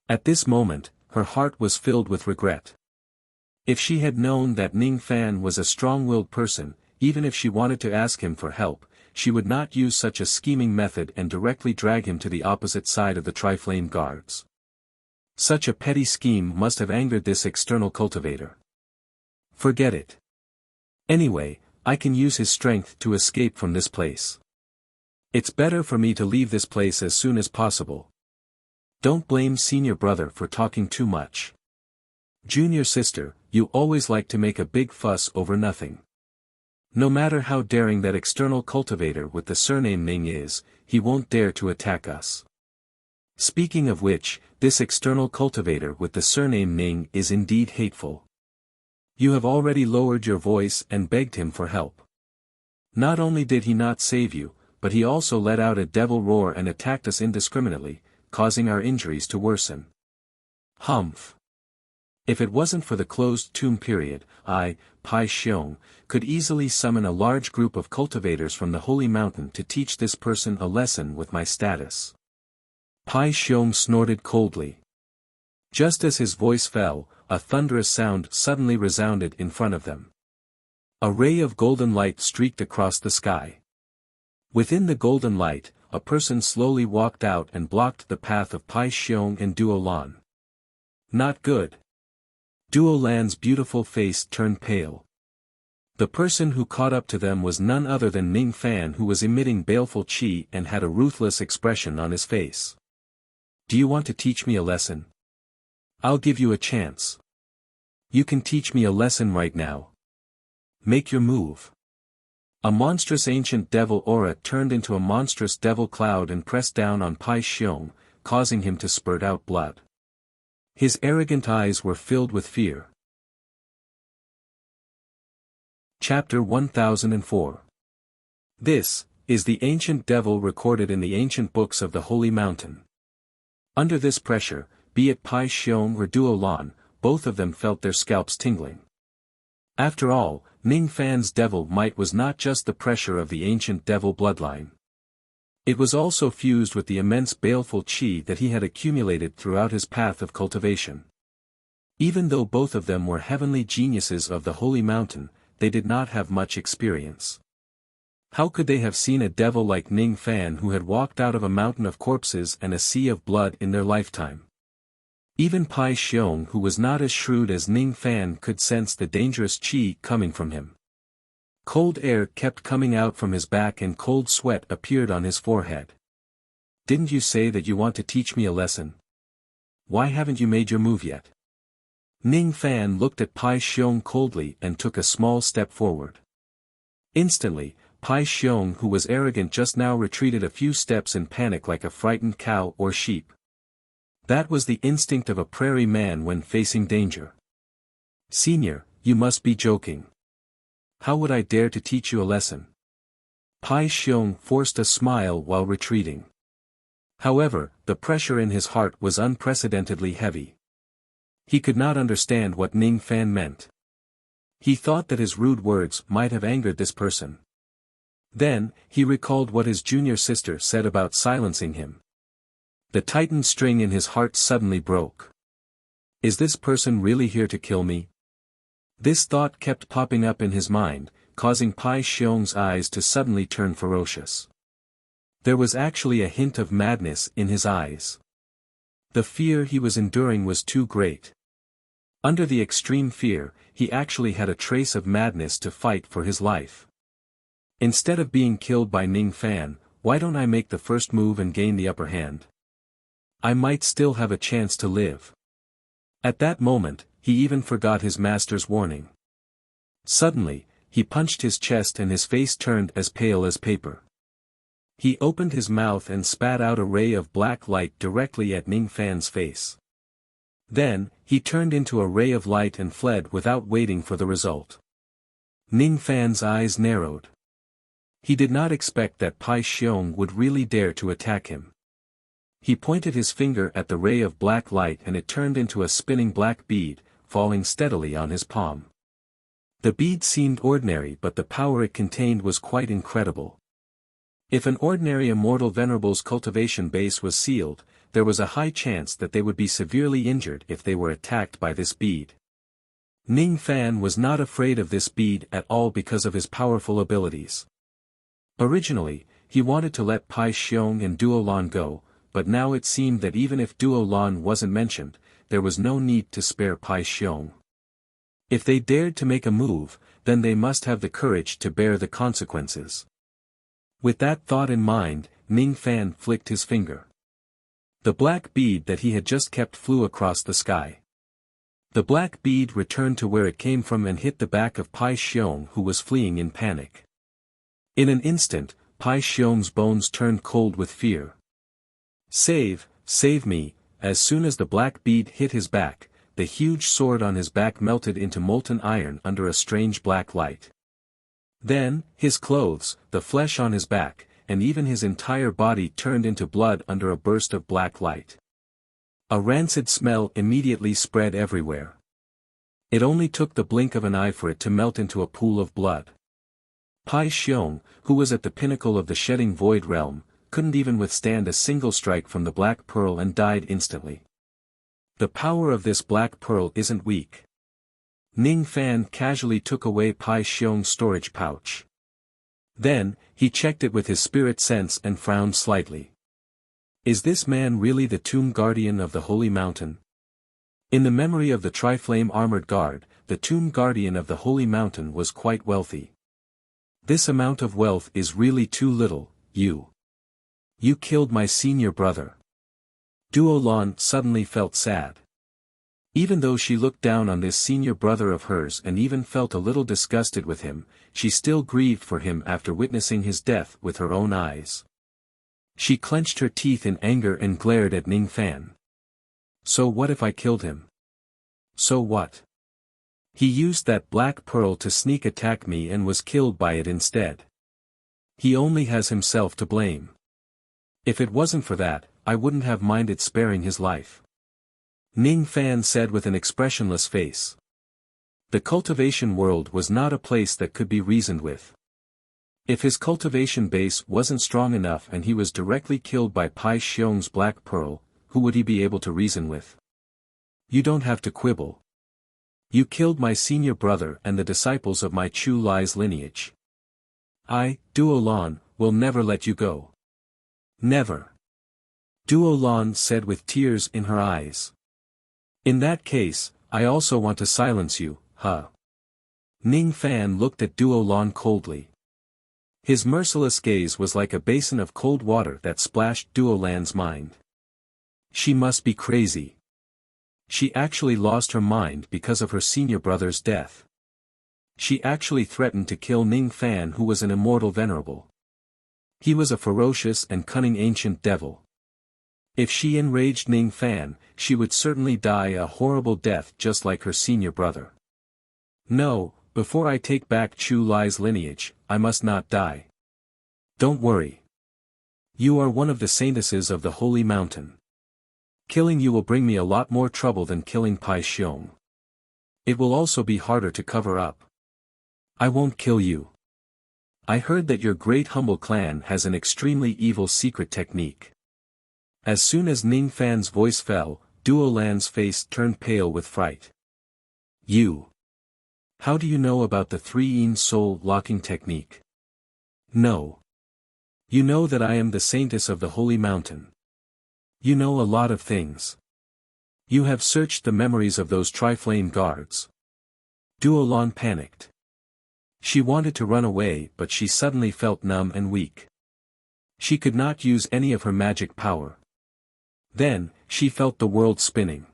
At this moment, her heart was filled with regret. If she had known that Ning Fan was a strong-willed person, even if she wanted to ask him for help, she would not use such a scheming method and directly drag him to the opposite side of the Triflame guards. Such a petty scheme must have angered this external cultivator. Forget it. Anyway, I can use his strength to escape from this place. It's better for me to leave this place as soon as possible. Don't blame senior brother for talking too much. Junior sister, you always like to make a big fuss over nothing. No matter how daring that external cultivator with the surname Ning is, he won't dare to attack us. Speaking of which, this external cultivator with the surname Ning is indeed hateful. You have already lowered your voice and begged him for help. Not only did he not save you, but he also let out a devil roar and attacked us indiscriminately, causing our injuries to worsen. Humph. If it wasn't for the closed tomb period, I, Pai Xiong, could easily summon a large group of cultivators from the holy mountain to teach this person a lesson with my status. Pai Xiong snorted coldly. Just as his voice fell, a thunderous sound suddenly resounded in front of them. A ray of golden light streaked across the sky. Within the golden light, a person slowly walked out and blocked the path of Pai Xiong and Duolan. Not good. Duolan's beautiful face turned pale. The person who caught up to them was none other than Ning Fan, who was emitting baleful qi and had a ruthless expression on his face. Do you want to teach me a lesson? I'll give you a chance. You can teach me a lesson right now. Make your move. A monstrous ancient devil aura turned into a monstrous devil cloud and pressed down on Pai Xiong, causing him to spurt out blood. His arrogant eyes were filled with fear. Chapter 1004. This is the ancient devil recorded in the ancient books of the Holy Mountain. Under this pressure, be it Pai Xiong or Duolan, both of them felt their scalps tingling. After all, Ning Fan's devil might was not just the pressure of the ancient devil bloodline. It was also fused with the immense baleful qi that he had accumulated throughout his path of cultivation. Even though both of them were heavenly geniuses of the holy mountain, they did not have much experience. How could they have seen a devil like Ning Fan who had walked out of a mountain of corpses and a sea of blood in their lifetime? Even Pai Xiong, who was not as shrewd as Ning Fan, could sense the dangerous qi coming from him. Cold air kept coming out from his back and cold sweat appeared on his forehead. Didn't you say that you want to teach me a lesson? Why haven't you made your move yet? Ning Fan looked at Pai Xiong coldly and took a small step forward. Instantly, Pai Xiong, who was arrogant just now, retreated a few steps in panic like a frightened cow or sheep. That was the instinct of a prairie man when facing danger. Senior, you must be joking. How would I dare to teach you a lesson? Pai Xiong forced a smile while retreating. However, the pressure in his heart was unprecedentedly heavy. He could not understand what Ning Fan meant. He thought that his rude words might have angered this person. Then, he recalled what his junior sister said about silencing him. The tightened string in his heart suddenly broke. Is this person really here to kill me? This thought kept popping up in his mind, causing Pai Xiong's eyes to suddenly turn ferocious. There was actually a hint of madness in his eyes. The fear he was enduring was too great. Under the extreme fear, he actually had a trace of madness to fight for his life. Instead of being killed by Ning Fan, why don't I make the first move and gain the upper hand? I might still have a chance to live. At that moment, he even forgot his master's warning. Suddenly, he punched his chest and his face turned as pale as paper. He opened his mouth and spat out a ray of black light directly at Ning Fan's face. Then, he turned into a ray of light and fled without waiting for the result. Ning Fan's eyes narrowed. He did not expect that Pai Xiong would really dare to attack him. He pointed his finger at the ray of black light and it turned into a spinning black bead, falling steadily on his palm. The bead seemed ordinary but the power it contained was quite incredible. If an ordinary immortal venerable's cultivation base was sealed, there was a high chance that they would be severely injured if they were attacked by this bead. Ning Fan was not afraid of this bead at all because of his powerful abilities. Originally, he wanted to let Pai Xiong and Duo Lan go, but now it seemed that even if Duo Lan wasn't mentioned, there was no need to spare Pai Xiong. If they dared to make a move, then they must have the courage to bear the consequences. With that thought in mind, Ning Fan flicked his finger. The black bead that he had just kept flew across the sky. The black bead returned to where it came from and hit the back of Pai Xiong who was fleeing in panic. In an instant, Pai Xiong's bones turned cold with fear. Save me, as soon as the black bead hit his back, the huge sword on his back melted into molten iron under a strange black light. Then, his clothes, the flesh on his back, and even his entire body turned into blood under a burst of black light. A rancid smell immediately spread everywhere. It only took the blink of an eye for it to melt into a pool of blood. Pai Xiong, who was at the pinnacle of the shedding void realm, couldn't even withstand a single strike from the black pearl and died instantly. The power of this black pearl isn't weak. Ning Fan casually took away Pai Xiong's storage pouch. Then, he checked it with his spirit sense and frowned slightly. Is this man really the tomb guardian of the Holy Mountain? In the memory of the Triflame Armored Guard, the tomb guardian of the Holy Mountain was quite wealthy. This amount of wealth is really too little. You killed my senior brother. Duo Lan suddenly felt sad. Even though she looked down on this senior brother of hers and even felt a little disgusted with him, she still grieved for him after witnessing his death with her own eyes. She clenched her teeth in anger and glared at Ning Fan. So what if I killed him? So what? He used that black pearl to sneak attack me and was killed by it instead. He only has himself to blame. If it wasn't for that, I wouldn't have minded sparing his life. Ning Fan said with an expressionless face. The cultivation world was not a place that could be reasoned with. If his cultivation base wasn't strong enough and he was directly killed by Pai Xiong's black pearl, who would he be able to reason with? You don't have to quibble. You killed my senior brother and the disciples of my Chu Lai's lineage. I, Duo Lan, will never let you go. Never. Duo Lan said with tears in her eyes. In that case, I also want to silence you, huh? Ning Fan looked at Duo Lan coldly. His merciless gaze was like a basin of cold water that splashed Duo Lan's mind. She must be crazy. She actually lost her mind because of her senior brother's death. She actually threatened to kill Ning Fan, who was an immortal venerable. He was a ferocious and cunning ancient devil. If she enraged Ning Fan, she would certainly die a horrible death just like her senior brother. No, before I take back Chu Lai's lineage, I must not die. Don't worry. You are one of the saintesses of the Holy Mountain. Killing you will bring me a lot more trouble than killing Pai Xiong. It will also be harder to cover up. I won't kill you. I heard that your great humble clan has an extremely evil secret technique. As soon as Ning Fan's voice fell, Duo Lan's face turned pale with fright. You. How do you know about the three-yin soul locking technique? No. You know that I am the saintess of the holy mountain. You know a lot of things. You have searched the memories of those tri-flame guards. Duo Lan panicked. She wanted to run away but she suddenly felt numb and weak. She could not use any of her magic power. Then, she felt the world spinning.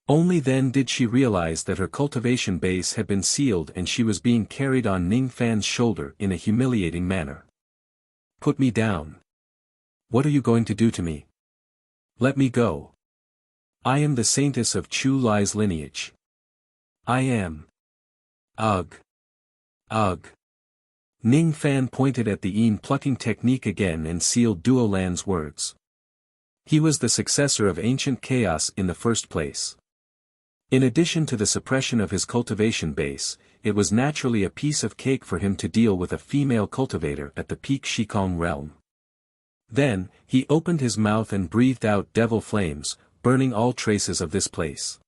Only then did she realize that her cultivation base had been sealed and she was being carried on Ning Fan's shoulder in a humiliating manner. Put me down. What are you going to do to me? Let me go. I am the saintess of Chu Lai's lineage. I am. Ugh. Ugh. Ning Fan pointed at the yin plucking technique again and sealed Duo Lan's words. He was the successor of ancient chaos in the first place. In addition to the suppression of his cultivation base, it was naturally a piece of cake for him to deal with a female cultivator at the peak Shikong realm. Then, he opened his mouth and breathed out devil flames, burning all traces of this place.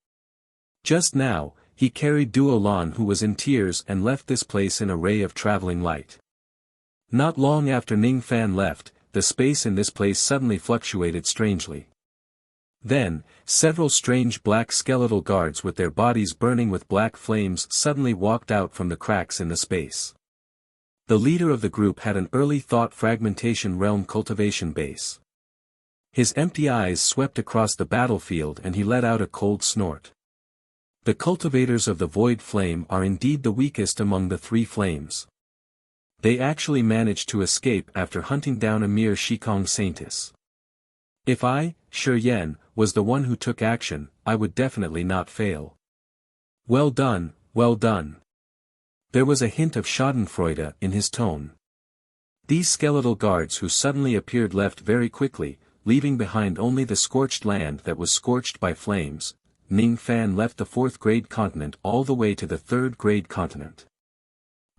Just now, he carried Duo Lan who was in tears and left this place in a ray of traveling light. Not long after Ning Fan left, the space in this place suddenly fluctuated strangely. Then, several strange black skeletal guards with their bodies burning with black flames suddenly walked out from the cracks in the space. The leader of the group had an early thought fragmentation realm cultivation base. His empty eyes swept across the battlefield and he let out a cold snort. The cultivators of the void flame are indeed the weakest among the three flames. They actually managed to escape after hunting down a mere Shikong saintess. If I, Shi Yan, was the one who took action, I would definitely not fail. Well done, well done. There was a hint of schadenfreude in his tone. These skeletal guards who suddenly appeared left very quickly, leaving behind only the scorched land that was scorched by flames. Ning Fan left the 4th grade continent all the way to the 3rd grade continent.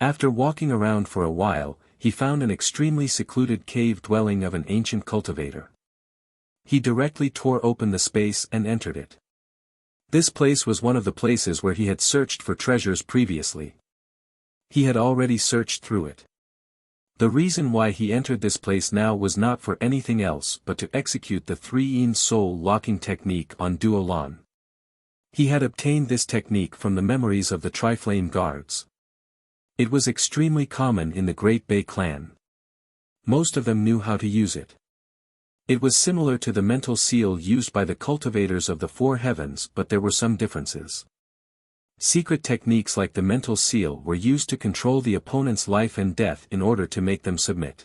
After walking around for a while, he found an extremely secluded cave dwelling of an ancient cultivator. He directly tore open the space and entered it. This place was one of the places where he had searched for treasures previously. He had already searched through it. The reason why he entered this place now was not for anything else but to execute the three-yin soul locking technique on Duo Lan. He had obtained this technique from the memories of the Tri-Flame Guards. It was extremely common in the Great Bay clan. Most of them knew how to use it. It was similar to the mental seal used by the cultivators of the Four Heavens, but there were some differences. Secret techniques like the mental seal were used to control the opponent's life and death in order to make them submit.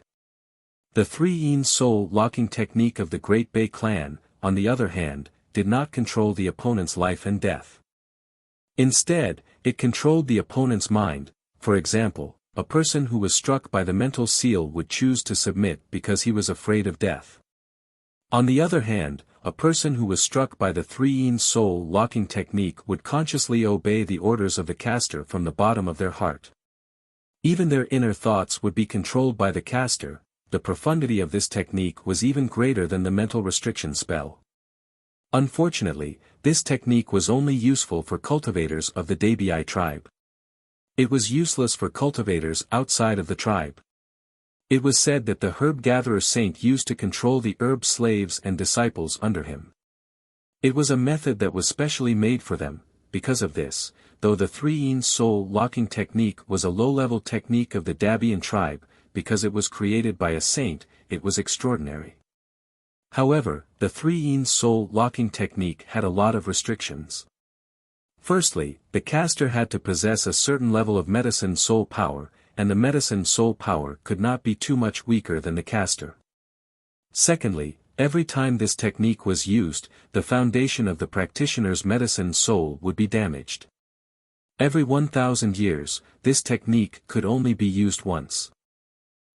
The three-yin soul locking technique of the Great Bay clan, on the other hand, did not control the opponent's life and death. Instead, it controlled the opponent's mind. For example, a person who was struck by the mental seal would choose to submit because he was afraid of death. On the other hand, a person who was struck by the three-yin soul locking technique would consciously obey the orders of the caster from the bottom of their heart. Even their inner thoughts would be controlled by the caster. The profundity of this technique was even greater than the mental restriction spell. Unfortunately, this technique was only useful for cultivators of the Dabii tribe. It was useless for cultivators outside of the tribe. It was said that the herb-gatherer saint used to control the herb slaves and disciples under him. It was a method that was specially made for them. Because of this, though the three-yin soul locking technique was a low-level technique of the Dabian tribe, because it was created by a saint, it was extraordinary. However, the three-yin soul locking technique had a lot of restrictions. Firstly, the caster had to possess a certain level of medicine soul power, and the medicine soul power could not be too much weaker than the caster. Secondly, every time this technique was used, the foundation of the practitioner's medicine soul would be damaged. Every 1,000 years, this technique could only be used once.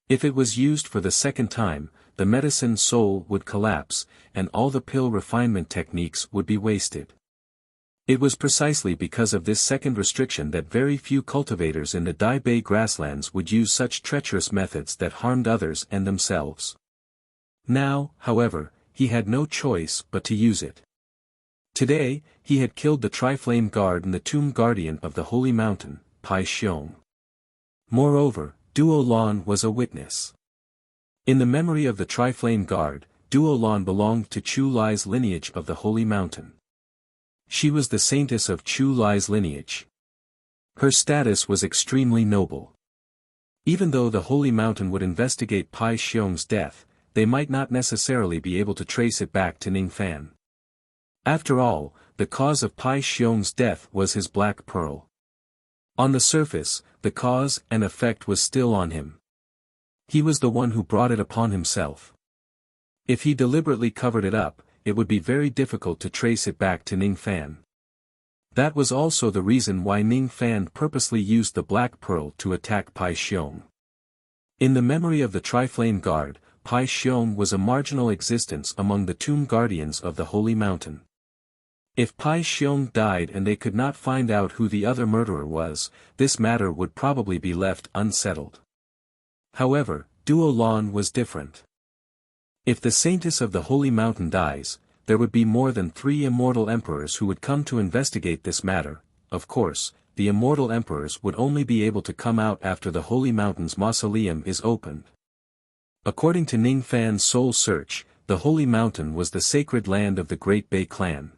If it was used for the second time, the medicine soul would collapse, and all the pill refinement techniques would be wasted. It was precisely because of this second restriction that very few cultivators in the Dai Bei grasslands would use such treacherous methods that harmed others and themselves. Now, however, he had no choice but to use it. Today, he had killed the Triflame Guard and the Tomb Guardian of the Holy Mountain, Pai Xiong. Moreover, Duo Lan was a witness. In the memory of the Triflame Guard, Duo Lan belonged to Chu Lai's lineage of the Holy Mountain. She was the saintess of Chu Lai's lineage. Her status was extremely noble. Even though the Holy Mountain would investigate Pai Xiong's death, they might not necessarily be able to trace it back to Ningfan. After all, the cause of Pai Xiong's death was his black pearl. On the surface, the cause and effect was still on him. He was the one who brought it upon himself. If he deliberately covered it up, it would be very difficult to trace it back to Ningfan. That was also the reason why Ningfan purposely used the black pearl to attack Pai Xiong. In the memory of the Triflame Guard, Pai Xiong was a marginal existence among the Tomb Guardians of the Holy Mountain. If Pai Xiong died and they could not find out who the other murderer was, this matter would probably be left unsettled. However, Duo Lan was different. If the saintess of the Holy Mountain dies, there would be more than 3 immortal emperors who would come to investigate this matter. Of course, the immortal emperors would only be able to come out after the Holy Mountain's mausoleum is opened. According to Ningfan's soul search, the Holy Mountain was the sacred land of the Great Bei clan.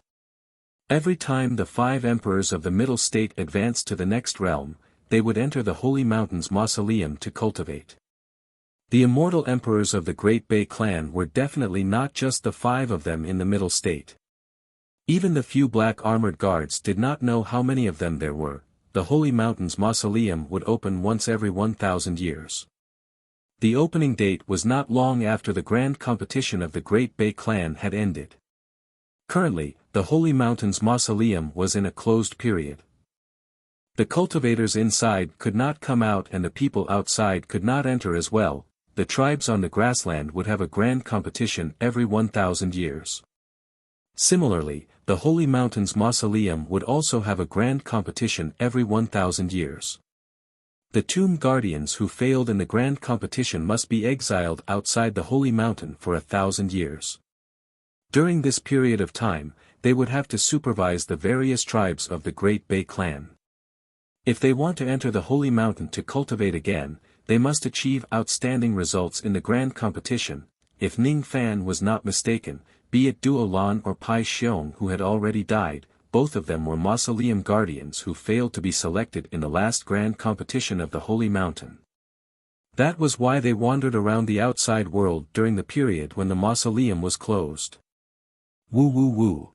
Every time the 5 emperors of the Middle State advanced to the next realm, they would enter the Holy Mountain's mausoleum to cultivate. The immortal emperors of the Great Bei clan were definitely not just the 5 of them in the Middle State. Even the few black armored guards did not know how many of them there were. The Holy Mountain's mausoleum would open once every 1,000 years. The opening date was not long after the grand competition of the Great Bei clan had ended. Currently, the Holy Mountain's mausoleum was in a closed period. The cultivators inside could not come out and the people outside could not enter as well. The tribes on the grassland would have a grand competition every 1,000 years. Similarly, the Holy Mountain's mausoleum would also have a grand competition every 1,000 years. The Tomb Guardians who failed in the grand competition must be exiled outside the Holy Mountain for 1,000 years. During this period of time, they would have to supervise the various tribes of the Great Bei clan. If they want to enter the Holy Mountain to cultivate again, they must achieve outstanding results in the grand competition. If Ningfan was not mistaken, be it Duo Lan or Pai Xiong who had already died, both of them were mausoleum guardians who failed to be selected in the last grand competition of the Holy Mountain. That was why they wandered around the outside world during the period when the mausoleum was closed. Woo woo woo.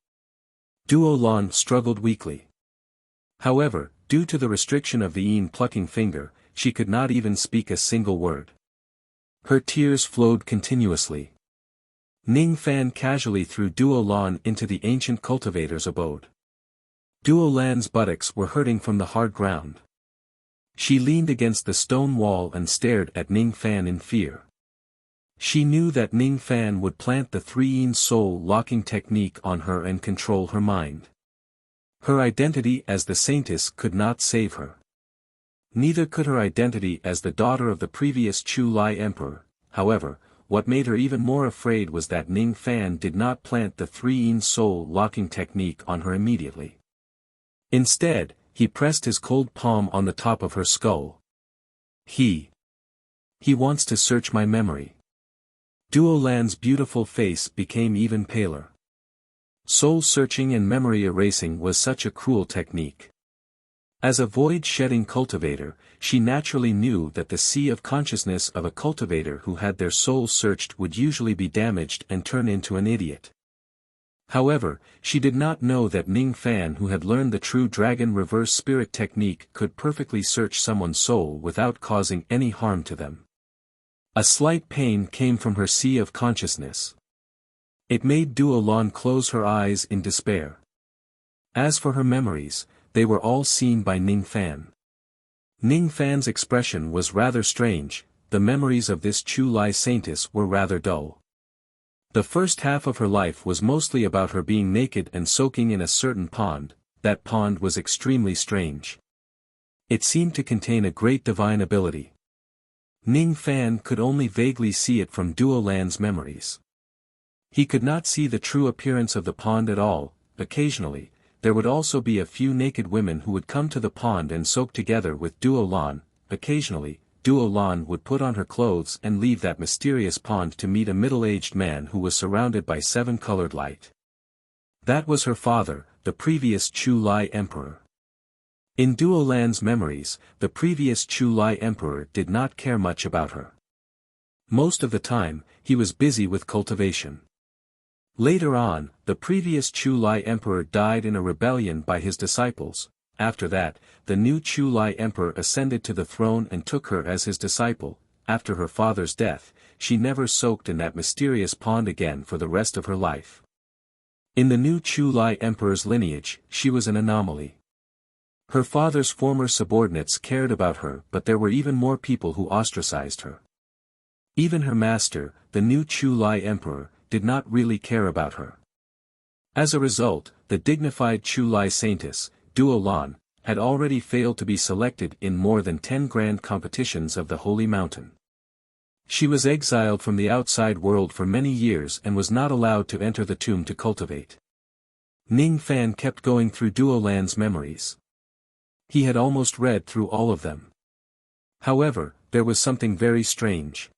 Duo Lan struggled weakly. However, due to the restriction of the Yin plucking finger, she could not even speak a single word. Her tears flowed continuously. Ningfan casually threw Duo Lan into the ancient cultivator's abode. Duo Lan's buttocks were hurting from the hard ground. She leaned against the stone wall and stared at Ningfan in fear. She knew that Ningfan would plant the 3-Yin soul locking technique on her and control her mind. Her identity as the saintess could not save her. Neither could her identity as the daughter of the previous Chu Lai emperor. However, what made her even more afraid was that Ningfan did not plant the 3-Yin soul locking technique on her immediately. Instead, he pressed his cold palm on the top of her skull. He wants to search my memory. Duo Lan's beautiful face became even paler. Soul searching and memory erasing was such a cruel technique. As a void-shedding cultivator, she naturally knew that the sea of consciousness of a cultivator who had their soul searched would usually be damaged and turn into an idiot. However, she did not know that Ningfan who had learned the true dragon reverse spirit technique could perfectly search someone's soul without causing any harm to them. A slight pain came from her sea of consciousness. It made Duo Lan close her eyes in despair. As for her memories, they were all seen by Ningfan. Ningfan's expression was rather strange. the memories of this Chu Lai saintess were rather dull. The first half of her life was mostly about her being naked and soaking in a certain pond. That pond was extremely strange. It seemed to contain a great divine ability. Ning Fan could only vaguely see it from Duo Lan's memories. He could not see the true appearance of the pond at all. Occasionally, there would also be a few naked women who would come to the pond and soak together with Duo Lan. Occasionally, Duo Lan would put on her clothes and leave that mysterious pond to meet a middle-aged man who was surrounded by 7-colored light. That was her father, the previous Chu Lai Emperor. In Duo Lan's memories, the previous Chu Lai Emperor did not care much about her. Most of the time, he was busy with cultivation. Later on, the previous Chu Lai Emperor died in a rebellion by his disciples. After that, the new Chu Lai Emperor ascended to the throne and took her as his disciple. After her father's death, she never soaked in that mysterious pond again for the rest of her life. In the new Chu Lai Emperor's lineage, she was an anomaly. Her father's former subordinates cared about her, but there were even more people who ostracized her. Even her master, the new Chu Lai Emperor, did not really care about her. As a result, the dignified Chu Lai saintess, Duo Lan, had already failed to be selected in more than 10 grand competitions of the Holy Mountain. She was exiled from the outside world for many years and was not allowed to enter the tomb to cultivate. Ning Fan kept going through Duo Lan's memories. He had almost read through all of them. However, there was something very strange.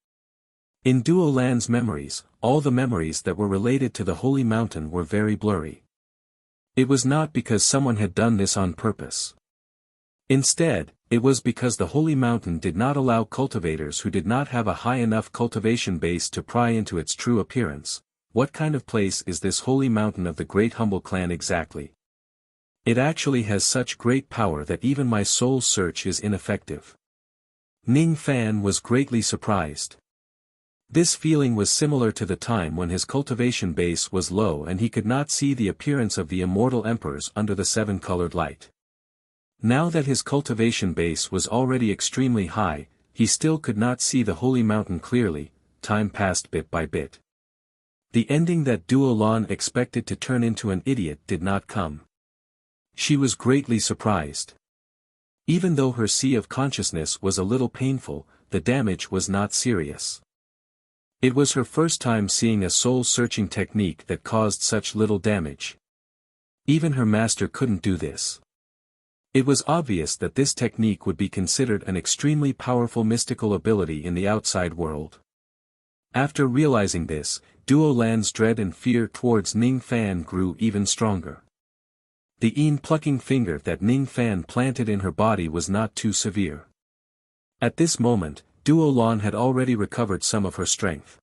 In Duo Lan's memories, all the memories that were related to the Holy Mountain were very blurry. It was not because someone had done this on purpose. Instead, it was because the Holy Mountain did not allow cultivators who did not have a high enough cultivation base to pry into its true appearance. What kind of place is this Holy Mountain of the Great Humble Clan exactly? It actually has such great power that even my soul search is ineffective. Ning Fan was greatly surprised. This feeling was similar to the time when his cultivation base was low and he could not see the appearance of the immortal emperors under the 7-colored light. Now that his cultivation base was already extremely high, he still could not see the Holy Mountain clearly. Time passed bit by bit. The ending that Duo Lan expected to turn into an idiot did not come. She was greatly surprised. Even though her sea of consciousness was a little painful, the damage was not serious. It was her first time seeing a soul-searching technique that caused such little damage. Even her master couldn't do this. It was obvious that this technique would be considered an extremely powerful mystical ability in the outside world. After realizing this, Duo Lan's dread and fear towards Ning Fan grew even stronger. The plucking finger that Ning Fan planted in her body was not too severe. At this moment, Duo Lan had already recovered some of her strength.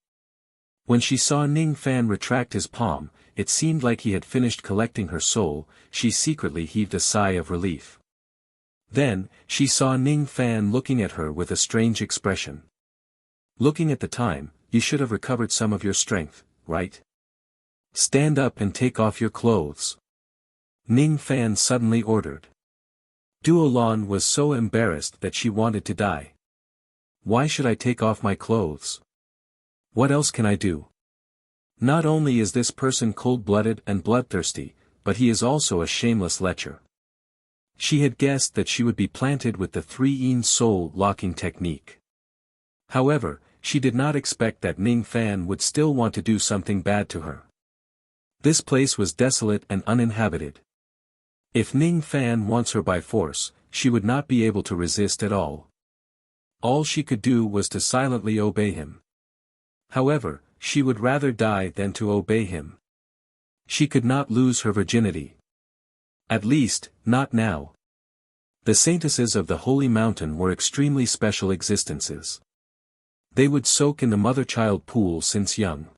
When she saw Ning Fan retract his palm, it seemed like he had finished collecting her soul. She secretly heaved a sigh of relief. Then, she saw Ning Fan looking at her with a strange expression. Looking at the time, you should have recovered some of your strength, right? Stand up and take off your clothes. Ning Fan suddenly ordered. Duo Lan was so embarrassed that she wanted to die. Why should I take off my clothes? What else can I do? Not only is this person cold-blooded and bloodthirsty, but he is also a shameless lecher. She had guessed that she would be planted with the 3 soul-locking technique. However, she did not expect that Ning Fan would still want to do something bad to her. This place was desolate and uninhabited. If Ning Fan wants her by force, she would not be able to resist at all. All she could do was to silently obey him. However, she would rather die than to obey him. She could not lose her virginity. At least, not now. The saintesses of the Holy Mountain were extremely special existences. They would soak in the mother-child pool since young.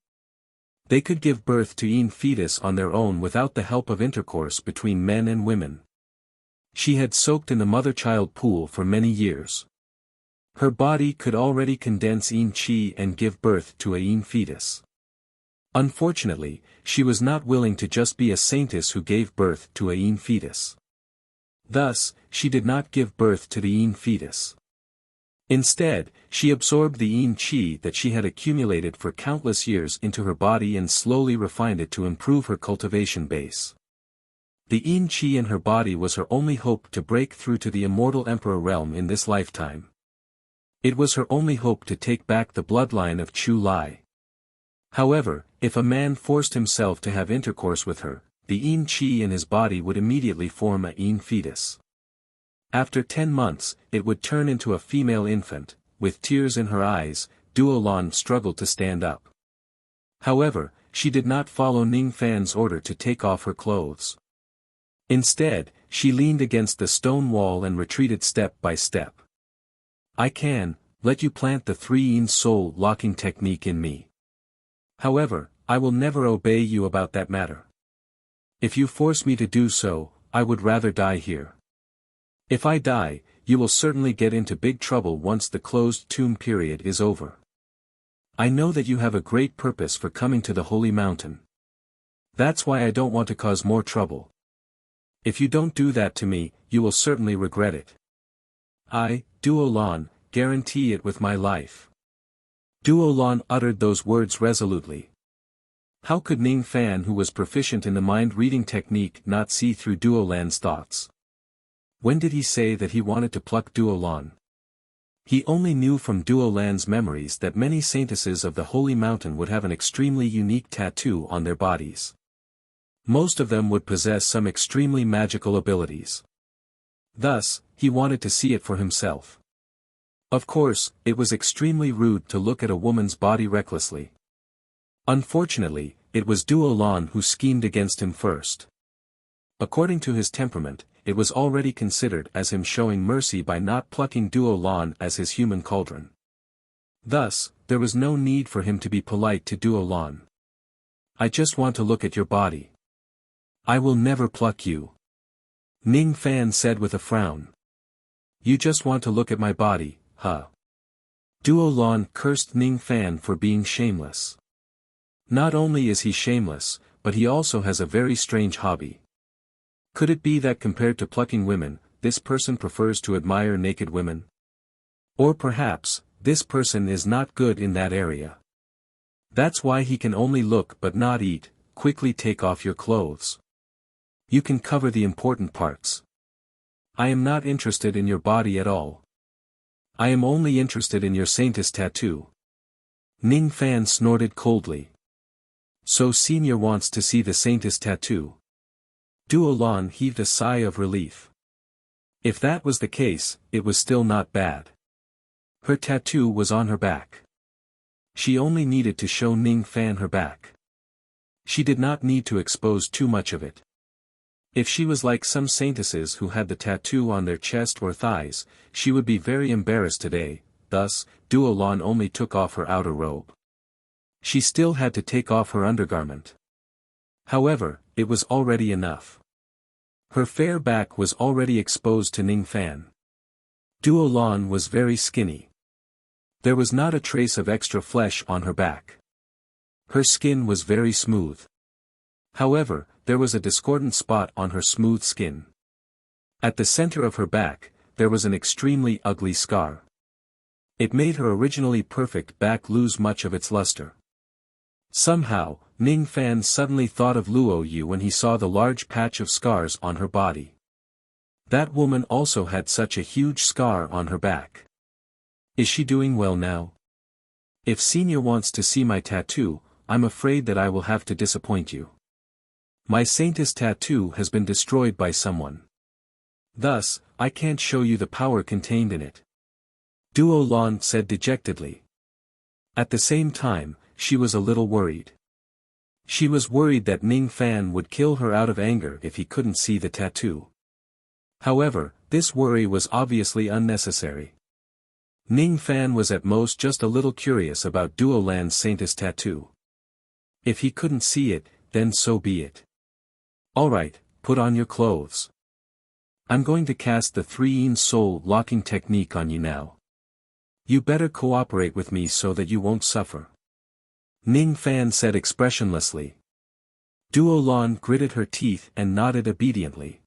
They could give birth to a fetus on their own without the help of intercourse between men and women. She had soaked in the mother-child pool for many years. Her body could already condense qi and give birth to a fetus. Unfortunately, she was not willing to just be a saintess who gave birth to a fetus. Thus, she did not give birth to the fetus. Instead, she absorbed the yin qi that she had accumulated for countless years into her body and slowly refined it to improve her cultivation base. The yin qi in her body was her only hope to break through to the immortal emperor realm in this lifetime. It was her only hope to take back the bloodline of Chu Lai. However, if a man forced himself to have intercourse with her, the yin qi in his body would immediately form a yin fetus. After 10 months, it would turn into a female infant. With tears in her eyes, Duolan struggled to stand up. However, she did not follow Ning Fan's order to take off her clothes. Instead, she leaned against the stone wall and retreated step by step. I can let you plant the 3-yin soul locking technique in me. However, I will never obey you about that matter. If you force me to do so, I would rather die here. If I die, you will certainly get into big trouble once the closed tomb period is over. I know that you have a great purpose for coming to the holy mountain. That's why I don't want to cause more trouble. If you don't do that to me, you will certainly regret it. I, Duolan, guarantee it with my life. Duolan uttered those words resolutely. How could Ning Fan, who was proficient in the mind-reading technique, not see through Duolan's thoughts? When did he say that he wanted to pluck Duolan? He only knew from Duolan's memories that many saintesses of the holy mountain would have an extremely unique tattoo on their bodies. Most of them would possess some extremely magical abilities. Thus, he wanted to see it for himself. Of course, it was extremely rude to look at a woman's body recklessly. Unfortunately, it was Duolan who schemed against him first. According to his temperament, it was already considered as him showing mercy by not plucking Duolan as his human cauldron. Thus, there was no need for him to be polite to Duolan. I just want to look at your body. I will never pluck you. Ning Fan said with a frown. You just want to look at my body, huh? Duolan cursed Ning Fan for being shameless. Not only is he shameless, but he also has a very strange hobby. Could it be that compared to plucking women, this person prefers to admire naked women? Or perhaps, this person is not good in that area. That's why he can only look but not eat. Quickly take off your clothes. You can cover the important parts. I am not interested in your body at all. I am only interested in your saintess tattoo. Ning Fan snorted coldly. So Senior wants to see the saintess tattoo. Duolan heaved a sigh of relief. If that was the case, it was still not bad. Her tattoo was on her back. She only needed to show Ning Fan her back. She did not need to expose too much of it. If she was like some saintesses who had the tattoo on their chest or thighs, she would be very embarrassed today. Thus, Duolan only took off her outer robe. She still had to take off her undergarment. However, it was already enough. Her fair back was already exposed to Ning Fan. Duolan was very skinny. There was not a trace of extra flesh on her back. Her skin was very smooth. However, there was a discordant spot on her smooth skin. At the center of her back, there was an extremely ugly scar. It made her originally perfect back lose much of its luster. Somehow, Ning Fan suddenly thought of Luo Yu when he saw the large patch of scars on her body. That woman also had such a huge scar on her back. Is she doing well now? If Senior wants to see my tattoo, I'm afraid that I will have to disappoint you. My saintess tattoo has been destroyed by someone. Thus, I can't show you the power contained in it. Duolan said dejectedly. At the same time, she was a little worried. She was worried that Ning Fan would kill her out of anger if he couldn't see the tattoo. However, this worry was obviously unnecessary. Ning Fan was at most just a little curious about Duolan's saintess tattoo. If he couldn't see it, then so be it. Alright, put on your clothes. I'm going to cast the 3-yin soul locking technique on you now. You better cooperate with me so that you won't suffer. Ning Fan said expressionlessly. Duolan gritted her teeth and nodded obediently.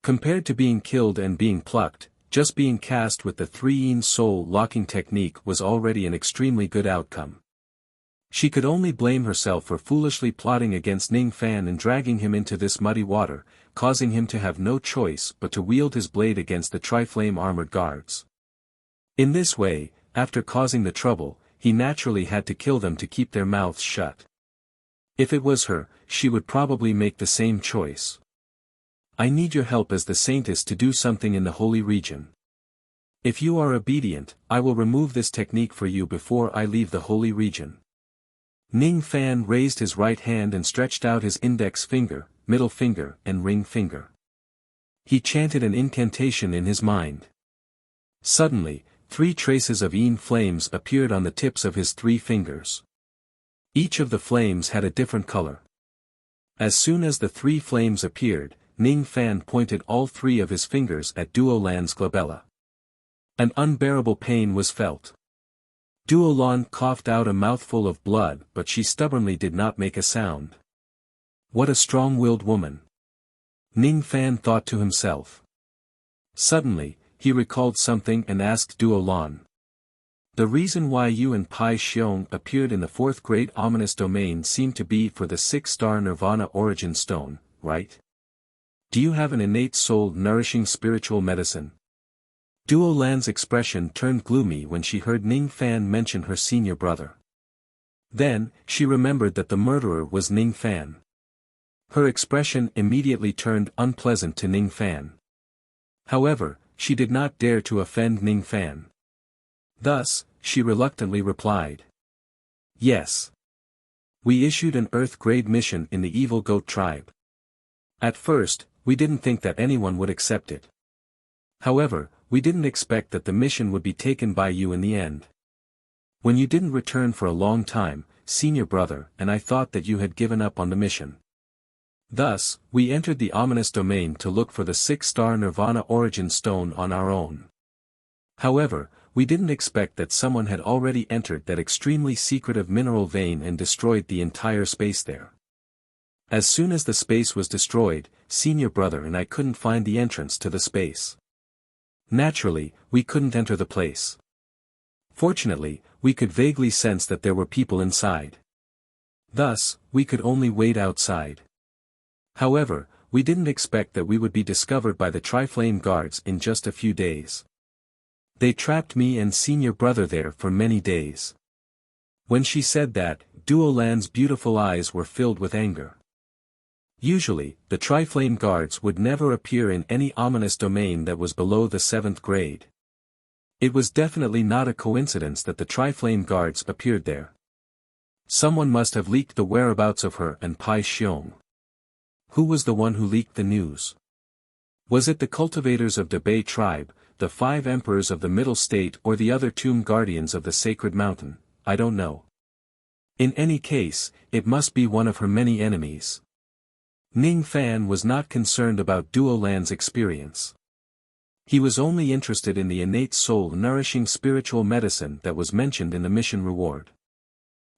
Compared to being killed and being plucked, just being cast with the 3-yin soul locking technique was already an extremely good outcome. She could only blame herself for foolishly plotting against Ning Fan and dragging him into this muddy water, causing him to have no choice but to wield his blade against the Triflame armored guards. In this way, after causing the trouble, he naturally had to kill them to keep their mouths shut. If it was her, she would probably make the same choice. I need your help as the saintess to do something in the holy region. If you are obedient, I will remove this technique for you before I leave the holy region. Ning Fan raised his right hand and stretched out his index finger, middle finger, and ring finger. He chanted an incantation in his mind. Suddenly, 3 traces of yin flames appeared on the tips of his 3 fingers. Each of the flames had a different color. As soon as the 3 flames appeared, Ning Fan pointed all 3 of his fingers at Duo Lan's glabella. An unbearable pain was felt. Duo Lan coughed out a mouthful of blood, but she stubbornly did not make a sound. What a strong-willed woman! Ning Fan thought to himself. Suddenly, he recalled something and asked Duo Lan. The reason why you and Pai Xiong appeared in the 4th Great Ominous Domain seemed to be for the 6-star Nirvana Origin Stone, right? Do you have an innate soul nourishing spiritual medicine? Duo Lan's expression turned gloomy when she heard Ning Fan mention her senior brother. Then, she remembered that the murderer was Ning Fan. Her expression immediately turned unpleasant to Ning Fan. However, she did not dare to offend Ning Fan. Thus, she reluctantly replied. Yes. We issued an Earth-grade mission in the Evil Goat tribe. At first, we didn't think that anyone would accept it. However, we didn't expect that the mission would be taken by you in the end. When you didn't return for a long time, senior brother, and I thought that you had given up on the mission. Thus, we entered the ominous domain to look for the 6-star Nirvana Origin Stone on our own. However, we didn't expect that someone had already entered that extremely secretive mineral vein and destroyed the entire space there. As soon as the space was destroyed, senior brother and I couldn't find the entrance to the space. Naturally, we couldn't enter the place. Fortunately, we could vaguely sense that there were people inside. Thus, we could only wait outside. However, we didn't expect that we would be discovered by the Triflame guards in just a few days. They trapped me and senior brother there for many days. When she said that, Duo Lan's beautiful eyes were filled with anger. Usually, the Triflame guards would never appear in any ominous domain that was below the 7th grade. It was definitely not a coincidence that the Triflame guards appeared there. Someone must have leaked the whereabouts of her and Pai Xiong. Who was the one who leaked the news? Was it the cultivators of the Bei tribe, the 5 emperors of the Middle State, or the other tomb guardians of the Sacred Mountain? I don't know. In any case, it must be one of her many enemies. Ning Fan was not concerned about Duo Lan's experience. He was only interested in the innate soul-nourishing spiritual medicine that was mentioned in the mission reward.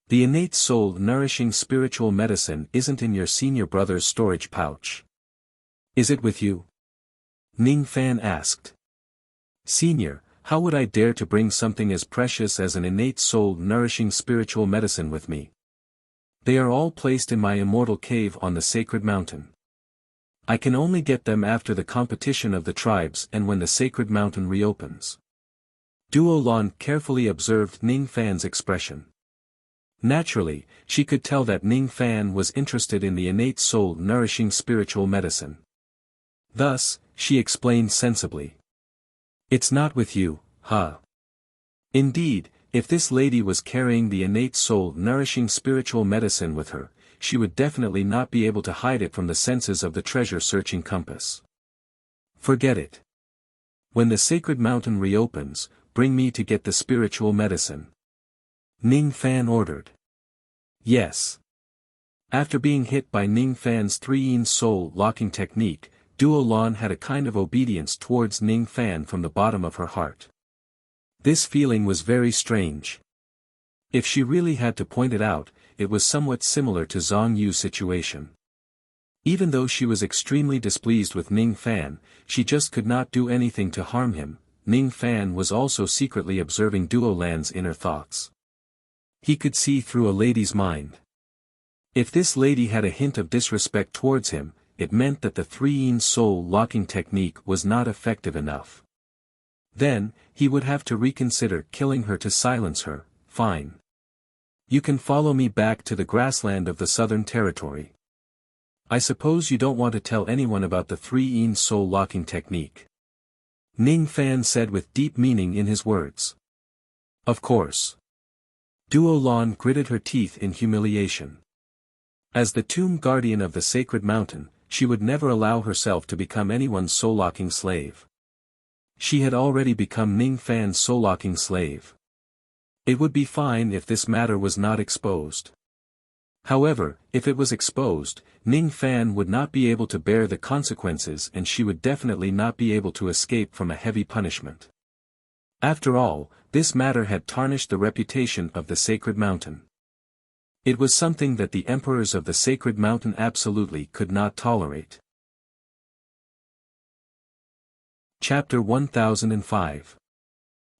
The innate soul-nourishing spiritual medicine isn't in your senior brother's storage pouch. Is it with you? Ning Fan asked. Senior, how would I dare to bring something as precious as an innate soul-nourishing spiritual medicine with me? They are all placed in my immortal cave on the sacred mountain. I can only get them after the competition of the tribes and when the sacred mountain reopens. Duo Lan carefully observed Ning Fan's expression. Naturally, she could tell that Ning Fan was interested in the innate soul-nourishing spiritual medicine. Thus, she explained sensibly. It's not with you, huh? Indeed, if this lady was carrying the innate soul-nourishing spiritual medicine with her, she would definitely not be able to hide it from the senses of the treasure-searching compass. Forget it. When the sacred mountain reopens, bring me to get the spiritual medicine. Ning Fan ordered. Yes. After being hit by Ning Fan's 3-yin soul locking technique, Duo Lan had a kind of obedience towards Ning Fan from the bottom of her heart. This feeling was very strange. If she really had to point it out, it was somewhat similar to Zhang Yu's situation. Even though she was extremely displeased with Ning Fan, she just could not do anything to harm him, Ning Fan was also secretly observing Duo Lan's inner thoughts. He could see through a lady's mind. If this lady had a hint of disrespect towards him, it meant that the three-in soul locking technique was not effective enough. Then, he would have to reconsider killing her to silence her. Fine. You can follow me back to the grassland of the Southern Territory. I suppose you don't want to tell anyone about the three-in soul locking technique. Ning Fan said with deep meaning in his words. Of course. Duo Lan gritted her teeth in humiliation. As the tomb guardian of the sacred mountain, she would never allow herself to become anyone's soul-locking slave. She had already become Ning Fan's soul-locking slave. It would be fine if this matter was not exposed. However, if it was exposed, Ning Fan would not be able to bear the consequences and she would definitely not be able to escape from a heavy punishment. After all, this matter had tarnished the reputation of the sacred mountain. It was something that the emperors of the sacred mountain absolutely could not tolerate. Chapter 1005.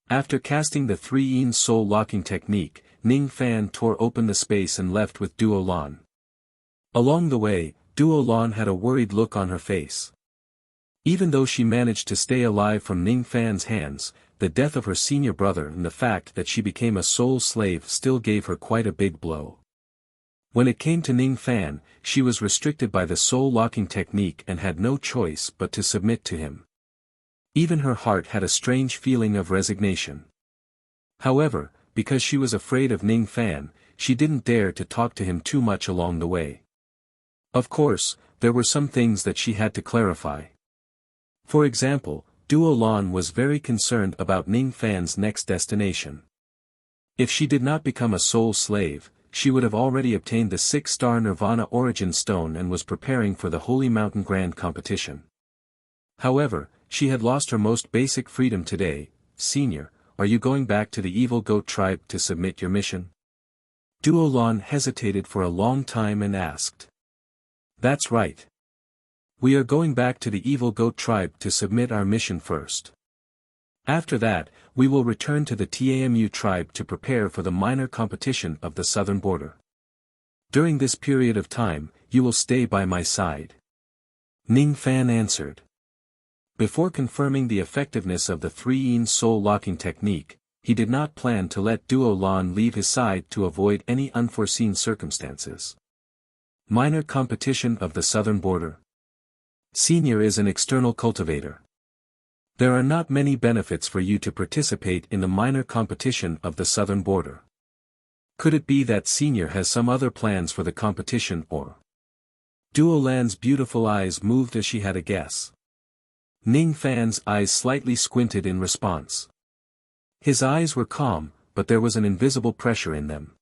After casting the three-in soul locking technique, Ning Fan tore open the space and left with Duo Lan. Along the way, Duo Lan had a worried look on her face. Even though she managed to stay alive from Ning Fan's hands, the death of her senior brother and the fact that she became a soul slave still gave her quite a big blow. When it came to Ning Fan, she was restricted by the soul-locking technique and had no choice but to submit to him. Even her heart had a strange feeling of resignation. However, because she was afraid of Ning Fan, she didn't dare to talk to him too much along the way. Of course, there were some things that she had to clarify. For example, Duo Lan was very concerned about Ning Fan's next destination. If she did not become a soul slave, she would have already obtained the 6-star Nirvana Origin Stone and was preparing for the Holy Mountain Grand Competition. However, she had lost her most basic freedom today. Senior, are you going back to the Evil Goat Tribe to submit your mission? Duo Lan hesitated for a long time and asked. That's right. We are going back to the Evil Goat Tribe to submit our mission first. After that, we will return to the Tamu tribe to prepare for the minor competition of the southern border. During this period of time, you will stay by my side. Ning Fan answered. Before confirming the effectiveness of the three-in soul locking technique, he did not plan to let Duo Lan leave his side to avoid any unforeseen circumstances. Minor competition of the southern border. Senior is an external cultivator. There are not many benefits for you to participate in the minor competition of the southern border. Could it be that Senior has some other plans for the competition or? Duo Lan's beautiful eyes moved as she had a guess. Ning Fan's eyes slightly squinted in response. His eyes were calm, but there was an invisible pressure in them.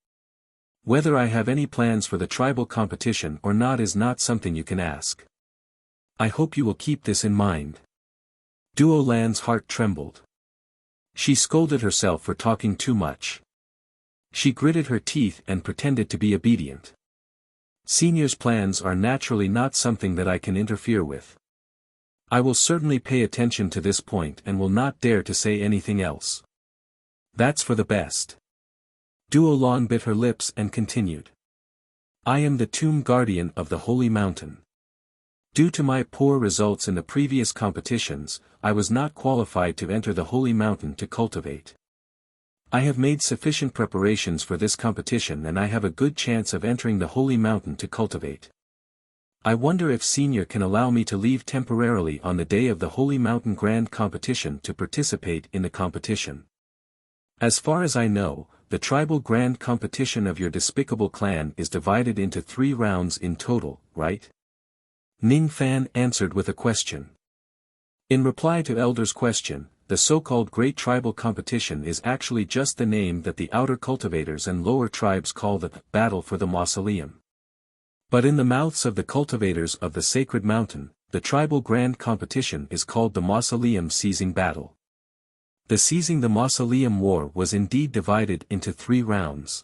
Whether I have any plans for the tribal competition or not is not something you can ask. I hope you will keep this in mind. Duo Lan's heart trembled. She scolded herself for talking too much. She gritted her teeth and pretended to be obedient. Senior's plans are naturally not something that I can interfere with. I will certainly pay attention to this point and will not dare to say anything else. That's for the best. Duo Lan bit her lips and continued. I am the tomb guardian of the Holy Mountain. Due to my poor results in the previous competitions, I was not qualified to enter the Holy Mountain to cultivate. I have made sufficient preparations for this competition and I have a good chance of entering the Holy Mountain to cultivate. I wonder if Senior can allow me to leave temporarily on the day of the Holy Mountain Grand Competition to participate in the competition. As far as I know, the tribal grand competition of your despicable clan is divided into 3 rounds in total, right? Ning Fan answered with a question. In reply to Elder's question, the so-called Great Tribal Competition is actually just the name that the outer cultivators and lower tribes call the Battle for the Mausoleum. But in the mouths of the cultivators of the Sacred Mountain, the tribal grand competition is called the Mausoleum Seizing Battle. The Seizing the Mausoleum War was indeed divided into 3 rounds.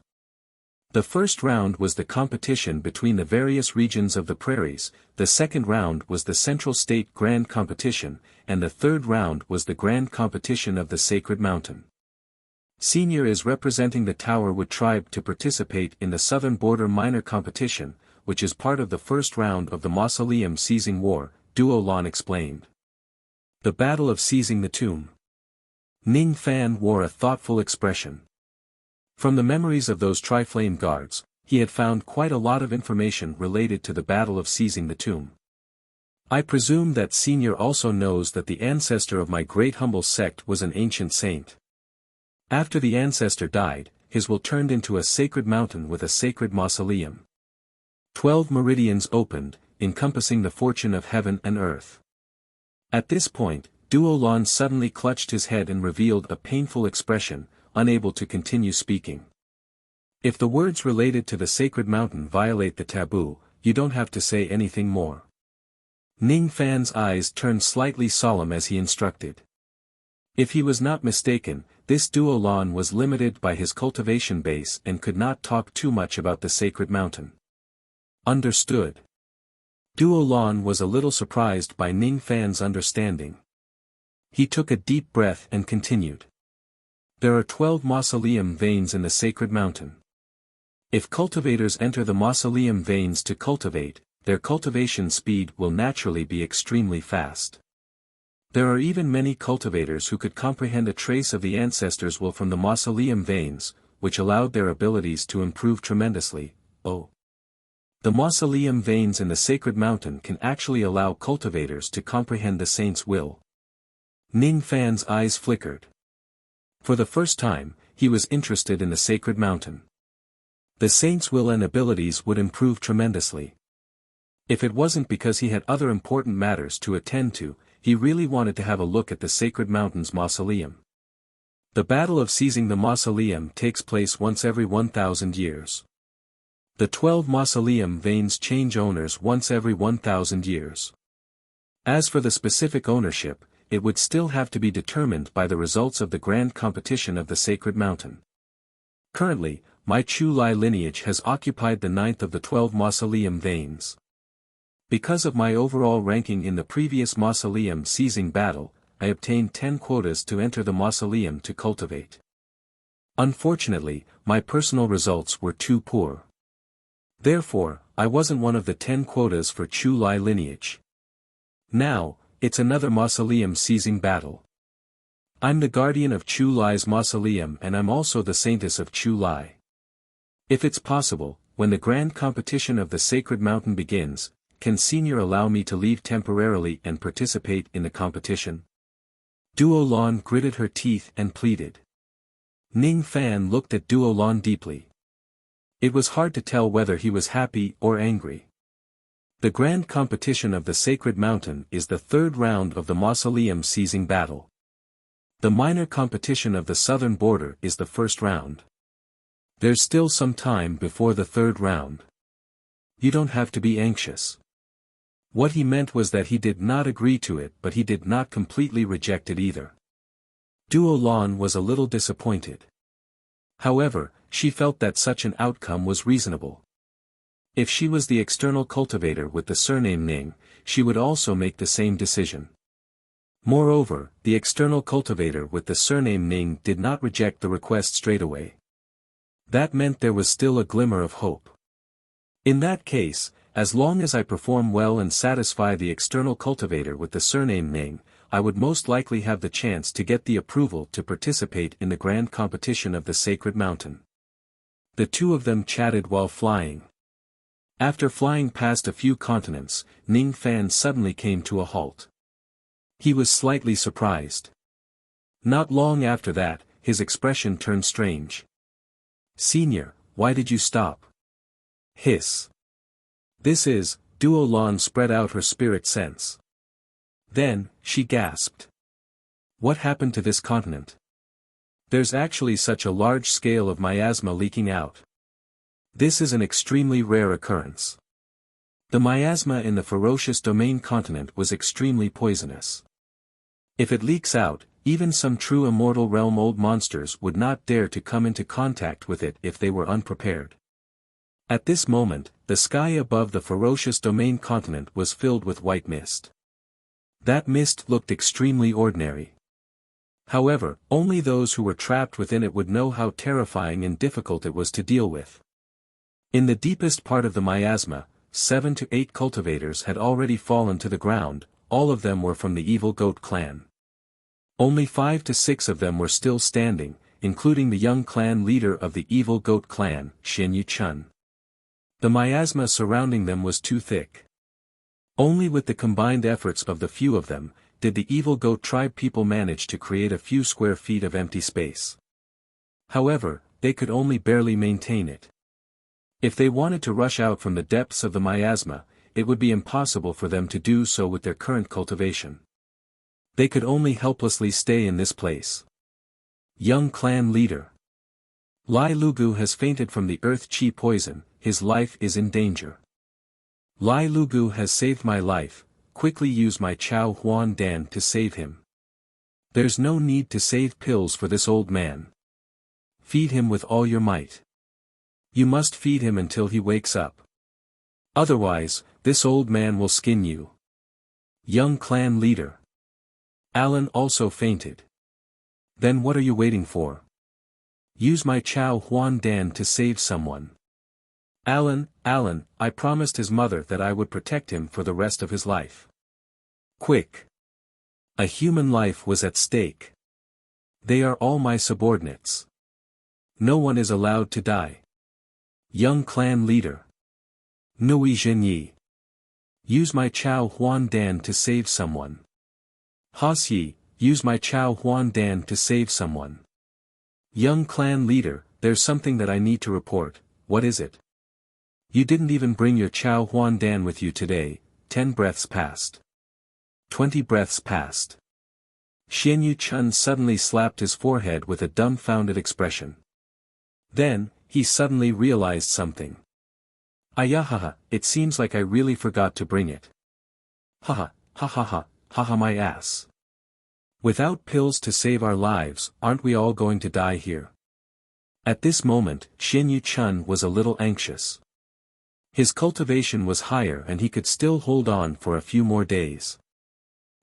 The first round was the competition between the various regions of the prairies, the second round was the Central State Grand Competition, and the third round was the Grand Competition of the Sacred Mountain. Senior is representing the Towerwood tribe to participate in the Southern Border Minor Competition, which is part of the first round of the Mausoleum Seizing War, Duo Lan explained. The Battle of Seizing the Tomb. Ning Fan wore a thoughtful expression. From the memories of those Tri-Flame guards, he had found quite a lot of information related to the Battle of Seizing the Tomb. I presume that Senior also knows that the ancestor of my great humble sect was an ancient saint. After the ancestor died, his will turned into a sacred mountain with a sacred mausoleum. 12 meridians opened, encompassing the fortune of heaven and earth. At this point, Duo Lan suddenly clutched his head and revealed a painful expression, unable to continue speaking. If the words related to the sacred mountain violate the taboo, you don't have to say anything more. Ning Fan's eyes turned slightly solemn as he instructed. If he was not mistaken, this Duo Lan was limited by his cultivation base and could not talk too much about the sacred mountain. Understood. Duo Lan was a little surprised by Ning Fan's understanding. He took a deep breath and continued. There are 12 mausoleum veins in the sacred mountain. If cultivators enter the mausoleum veins to cultivate, their cultivation speed will naturally be extremely fast. There are even many cultivators who could comprehend a trace of the ancestors' will from the mausoleum veins, which allowed their abilities to improve tremendously. Oh. The mausoleum veins in the sacred mountain can actually allow cultivators to comprehend the saint's will. Ning Fan's eyes flickered. For the first time, he was interested in the sacred mountain. The saint's will and abilities would improve tremendously. If it wasn't because he had other important matters to attend to, he really wanted to have a look at the sacred mountain's mausoleum. The Battle of Seizing the Mausoleum takes place once every 1,000 years. The 12 mausoleum veins change owners once every 1,000 years. As for the specific ownership, it would still have to be determined by the results of the grand competition of the sacred mountain. Currently, my Chu Lai lineage has occupied the 9th of the 12 mausoleum veins. Because of my overall ranking in the previous mausoleum seizing battle, I obtained 10 quotas to enter the mausoleum to cultivate. Unfortunately, my personal results were too poor. Therefore, I wasn't one of the 10 quotas for Chu Lai lineage. Now, it's another mausoleum seizing battle. I'm the guardian of Chu Lai's mausoleum and I'm also the saintess of Chu Lai. If it's possible, when the grand competition of the sacred mountain begins, can Senior allow me to leave temporarily and participate in the competition? Duo Lan gritted her teeth and pleaded. Ning Fan looked at Duo Lan deeply. It was hard to tell whether he was happy or angry. The grand competition of the sacred mountain is the third round of the mausoleum seizing battle. The minor competition of the southern border is the first round. There's still some time before the third round. You don't have to be anxious. What he meant was that he did not agree to it, but he did not completely reject it either. Duo Lan was a little disappointed. However, she felt that such an outcome was reasonable. If she was the external cultivator with the surname Ning, she would also make the same decision. Moreover, the external cultivator with the surname Ning did not reject the request straight away. That meant there was still a glimmer of hope. In that case, as long as I perform well and satisfy the external cultivator with the surname Ning, I would most likely have the chance to get the approval to participate in the grand competition of the sacred mountain. The two of them chatted while flying. After flying past a few continents, Ning Fan suddenly came to a halt. He was slightly surprised. Not long after that, his expression turned strange. Senior, why did you stop? Hiss. This is, Duo Lan spread out her spirit sense. Then, she gasped. What happened to this continent? There's actually such a large scale of miasma leaking out. This is an extremely rare occurrence. The miasma in the ferocious domain continent was extremely poisonous. If it leaks out, even some true immortal realm old monsters would not dare to come into contact with it if they were unprepared. At this moment, the sky above the ferocious domain continent was filled with white mist. That mist looked extremely ordinary. However, only those who were trapped within it would know how terrifying and difficult it was to deal with. In the deepest part of the miasma, 7 to 8 cultivators had already fallen to the ground, all of them were from the evil goat clan. Only 5 to 6 of them were still standing, including the young clan leader of the evil goat clan, Xianyu Chun. The miasma surrounding them was too thick. Only with the combined efforts of the few of them, did the evil goat tribe people manage to create a few square feet of empty space. However, they could only barely maintain it. If they wanted to rush out from the depths of the miasma, it would be impossible for them to do so with their current cultivation. They could only helplessly stay in this place. Young clan leader. Lai Lugu has fainted from the earth chi poison, his life is in danger. Lai Lugu has saved my life, quickly use my Chao Huan Dan to save him. There's no need to save pills for this old man. Feed him with all your might. You must feed him until he wakes up. Otherwise, this old man will skin you. Young clan leader. Alan also fainted. Then what are you waiting for? Use my Chao Huan Dan to save someone. Alan, I promised his mother that I would protect him for the rest of his life. Quick. A human life was at stake. They are all my subordinates. No one is allowed to die. Young clan leader. Nui Zhenyi. Use my Chao Huan Dan to save someone. Hasi, use my Chao Huan Dan to save someone. Young clan leader, there's something that I need to report, what is it? You didn't even bring your Chao Huan Dan with you today. 10 breaths passed. 20 breaths passed. Xianyu Chun suddenly slapped his forehead with a dumbfounded expression. Then, he suddenly realized something. Ayahaha, it seems like I really forgot to bring it. Haha, ha ha ha, haha my ass. Without pills to save our lives, aren't we all going to die here? At this moment, Xianyu Chun was a little anxious. His cultivation was higher and he could still hold on for a few more days.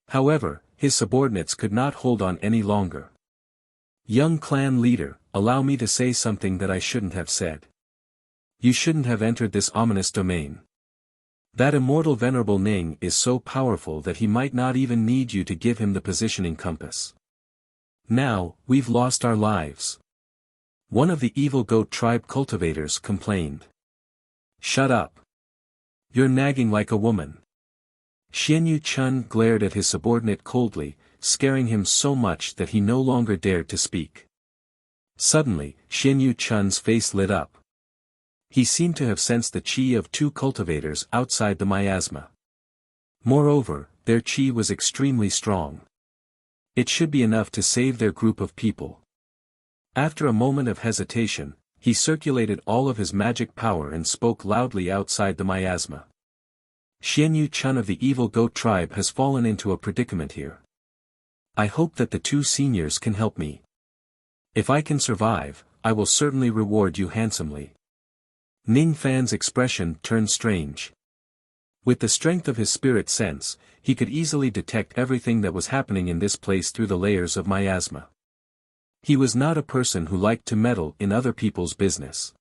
However, his subordinates could not hold on any longer. Young clan leader, allow me to say something that I shouldn't have said. You shouldn't have entered this ominous domain. That immortal venerable Ning is so powerful that he might not even need you to give him the positioning compass. Now, we've lost our lives. One of the evil goat tribe cultivators complained. Shut up. You're nagging like a woman. Xianyu Chun glared at his subordinate coldly, scaring him so much that he no longer dared to speak. Suddenly, Xianyu Chun's face lit up. He seemed to have sensed the qi of 2 cultivators outside the miasma. Moreover, their qi was extremely strong. It should be enough to save their group of people. After a moment of hesitation, he circulated all of his magic power and spoke loudly outside the miasma. Xianyu Chun of the evil goat tribe has fallen into a predicament here. I hope that the 2 seniors can help me. If I can survive, I will certainly reward you handsomely. Ning Fan's expression turned strange. With the strength of his spirit sense, he could easily detect everything that was happening in this place through the layers of miasma. He was not a person who liked to meddle in other people's business.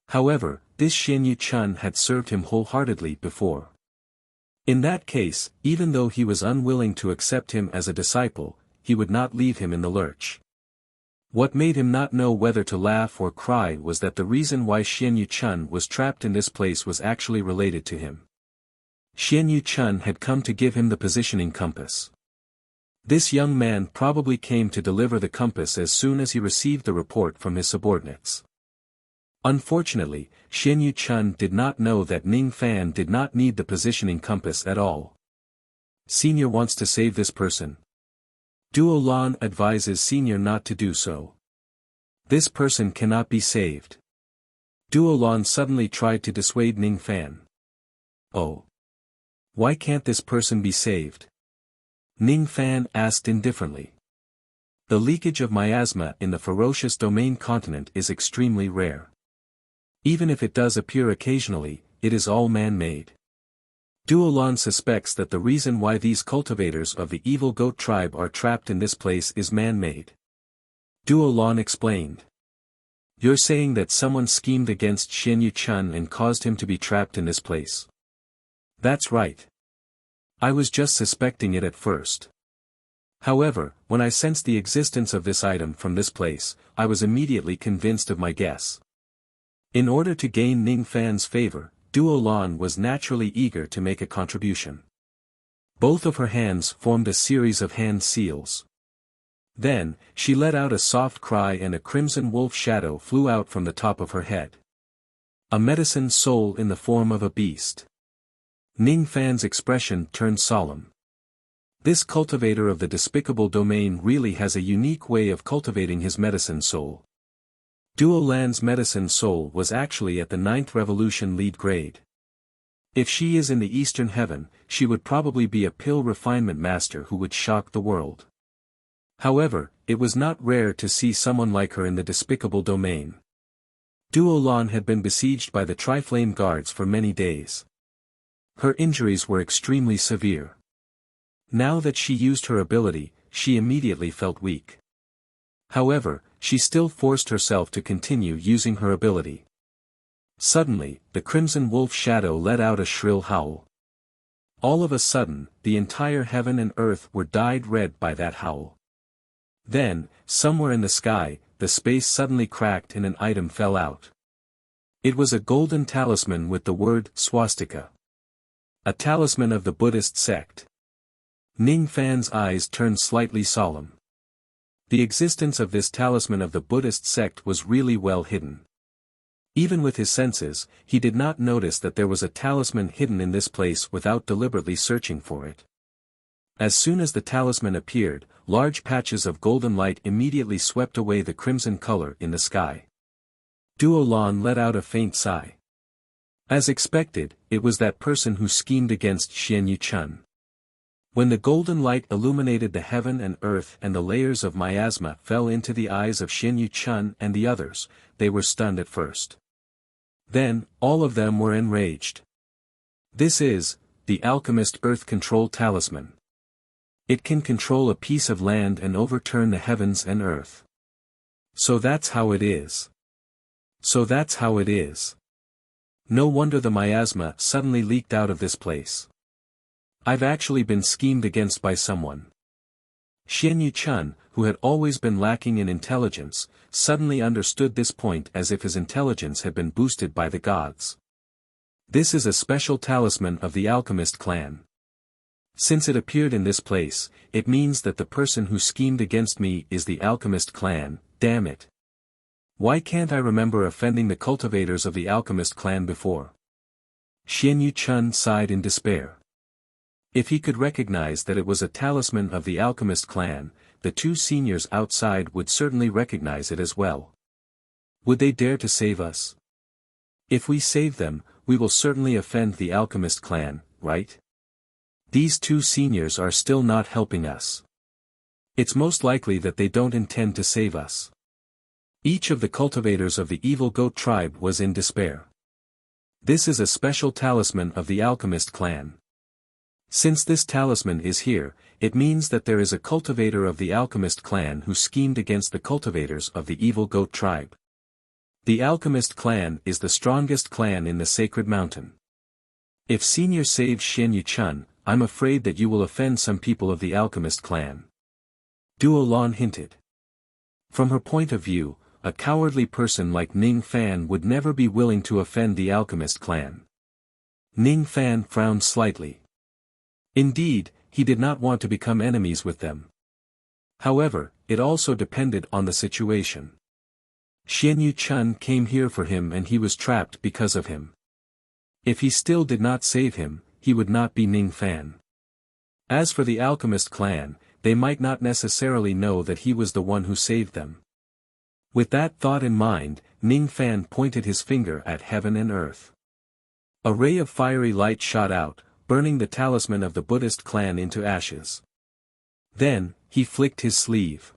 However, this Xianyu Chun had served him wholeheartedly before. In that case, even though he was unwilling to accept him as a disciple, he would not leave him in the lurch. What made him not know whether to laugh or cry was that the reason why Xianyu Chun was trapped in this place was actually related to him. Xianyu Chun had come to give him the positioning compass. This young man probably came to deliver the compass as soon as he received the report from his subordinates. Unfortunately, Xianyu Chun did not know that Ning Fan did not need the positioning compass at all. Senior wants to save this person. Duo Lan advises Senior not to do so. This person cannot be saved. Duo Lan suddenly tried to dissuade Ning Fan. Oh. Why can't this person be saved? Ning Fan asked indifferently. The leakage of miasma in the ferocious domain continent is extremely rare. Even if it does appear occasionally, it is all man-made. Duolan suspects that the reason why these cultivators of the evil goat tribe are trapped in this place is man-made. Duolan explained. You're saying that someone schemed against Xianyu Chun and caused him to be trapped in this place. That's right. I was just suspecting it at first. However, when I sensed the existence of this item from this place, I was immediately convinced of my guess. In order to gain Ning Fan's favor, Duolan was naturally eager to make a contribution. Both of her hands formed a series of hand seals. Then, she let out a soft cry and a crimson wolf shadow flew out from the top of her head. A medicine soul in the form of a beast. Ning Fan's expression turned solemn. This cultivator of the despicable domain really has a unique way of cultivating his medicine soul. Duolan's medicine soul was actually at the 9th revolution lead grade. If she is in the Eastern Heaven, she would probably be a pill refinement master who would shock the world. However, it was not rare to see someone like her in the despicable domain. Duolan had been besieged by the Triflame guards for many days. Her injuries were extremely severe. Now that she used her ability, she immediately felt weak. However, she still forced herself to continue using her ability. Suddenly, the crimson wolf shadow let out a shrill howl. All of a sudden, the entire heaven and earth were dyed red by that howl. Then, somewhere in the sky, the space suddenly cracked and an item fell out. It was a golden talisman with the word swastika. A talisman of the Buddhist sect. Ning Fan's eyes turned slightly solemn. The existence of this talisman of the Buddhist sect was really well hidden. Even with his senses, he did not notice that there was a talisman hidden in this place without deliberately searching for it. As soon as the talisman appeared, large patches of golden light immediately swept away the crimson color in the sky. Duolan let out a faint sigh. As expected, it was that person who schemed against Xianyu Chun. When the golden light illuminated the heaven and earth and the layers of miasma fell into the eyes of Xianyu Chun and the others, they were stunned at first. Then, all of them were enraged. This is, the alchemist earth control talisman. It can control a piece of land and overturn the heavens and earth. So that's how it is. So that's how it is. No wonder the miasma suddenly leaked out of this place. I've actually been schemed against by someone. Xianyu Chun, who had always been lacking in intelligence, suddenly understood this point as if his intelligence had been boosted by the gods. This is a special talisman of the alchemist clan. Since it appeared in this place, it means that the person who schemed against me is the alchemist clan, damn it. Why can't I remember offending the cultivators of the alchemist clan before? Xianyu Chun sighed in despair. If he could recognize that it was a talisman of the alchemist clan, the two seniors outside would certainly recognize it as well. Would they dare to save us? If we save them, we will certainly offend the alchemist clan, right? These two seniors are still not helping us. It's most likely that they don't intend to save us. Each of the cultivators of the evil goat tribe was in despair. This is a special talisman of the alchemist clan. Since this talisman is here, it means that there is a cultivator of the alchemist clan who schemed against the cultivators of the evil goat tribe. The alchemist clan is the strongest clan in the sacred mountain. If Senior saves Xianyu Chun, I'm afraid that you will offend some people of the alchemist clan. Duolan hinted. From her point of view, a cowardly person like Ning Fan would never be willing to offend the alchemist clan. Ning Fan frowned slightly. Indeed, he did not want to become enemies with them. However, it also depended on the situation. Xianyu Chun came here for him and he was trapped because of him. If he still did not save him, he would not be Ning Fan. As for the alchemist clan, they might not necessarily know that he was the one who saved them. With that thought in mind, Ning Fan pointed his finger at heaven and earth. A ray of fiery light shot out, burning the talisman of the Buddhist clan into ashes. Then, he flicked his sleeve.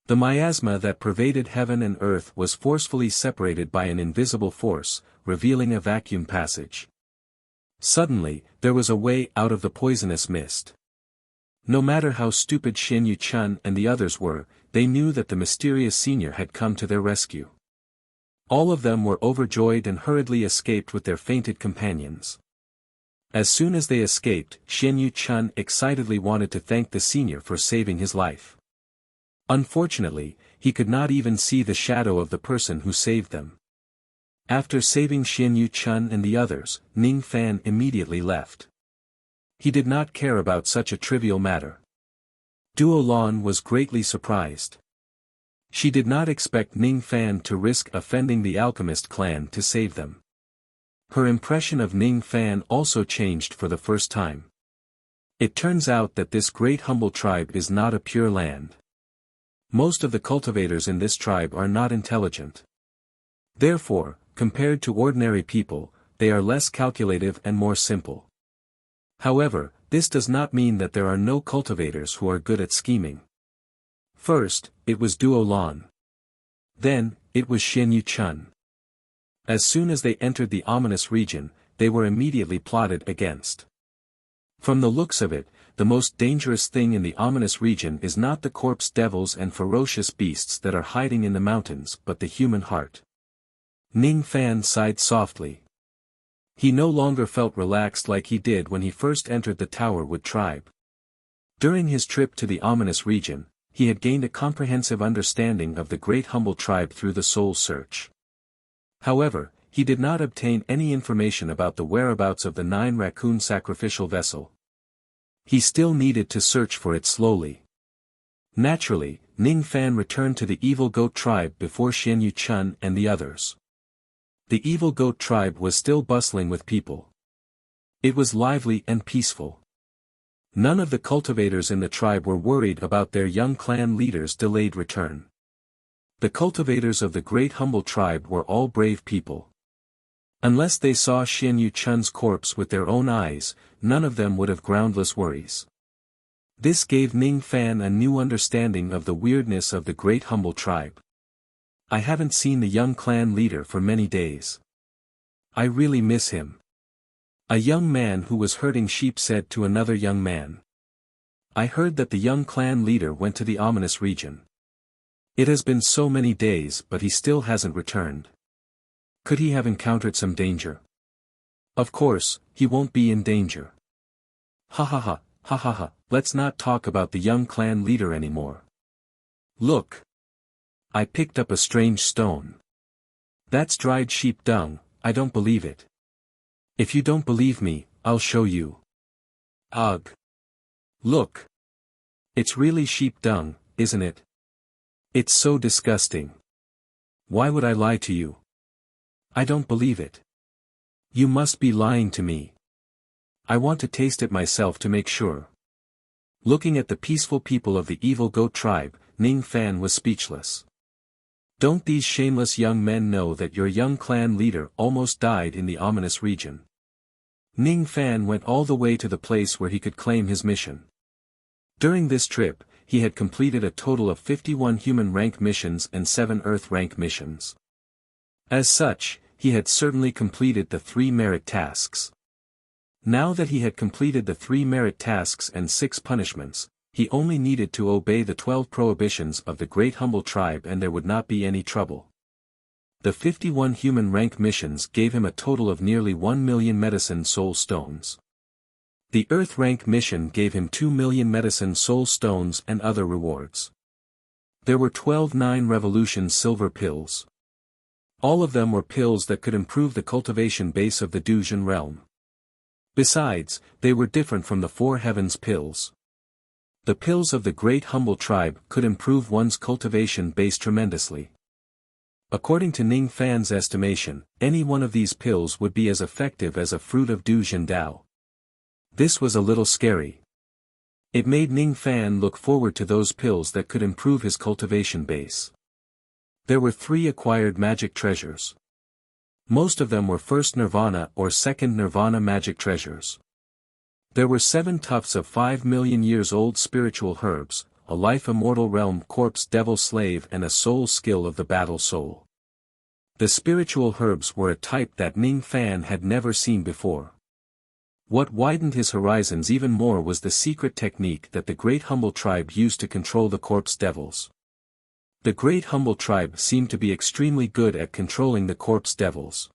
The miasma that pervaded heaven and earth was forcefully separated by an invisible force, revealing a vacuum passage. Suddenly, there was a way out of the poisonous mist. No matter how stupid Xian Yuchun and the others were, they knew that the mysterious senior had come to their rescue. All of them were overjoyed and hurriedly escaped with their fainted companions. As soon as they escaped, Xian Yuchun excitedly wanted to thank the senior for saving his life. Unfortunately, he could not even see the shadow of the person who saved them. After saving Xian Yuchun and the others, Ning Fan immediately left. He did not care about such a trivial matter. Duo Lan was greatly surprised. She did not expect Ning Fan to risk offending the alchemist clan to save them. Her impression of Ning Fan also changed for the first time. It turns out that this great humble tribe is not a pure land. Most of the cultivators in this tribe are not intelligent. Therefore, compared to ordinary people, they are less calculative and more simple. However, this does not mean that there are no cultivators who are good at scheming. First, it was Duo Lan. Then, it was Xian Yuchun. As soon as they entered the ominous region, they were immediately plotted against. From the looks of it, the most dangerous thing in the ominous region is not the corpse devils and ferocious beasts that are hiding in the mountains but the human heart. Ning Fan sighed softly. He no longer felt relaxed like he did when he first entered the Tower Wood tribe. During his trip to the ominous region, he had gained a comprehensive understanding of the great humble tribe through the soul search. However, he did not obtain any information about the whereabouts of the 9 raccoon sacrificial vessel. He still needed to search for it slowly. Naturally, Ning Fan returned to the evil goat tribe before Xian Yuchun and the others. The evil goat tribe was still bustling with people. It was lively and peaceful. None of the cultivators in the tribe were worried about their young clan leader's delayed return. The cultivators of the great humble tribe were all brave people. Unless they saw Xian Yuchun's corpse with their own eyes, none of them would have groundless worries. This gave Ning Fan a new understanding of the weirdness of the great humble tribe. I haven't seen the young clan leader for many days. I really miss him. A young man who was herding sheep said to another young man. I heard that the young clan leader went to the ominous region. It has been so many days but he still hasn't returned. Could he have encountered some danger? Of course, he won't be in danger. Ha ha ha, ha ha ha, let's not talk about the young clan leader anymore. Look. I picked up a strange stone. That's dried sheep dung, I don't believe it. If you don't believe me, I'll show you. Ugh. Look. It's really sheep dung, isn't it? It's so disgusting. Why would I lie to you? I don't believe it. You must be lying to me. I want to taste it myself to make sure. Looking at the peaceful people of the evil goat tribe, Ning Fan was speechless. Don't these shameless young men know that your young clan leader almost died in the ominous region? Ning Fan went all the way to the place where he could claim his mission. During this trip, he had completed a total of 51 human rank missions and 7 earth rank missions. As such, he had certainly completed the 3 merit tasks. Now that he had completed the 3 merit tasks and 6 punishments, he only needed to obey the 12 prohibitions of the great humble tribe and there would not be any trouble. The 51 human rank missions gave him a total of nearly 1 million medicine soul stones. The earth rank mission gave him 2 million medicine soul stones and other rewards. There were 12 9 revolution silver pills. All of them were pills that could improve the cultivation base of the Duzhen realm. Besides, they were different from the 4 heavens pills. The pills of the great humble tribe could improve one's cultivation base tremendously. According to Ning Fan's estimation, any one of these pills would be as effective as a fruit of Duzhen Dao. This was a little scary. It made Ning Fan look forward to those pills that could improve his cultivation base. There were 3 acquired magic treasures. Most of them were first nirvana or second nirvana magic treasures. There were 7 tufts of 5 million years old spiritual herbs, a life immortal realm corpse devil slave and a soul skill of the battle soul. The spiritual herbs were a type that Ning Fan had never seen before. What widened his horizons even more was the secret technique that the Great Humble Tribe used to control the corpse devils. The Great Humble Tribe seemed to be extremely good at controlling the corpse devils.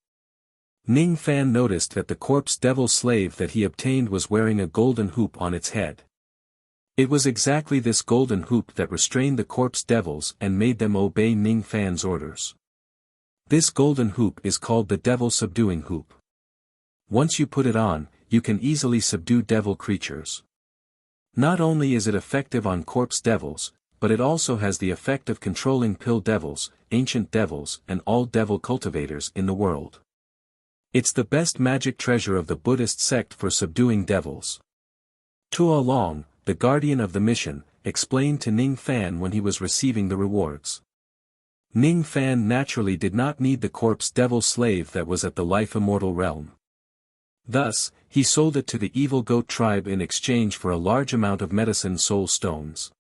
Ning Fan noticed that the corpse devil slave that he obtained was wearing a golden hoop on its head. It was exactly this golden hoop that restrained the corpse devils and made them obey Ning Fan's orders. This golden hoop is called the devil subduing hoop. Once you put it on, you can easily subdue devil creatures. Not only is it effective on corpse devils, but it also has the effect of controlling pill devils, ancient devils and all devil cultivators in the world. It's the best magic treasure of the Buddhist sect for subduing devils. Tua Long, the guardian of the mission, explained to Ning Fan when he was receiving the rewards. Ning Fan naturally did not need the corpse devil slave that was at the life immortal realm. Thus, he sold it to the evil goat tribe in exchange for a large amount of medicine soul stones.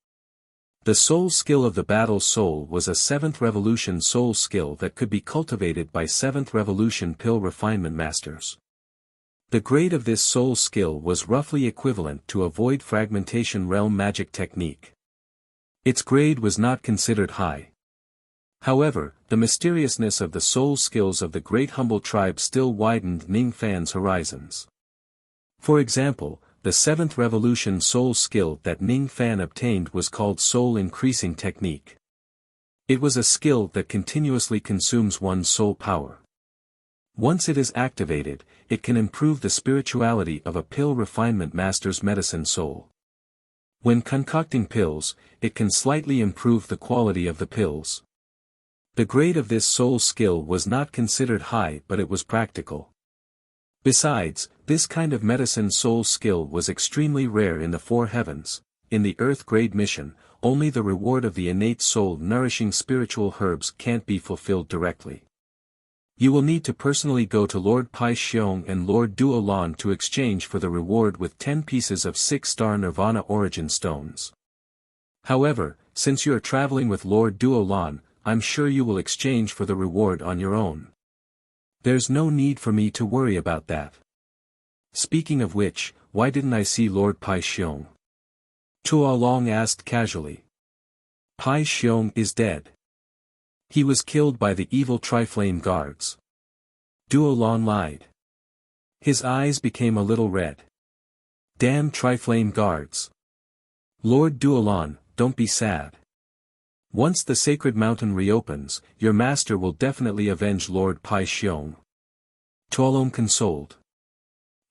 The soul skill of the battle soul was a 7th revolution soul skill that could be cultivated by 7th revolution pill refinement masters. The grade of this soul skill was roughly equivalent to a void fragmentation realm magic technique. Its grade was not considered high. However, the mysteriousness of the soul skills of the Great Humble Tribe still widened Ning Fan's horizons. For example, the 7th revolution soul skill that Ning Fan obtained was called Soul Increasing Technique. It was a skill that continuously consumes one's soul power. Once it is activated, it can improve the spirituality of a pill refinement master's medicine soul. When concocting pills, it can slightly improve the quality of the pills. The grade of this soul skill was not considered high, but it was practical. Besides, this kind of medicine soul skill was extremely rare in the 4 heavens. In the Earth grade mission, only the reward of the innate soul nourishing spiritual herbs can't be fulfilled directly. You will need to personally go to Lord Pai Xiong and Lord Duo Lan to exchange for the reward with 10 pieces of 6-star Nirvana origin stones. However, since you are traveling with Lord Duo Lan, I'm sure you will exchange for the reward on your own. There's no need for me to worry about that. Speaking of which, why didn't I see Lord Pai Xiong? Tua Long asked casually. Pai Xiong is dead. He was killed by the evil Triflame guards. Duo Lan lied. His eyes became a little red. Damn Triflame guards. Lord Duo Lan, don't be sad. Once the sacred mountain reopens, your master will definitely avenge Lord Pai Xiong. Tuolong consoled.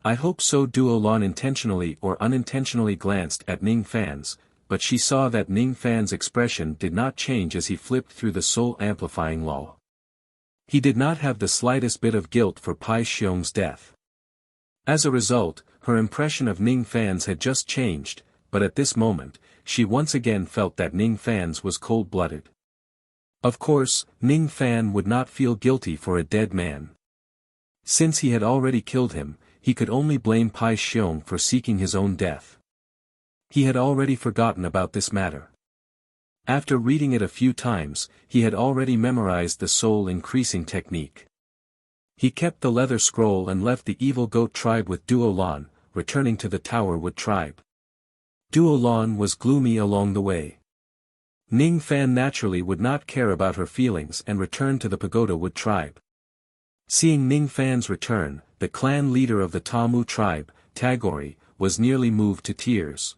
I hope so. Duo Lan intentionally or unintentionally glanced at Ning Fan's, but she saw that Ning Fan's expression did not change as he flipped through the soul-amplifying law. He did not have the slightest bit of guilt for Pai Xiong's death. As a result, her impression of Ning Fan's had just changed, but at this moment, she once again felt that Ning Fan's was cold-blooded. Of course, Ning Fan would not feel guilty for a dead man. Since he had already killed him, he could only blame Pai Xiong for seeking his own death. He had already forgotten about this matter. After reading it a few times, he had already memorized the soul-increasing technique. He kept the leather scroll and left the evil goat tribe with Duo Lan, returning to the Tower Wood tribe. Duo Lan was gloomy along the way. Ning Fan naturally would not care about her feelings and returned to the Pagoda Wood tribe. Seeing Ning Fan's return, the clan leader of the Tamu tribe, Tagori, was nearly moved to tears.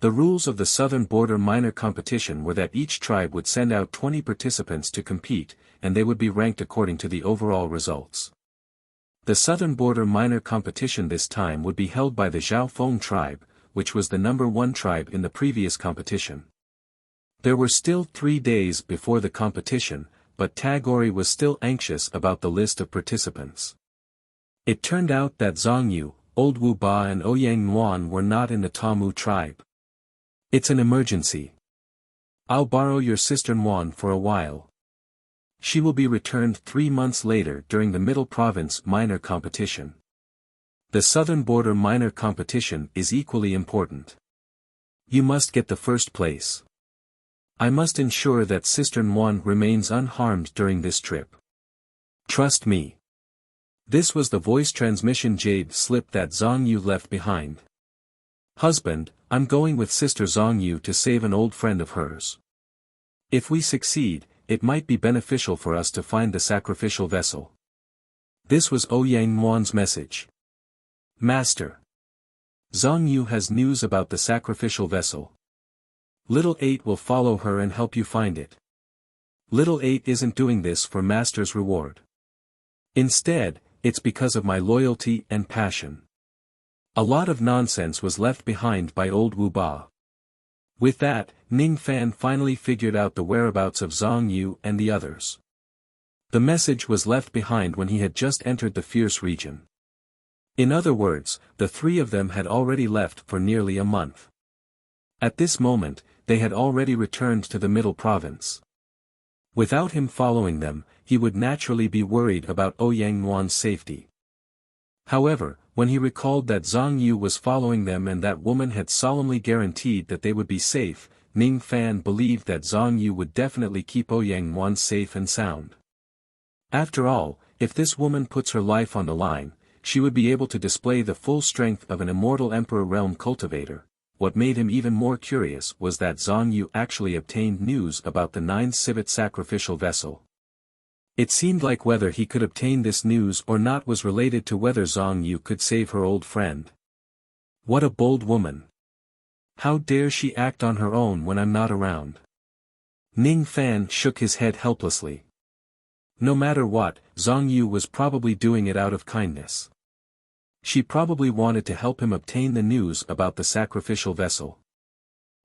The rules of the Southern Border Minor Competition were that each tribe would send out 20 participants to compete, and they would be ranked according to the overall results. The Southern Border Minor Competition this time would be held by the Zhaofeng tribe, which was the number 1 tribe in the previous competition. There were still 3 days before the competition, but Tagori was still anxious about the list of participants. It turned out that Zhang Yu, Old Wu Ba and Ouyang Nuan were not in the Tamu tribe. It's an emergency. I'll borrow your sister Nuan for a while. She will be returned 3 months later during the Middle Province Minor Competition. The Southern Border Minor Competition is equally important. You must get the first place. I must ensure that Sister Nguyen remains unharmed during this trip. Trust me. This was the voice transmission jade slip that Zhang Yu left behind. Husband, I'm going with Sister Zhang Yu to save an old friend of hers. If we succeed, it might be beneficial for us to find the sacrificial vessel. This was Ouyang Nguyen's message. Master. Zhang Yu has news about the sacrificial vessel. Little 8 will follow her and help you find it. Little 8 isn't doing this for Master's reward. Instead, it's because of my loyalty and passion. A lot of nonsense was left behind by old Wu Ba. With that, Ning Fan finally figured out the whereabouts of Zhang Yu and the others. The message was left behind when he had just entered the fierce region. In other words, the three of them had already left for nearly a month. At this moment, they had already returned to the middle province. Without him following them, he would naturally be worried about Ouyang Nguyen's safety. However, when he recalled that Zhang Yu was following them and that woman had solemnly guaranteed that they would be safe, Ning Fan believed that Zhang Yu would definitely keep Ouyang Nguyen safe and sound. After all, if this woman puts her life on the line, she would be able to display the full strength of an immortal Emperor Realm cultivator. What made him even more curious was that Zhang Yu actually obtained news about the 9 civet sacrificial vessel. It seemed like whether he could obtain this news or not was related to whether Zhang Yu could save her old friend. What a bold woman! How dare she act on her own when I'm not around? Ning Fan shook his head helplessly. No matter what, Zhang Yu was probably doing it out of kindness. She probably wanted to help him obtain the news about the sacrificial vessel.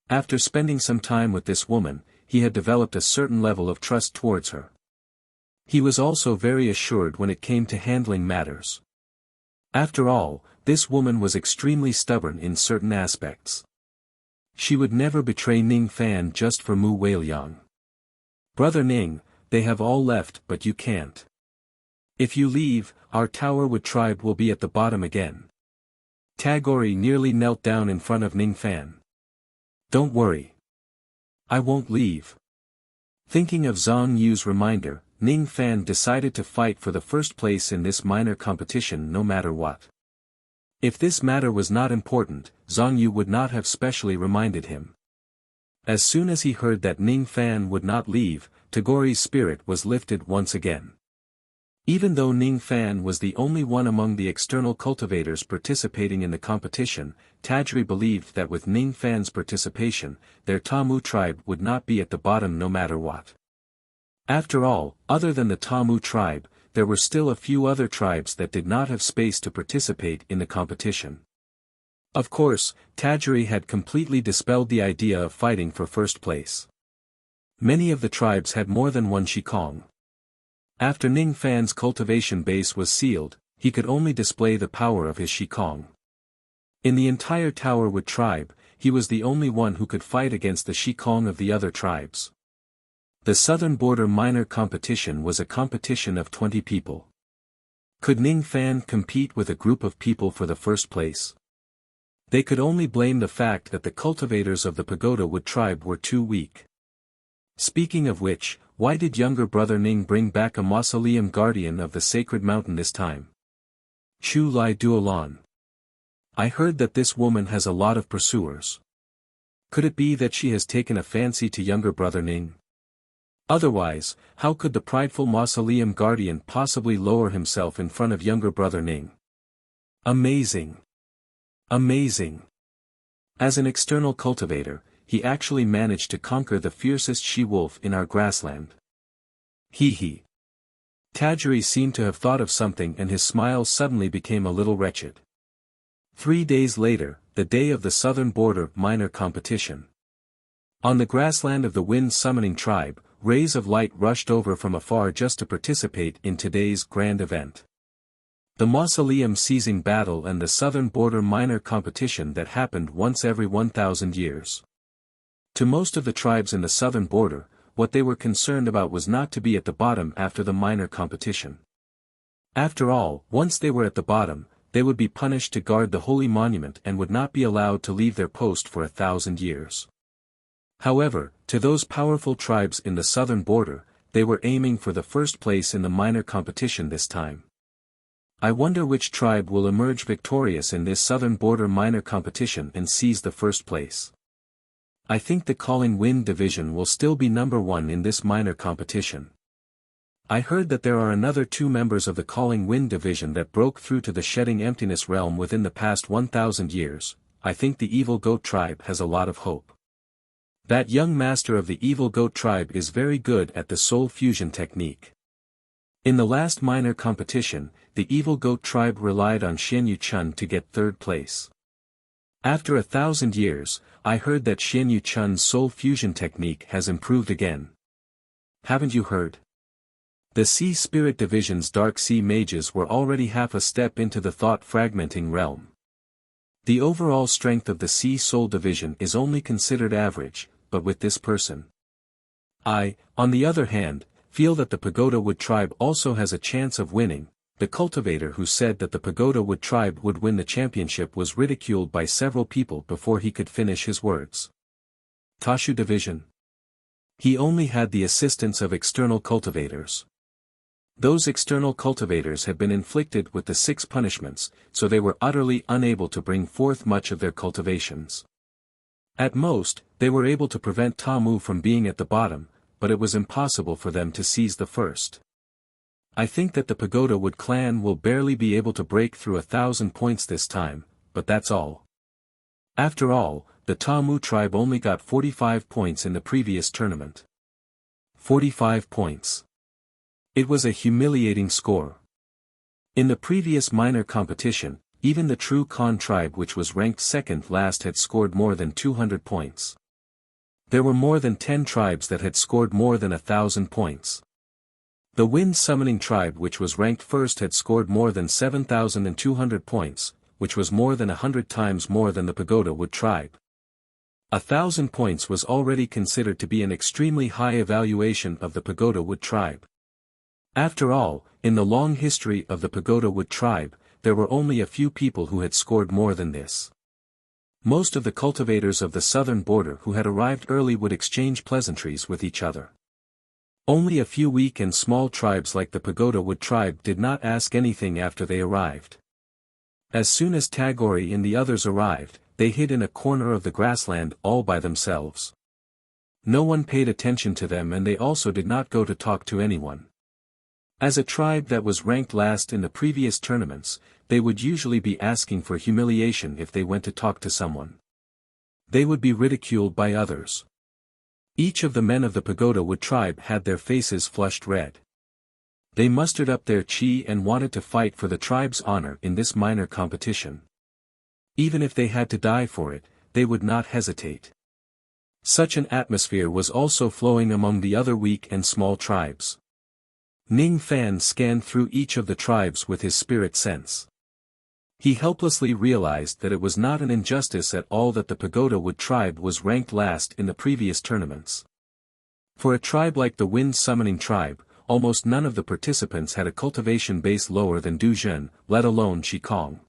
After spending some time with this woman, he had developed a certain level of trust towards her. He was also very assured when it came to handling matters. After all, this woman was extremely stubborn in certain aspects. She would never betray Ning Fan just for Mu Weiliang. Brother Ning, they have all left but you can't. If you leave, our Towerwood tribe will be at the bottom again. Tagori nearly knelt down in front of Ning Fan. Don't worry. I won't leave. Thinking of Zhang Yu's reminder, Ning Fan decided to fight for the first place in this minor competition no matter what. If this matter was not important, Zhang Yu would not have specially reminded him. As soon as he heard that Ning Fan would not leave, Tagori's spirit was lifted once again. Even though Ning Fan was the only one among the external cultivators participating in the competition, Tagori believed that with Ning Fan's participation, their Tamu tribe would not be at the bottom no matter what. After all, other than the Tamu tribe, there were still a few other tribes that did not have space to participate in the competition. Of course, Tagori had completely dispelled the idea of fighting for first place. Many of the tribes had more than one Shikong. After Ning Fan's cultivation base was sealed, he could only display the power of his Shikong. In the entire Towerwood tribe, he was the only one who could fight against the Shikong of the other tribes. The Southern Border Minor Competition was a competition of 20 people. Could Ning Fan compete with a group of people for the first place? They could only blame the fact that the cultivators of the Pagoda Wood tribe were too weak. Speaking of which, why did younger brother Ning bring back a mausoleum guardian of the sacred mountain this time? Chu Lai Duolan. I heard that this woman has a lot of pursuers. Could it be that she has taken a fancy to younger brother Ning? Otherwise, how could the prideful mausoleum guardian possibly lower himself in front of younger brother Ning? Amazing! Amazing! As an external cultivator, he actually managed to conquer the fiercest she-wolf in our grassland. Hee hee. Tagori seemed to have thought of something and his smile suddenly became a little wretched. 3 days later, the day of the Southern Border Minor Competition. On the grassland of the Wind Summoning Tribe, rays of light rushed over from afar just to participate in today's grand event. The Mausoleum Seizing Battle and the Southern Border Minor Competition that happened once every 1,000 years. To most of the tribes in the southern border, what they were concerned about was not to be at the bottom after the minor competition. After all, once they were at the bottom, they would be punished to guard the holy monument and would not be allowed to leave their post for 1,000 years. However, to those powerful tribes in the southern border, they were aiming for the first place in the minor competition this time. I wonder which tribe will emerge victorious in this southern border minor competition and seize the first place. I think the Calling Wind division will still be number one in this minor competition. I heard that there are another 2 members of the Calling Wind division that broke through to the Shedding Emptiness realm within the past 1,000 years. I think the Evil Goat tribe has a lot of hope. That young master of the Evil Goat tribe is very good at the soul fusion technique. In the last minor competition, the Evil Goat tribe relied on Xianyu Chun to get 3rd place. After 1,000 years, I heard that Xianyu Chun's soul fusion technique has improved again. Haven't you heard? The Sea Spirit Division's Dark Sea Mages were already half a step into the thought-fragmenting realm. The overall strength of the Sea Soul Division is only considered average, but with this person. I, on the other hand, feel that the Pagoda Wood tribe also has a chance of winning. The cultivator who said that the Pagoda Wood tribe would win the championship was ridiculed by several people before he could finish his words. Tashu Division. He only had the assistance of external cultivators. Those external cultivators had been inflicted with the 6 punishments, so they were utterly unable to bring forth much of their cultivations. At most, they were able to prevent Tamu from being at the bottom, but it was impossible for them to seize the first. I think that the Pagoda Wood clan will barely be able to break through 1,000 points this time, but that's all. After all, the Tamu tribe only got 45 points in the previous tournament. 45 points. It was a humiliating score. In the previous minor competition, even the True Khan tribe, which was ranked 2nd last, had scored more than 200 points. There were more than 10 tribes that had scored more than 1,000 points. The Wind Summoning tribe, which was ranked 1st, had scored more than 7,200 points, which was more than 100 times more than the Pagoda Wood tribe. 1,000 points was already considered to be an extremely high evaluation of the Pagoda Wood tribe. After all, in the long history of the Pagoda Wood tribe, there were only a few people who had scored more than this. Most of the cultivators of the southern border who had arrived early would exchange pleasantries with each other. Only a few weak and small tribes like the Pagoda Wood tribe did not ask anything after they arrived. As soon as Tagori and the others arrived, they hid in a corner of the grassland all by themselves. No one paid attention to them, and they also did not go to talk to anyone. As a tribe that was ranked last in the previous tournaments, they would usually be asking for humiliation if they went to talk to someone. They would be ridiculed by others. Each of the men of the Pagoda Wood tribe had their faces flushed red. They mustered up their chi and wanted to fight for the tribe's honor in this minor competition. Even if they had to die for it, they would not hesitate. Such an atmosphere was also flowing among the other weak and small tribes. Ning Fan scanned through each of the tribes with his spirit sense. He helplessly realized that it was not an injustice at all that the Pagoda Wood tribe was ranked last in the previous tournaments. For a tribe like the Wind Summoning tribe, almost none of the participants had a cultivation base lower than Du Zhen, let alone Qigong.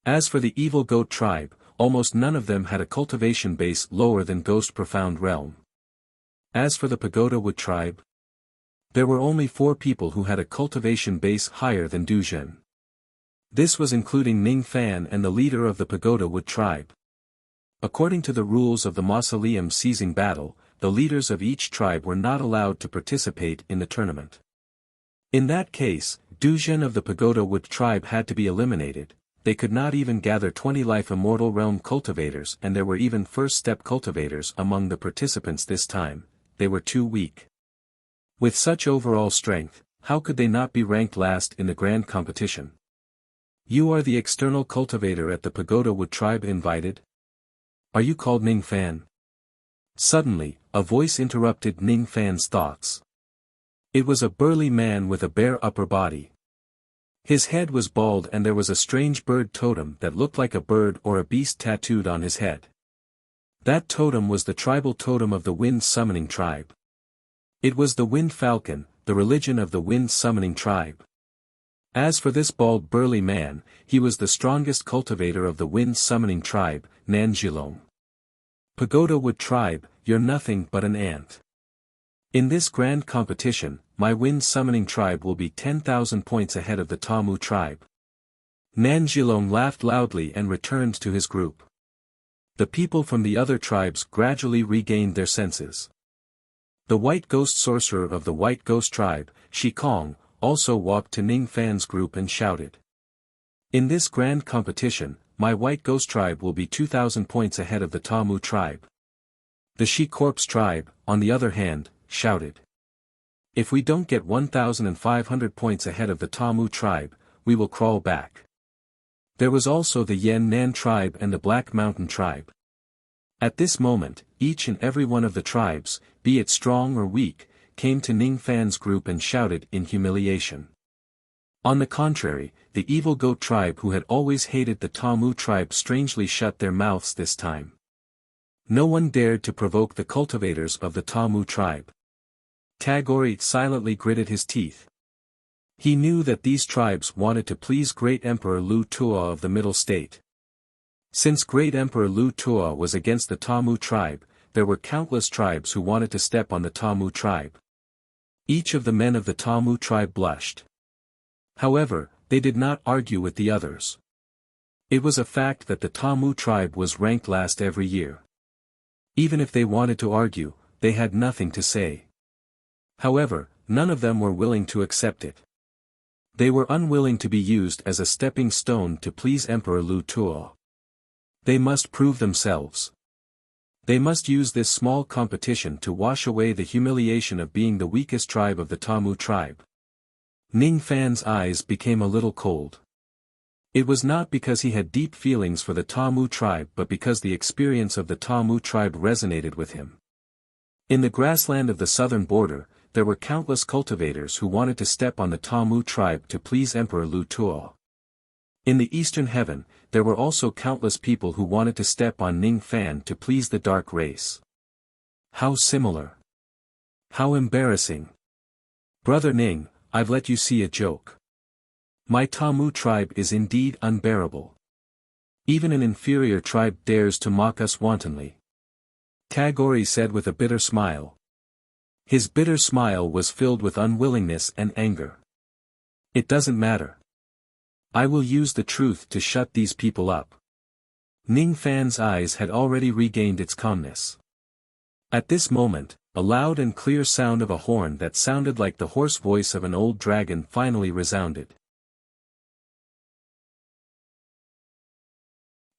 As for the Evil Goat tribe, almost none of them had a cultivation base lower than Ghost Profound Realm. As for the Pagoda Wood tribe, there were only 4 people who had a cultivation base higher than Du Zhen. This was including Ning Fan and the leader of the Pagoda Wood tribe. According to the rules of the Mausoleum Seizing Battle, the leaders of each tribe were not allowed to participate in the tournament. In that case, Du Zhen of the Pagoda Wood tribe had to be eliminated. They could not even gather 20 Life Immortal Realm cultivators, and there were even first step cultivators among the participants this time. They were too weak. With such overall strength, how could they not be ranked last in the grand competition? You are the external cultivator at the Pagoda Wood tribe invited? Are you called Ning Fan? Suddenly, a voice interrupted Ning Fan's thoughts. It was a burly man with a bare upper body. His head was bald and there was a strange bird totem that looked like a bird or a beast tattooed on his head. That totem was the tribal totem of the Wind Summoning tribe. It was the Wind Falcon, the religion of the Wind Summoning tribe. As for this bald burly man, he was the strongest cultivator of the wind-summoning tribe, Nanjilong. Pagoda Wood tribe, you're nothing but an ant. In this grand competition, my wind-summoning tribe will be 10,000 points ahead of the Tamu tribe. Nanjilong laughed loudly and returned to his group. The people from the other tribes gradually regained their senses. The white ghost sorcerer of the white ghost tribe, Shikong, also walked to Ning Fan's group and shouted. In this grand competition, my white ghost tribe will be 2,000 points ahead of the Tamu tribe. The She Corpse tribe, on the other hand, shouted. If we don't get 1,500 points ahead of the Tamu tribe, we will crawl back. There was also the Yen Nan tribe and the Black Mountain tribe. At this moment, each and every one of the tribes, be it strong or weak, came to Ning Fan's group and shouted in humiliation. On the contrary, the evil goat tribe who had always hated the Tamu tribe strangely shut their mouths this time. No one dared to provoke the cultivators of the Tamu tribe. Tagore silently gritted his teeth. He knew that these tribes wanted to please Great Emperor Lu Tuo of the Middle State. Since Great Emperor Lu Tuo was against the Tamu tribe, there were countless tribes who wanted to step on the Tamu tribe. Each of the men of the Tamu tribe blushed. However, they did not argue with the others. It was a fact that the Tamu tribe was ranked last every year. Even if they wanted to argue, they had nothing to say. However, none of them were willing to accept it. They were unwilling to be used as a stepping stone to please Emperor Lu Tuo. They must prove themselves. They must use this small competition to wash away the humiliation of being the weakest tribe of the Tamu tribe. Ning Fan's eyes became a little cold. It was not because he had deep feelings for the Tamu tribe but because the experience of the Tamu tribe resonated with him. In the grassland of the southern border, there were countless cultivators who wanted to step on the Tamu tribe to please Emperor Lu Tuo. In the eastern heaven, there were also countless people who wanted to step on Ning Fan to please the dark race. How similar. How embarrassing. Brother Ning, I've let you see a joke. My Tamu tribe is indeed unbearable. Even an inferior tribe dares to mock us wantonly. Tagore said with a bitter smile. His bitter smile was filled with unwillingness and anger. It doesn't matter. I will use the truth to shut these people up. Ning Fan's eyes had already regained its calmness. At this moment, a loud and clear sound of a horn that sounded like the hoarse voice of an old dragon finally resounded.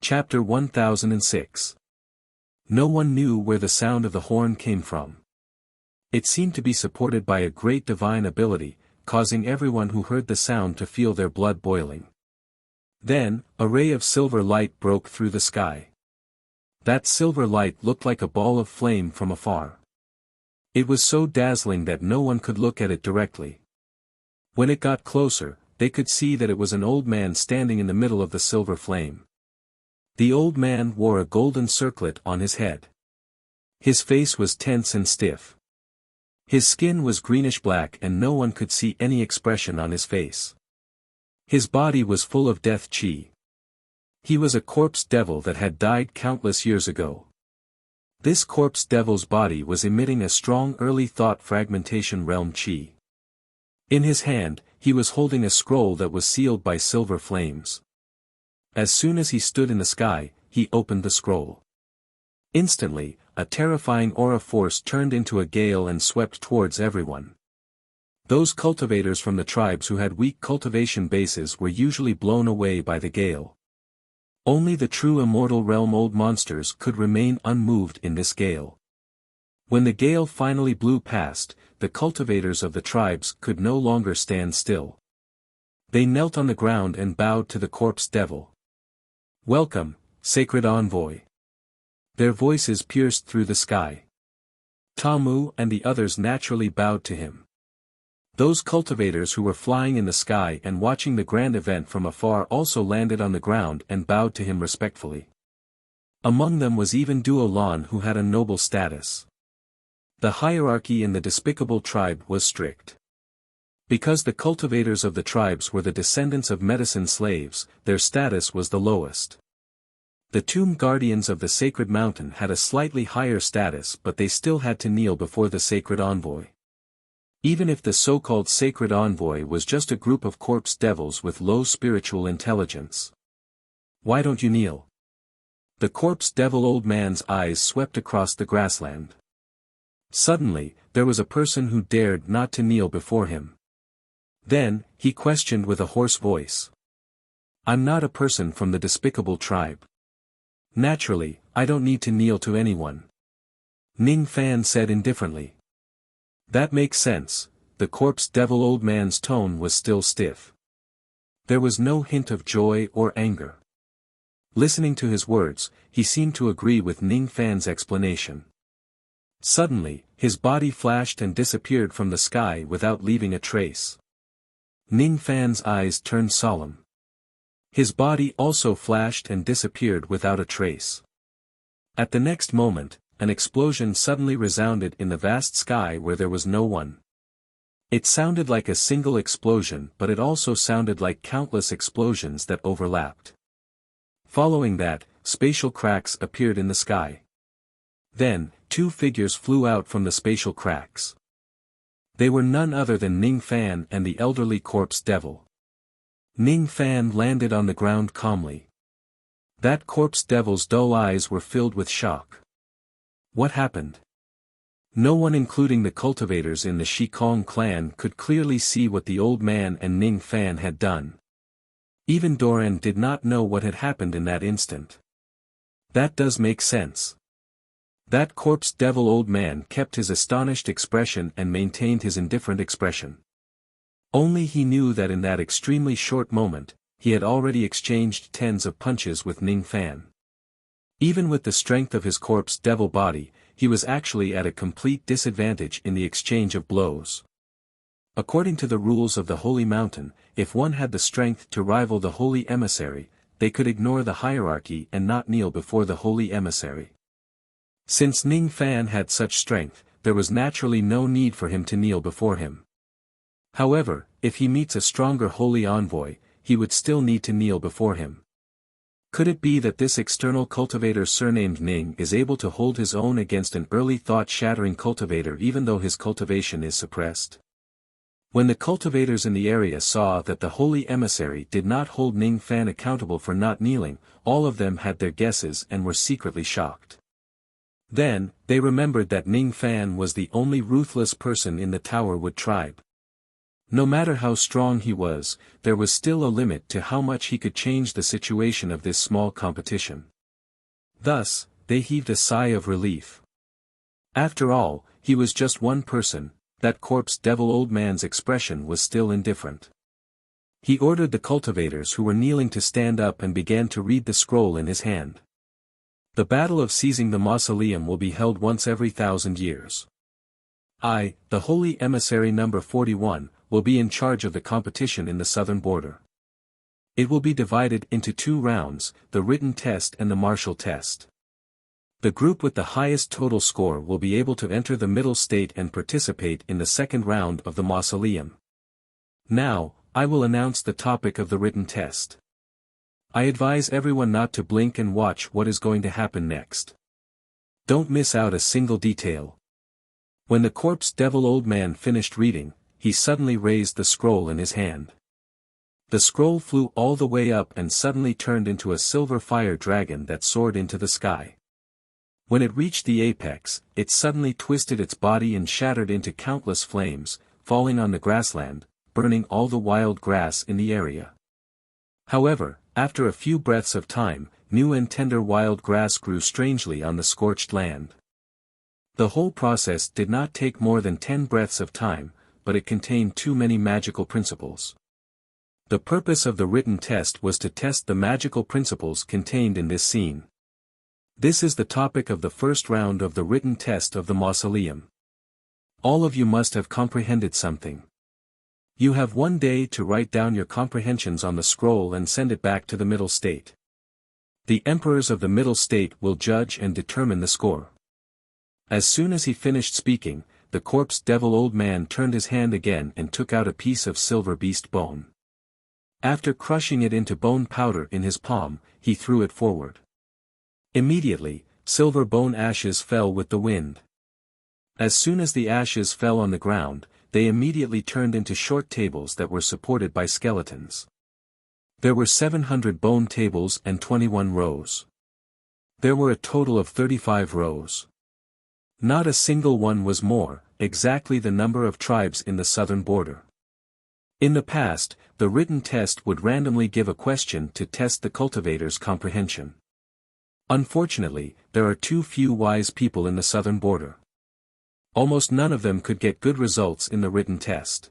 Chapter 1006. No one knew where the sound of the horn came from. It seemed to be supported by a great divine ability, causing everyone who heard the sound to feel their blood boiling. Then, a ray of silver light broke through the sky. That silver light looked like a ball of flame from afar. It was so dazzling that no one could look at it directly. When it got closer, they could see that it was an old man standing in the middle of the silver flame. The old man wore a golden circlet on his head. His face was tense and stiff. His skin was greenish-black and no one could see any expression on his face. His body was full of death chi. He was a corpse devil that had died countless years ago. This corpse devil's body was emitting a strong early thought fragmentation realm chi. In his hand, he was holding a scroll that was sealed by silver flames. As soon as he stood in the sky, he opened the scroll. Instantly, a terrifying aura force turned into a gale and swept towards everyone. Those cultivators from the tribes who had weak cultivation bases were usually blown away by the gale. Only the true immortal realm old monsters could remain unmoved in this gale. When the gale finally blew past, the cultivators of the tribes could no longer stand still. They knelt on the ground and bowed to the corpse devil. "Welcome, sacred envoy." Their voices pierced through the sky. Tamu and the others naturally bowed to him. Those cultivators who were flying in the sky and watching the grand event from afar also landed on the ground and bowed to him respectfully. Among them was even Duo Lan, who had a noble status. The hierarchy in the despicable tribe was strict. Because the cultivators of the tribes were the descendants of medicine slaves, their status was the lowest. The tomb guardians of the sacred mountain had a slightly higher status, but they still had to kneel before the sacred envoy. Even if the so-called sacred envoy was just a group of corpse devils with low spiritual intelligence. Why don't you kneel? The corpse devil old man's eyes swept across the grassland. Suddenly, there was a person who dared not to kneel before him. Then, he questioned with a hoarse voice. I'm not a person from the despicable tribe. Naturally, I don't need to kneel to anyone. Ning Fan said indifferently. That makes sense. The corpse devil old man's tone was still stiff. There was no hint of joy or anger. Listening to his words, he seemed to agree with Ning Fan's explanation. Suddenly, his body flashed and disappeared from the sky without leaving a trace. Ning Fan's eyes turned solemn. His body also flashed and disappeared without a trace. At the next moment, an explosion suddenly resounded in the vast sky where there was no one. It sounded like a single explosion, but it also sounded like countless explosions that overlapped. Following that, spatial cracks appeared in the sky. Then, two figures flew out from the spatial cracks. They were none other than Ning Fan and the elderly corpse devil. Ning Fan landed on the ground calmly. That corpse devil's dull eyes were filled with shock. What happened? No one including the cultivators in the Shikong clan could clearly see what the old man and Ning Fan had done. Even Doran did not know what had happened in that instant. That does make sense. That corpse devil old man kept his astonished expression and maintained his indifferent expression. Only he knew that in that extremely short moment, he had already exchanged tens of punches with Ning Fan. Even with the strength of his corpse devil body, he was actually at a complete disadvantage in the exchange of blows. According to the rules of the Holy Mountain, if one had the strength to rival the Holy Emissary, they could ignore the hierarchy and not kneel before the Holy Emissary. Since Ning Fan had such strength, there was naturally no need for him to kneel before him. However, if he meets a stronger holy envoy, he would still need to kneel before him. Could it be that this external cultivator surnamed Ning is able to hold his own against an early thought-shattering cultivator even though his cultivation is suppressed? When the cultivators in the area saw that the holy emissary did not hold Ning Fan accountable for not kneeling, all of them had their guesses and were secretly shocked. Then, they remembered that Ning Fan was the only ruthless person in the Towerwood tribe. No matter how strong he was, there was still a limit to how much he could change the situation of this small competition. Thus, they heaved a sigh of relief. After all, he was just one person. That corpse devil old man's expression was still indifferent. He ordered the cultivators who were kneeling to stand up and began to read the scroll in his hand. The battle of seizing the mausoleum will be held once every 1,000 years. I, the Holy Emissary number 41, will be in charge of the competition in the southern border. It will be divided into 2 rounds, the written test and the martial test. The group with the highest total score will be able to enter the middle state and participate in the second round of the mausoleum. Now, I will announce the topic of the written test. I advise everyone not to blink and watch what is going to happen next. Don't miss out a single detail. When the corpse devil old man finished reading, he suddenly raised the scroll in his hand. The scroll flew all the way up and suddenly turned into a silver fire dragon that soared into the sky. When it reached the apex, it suddenly twisted its body and shattered into countless flames, falling on the grassland, burning all the wild grass in the area. However, after a few breaths of time, new and tender wild grass grew strangely on the scorched land. The whole process did not take more than 10 breaths of time, but it contained too many magical principles. The purpose of the written test was to test the magical principles contained in this scene. This is the topic of the first round of the written test of the mausoleum. All of you must have comprehended something. You have 1 day to write down your comprehensions on the scroll and send it back to the middle state. The emperors of the middle state will judge and determine the score. As soon as he finished speaking, the corpse devil old man turned his hand again and took out a piece of silver beast bone. After crushing it into bone powder in his palm, he threw it forward. Immediately, silver bone ashes fell with the wind. As soon as the ashes fell on the ground, they immediately turned into short tables that were supported by skeletons. There were 700 bone tables and 21 rows. There were a total of 35 rows. Not a single one was more, exactly the number of tribes in the southern border. In the past, the written test would randomly give a question to test the cultivator's comprehension. Unfortunately, there are too few wise people in the southern border. Almost none of them could get good results in the written test.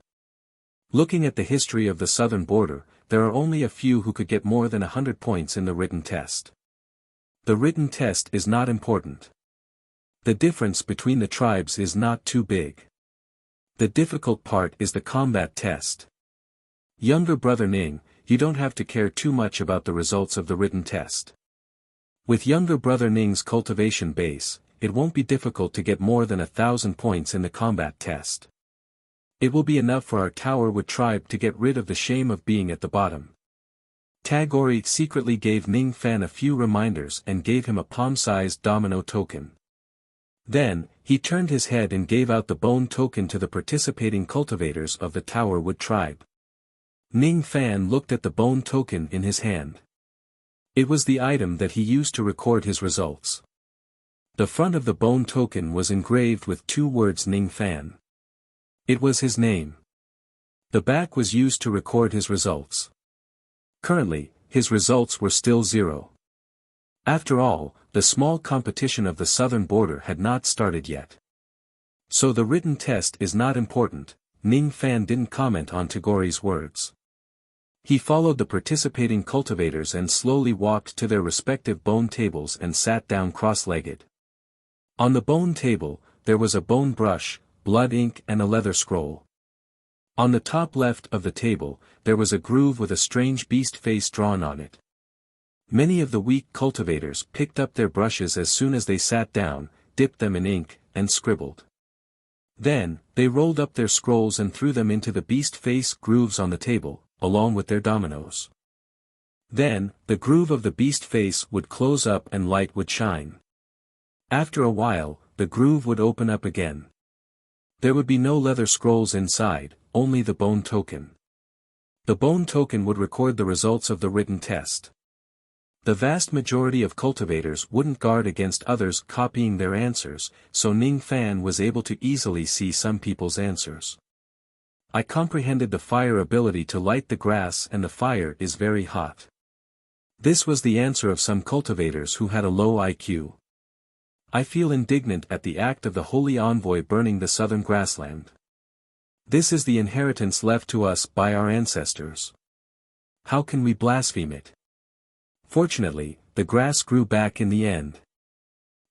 Looking at the history of the southern border, there are only a few who could get more than 100 points in the written test. The written test is not important. The difference between the tribes is not too big. The difficult part is the combat test. Younger brother Ning, you don't have to care too much about the results of the written test. With younger brother Ning's cultivation base, it won't be difficult to get more than 1,000 points in the combat test. It will be enough for our Towerwood tribe to get rid of the shame of being at the bottom. Tagore secretly gave Ning Fan a few reminders and gave him a palm-sized domino token. Then, he turned his head and gave out the bone token to the participating cultivators of the Towerwood tribe. Ning Fan looked at the bone token in his hand. It was the item that he used to record his results. The front of the bone token was engraved with 2 words Ning Fan. It was his name. The back was used to record his results. Currently, his results were still 0. After all, the small competition of the southern border had not started yet. So the written test is not important. Ning Fan didn't comment on Tagore's words. He followed the participating cultivators and slowly walked to their respective bone tables and sat down cross-legged. On the bone table, there was a bone brush, blood ink and a leather scroll. On the top left of the table, there was a groove with a strange beast face drawn on it. Many of the weak cultivators picked up their brushes as soon as they sat down, dipped them in ink, and scribbled. Then, they rolled up their scrolls and threw them into the beast face grooves on the table, along with their dominoes. Then, the groove of the beast face would close up and light would shine. After a while, the groove would open up again. There would be no leather scrolls inside, only the bone token. The bone token would record the results of the written test. The vast majority of cultivators wouldn't guard against others copying their answers, so Ning Fan was able to easily see some people's answers. I comprehended the fire ability to light the grass and the fire is very hot. This was the answer of some cultivators who had a low IQ. I feel indignant at the act of the holy envoy burning the southern grassland. This is the inheritance left to us by our ancestors. How can we blaspheme it? Fortunately, the grass grew back in the end.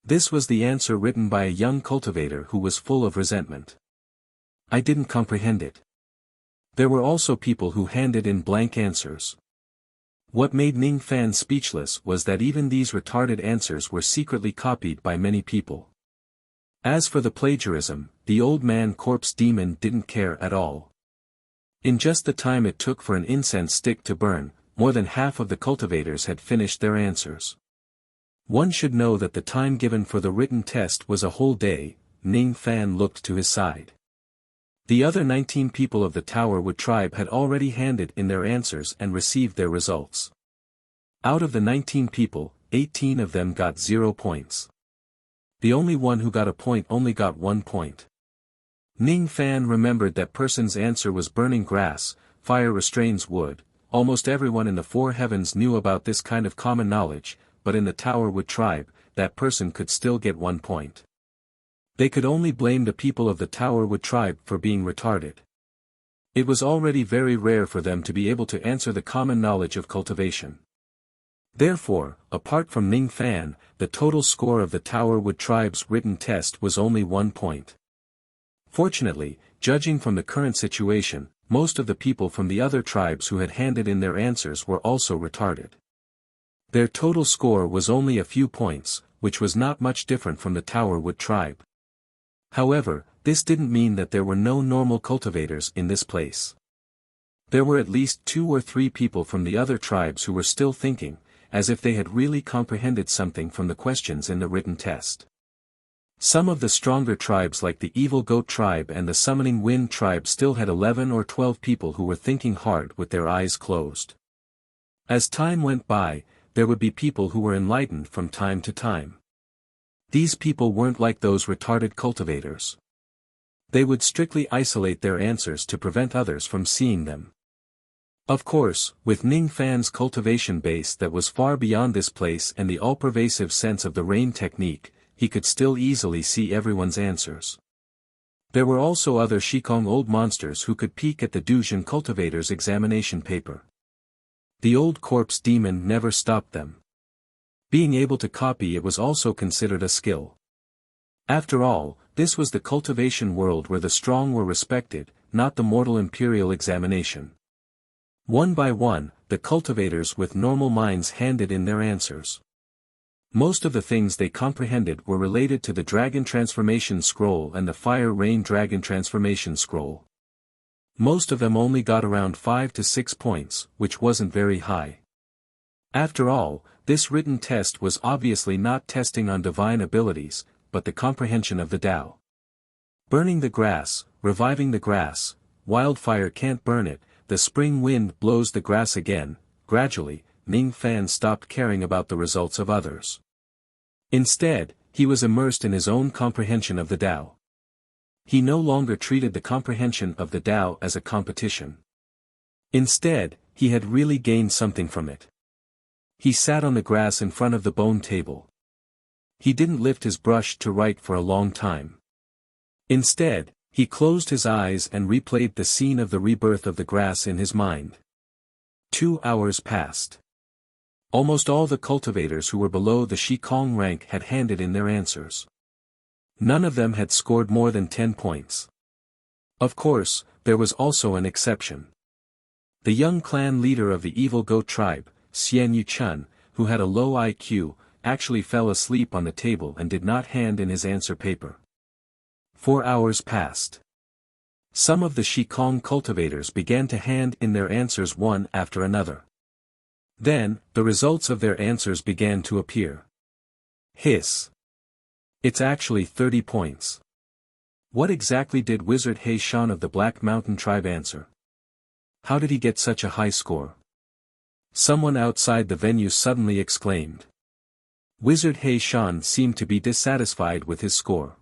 This was the answer written by a young cultivator who was full of resentment. I didn't comprehend it. There were also people who handed in blank answers. What made Ning Fan speechless was that even these retarded answers were secretly copied by many people. As for the plagiarism, the old man corpse demon didn't care at all. In just the time it took for an incense stick to burn, more than half of the cultivators had finished their answers. One should know that the time given for the written test was a whole day. Ning Fan looked to his side. The other 19 people of the Towerwood tribe had already handed in their answers and received their results. Out of the 19 people, 18 of them got 0 points. The only one who got a point only got 1 point. Ning Fan remembered that person's answer was burning grass, fire restrains wood. Almost everyone in the 4 heavens knew about this kind of common knowledge, but in the Towerwood tribe, that person could still get 1 point. They could only blame the people of the Towerwood tribe for being retarded. It was already very rare for them to be able to answer the common knowledge of cultivation. Therefore, apart from Ning Fan, the total score of the Towerwood tribe's written test was only 1 point. Fortunately, judging from the current situation, most of the people from the other tribes who had handed in their answers were also retarded. Their total score was only a few points, which was not much different from the Towerwood tribe. However, this didn't mean that there were no normal cultivators in this place. There were at least 2 or 3 people from the other tribes who were still thinking, as if they had really comprehended something from the questions in the written test. Some of the stronger tribes like the Evil Goat tribe and the Summoning Wind tribe still had 11 or 12 people who were thinking hard with their eyes closed. As time went by, there would be people who were enlightened from time to time. These people weren't like those retarded cultivators. They would strictly isolate their answers to prevent others from seeing them. Of course, with Ning Fan's cultivation base that was far beyond this place and the all-pervasive sense of the rain technique, he could still easily see everyone's answers. There were also other Shikong old monsters who could peek at the Duzhen cultivator's examination paper. The old corpse demon never stopped them. Being able to copy it was also considered a skill. After all, this was the cultivation world where the strong were respected, not the mortal imperial examination. One by one, the cultivators with normal minds handed in their answers. Most of the things they comprehended were related to the Dragon Transformation Scroll and the Fire Rain Dragon Transformation Scroll. Most of them only got around 5 to 6 points, which wasn't very high. After all, this written test was obviously not testing on divine abilities, but the comprehension of the Tao. Burning the grass, reviving the grass, wildfire can't burn it, the spring wind blows the grass again. Gradually, Ning Fan stopped caring about the results of others. Instead, he was immersed in his own comprehension of the Tao. He no longer treated the comprehension of the Tao as a competition. Instead, he had really gained something from it. He sat on the grass in front of the bone table. He didn't lift his brush to write for a long time. Instead, he closed his eyes and replayed the scene of the rebirth of the grass in his mind. 2 hours passed. Almost all the cultivators who were below the Shikong rank had handed in their answers. None of them had scored more than 10 points. Of course, there was also an exception. The young clan leader of the Evil Goat tribe, Xian Yuchun, who had a low IQ, actually fell asleep on the table and did not hand in his answer paper. 4 hours passed. Some of the Shikong cultivators began to hand in their answers one after another. Then, the results of their answers began to appear. Hiss. It's actually 30 points. What exactly did Wizard He Shan of the Black Mountain tribe answer? How did he get such a high score? Someone outside the venue suddenly exclaimed. Wizard He Shan seemed to be dissatisfied with his score.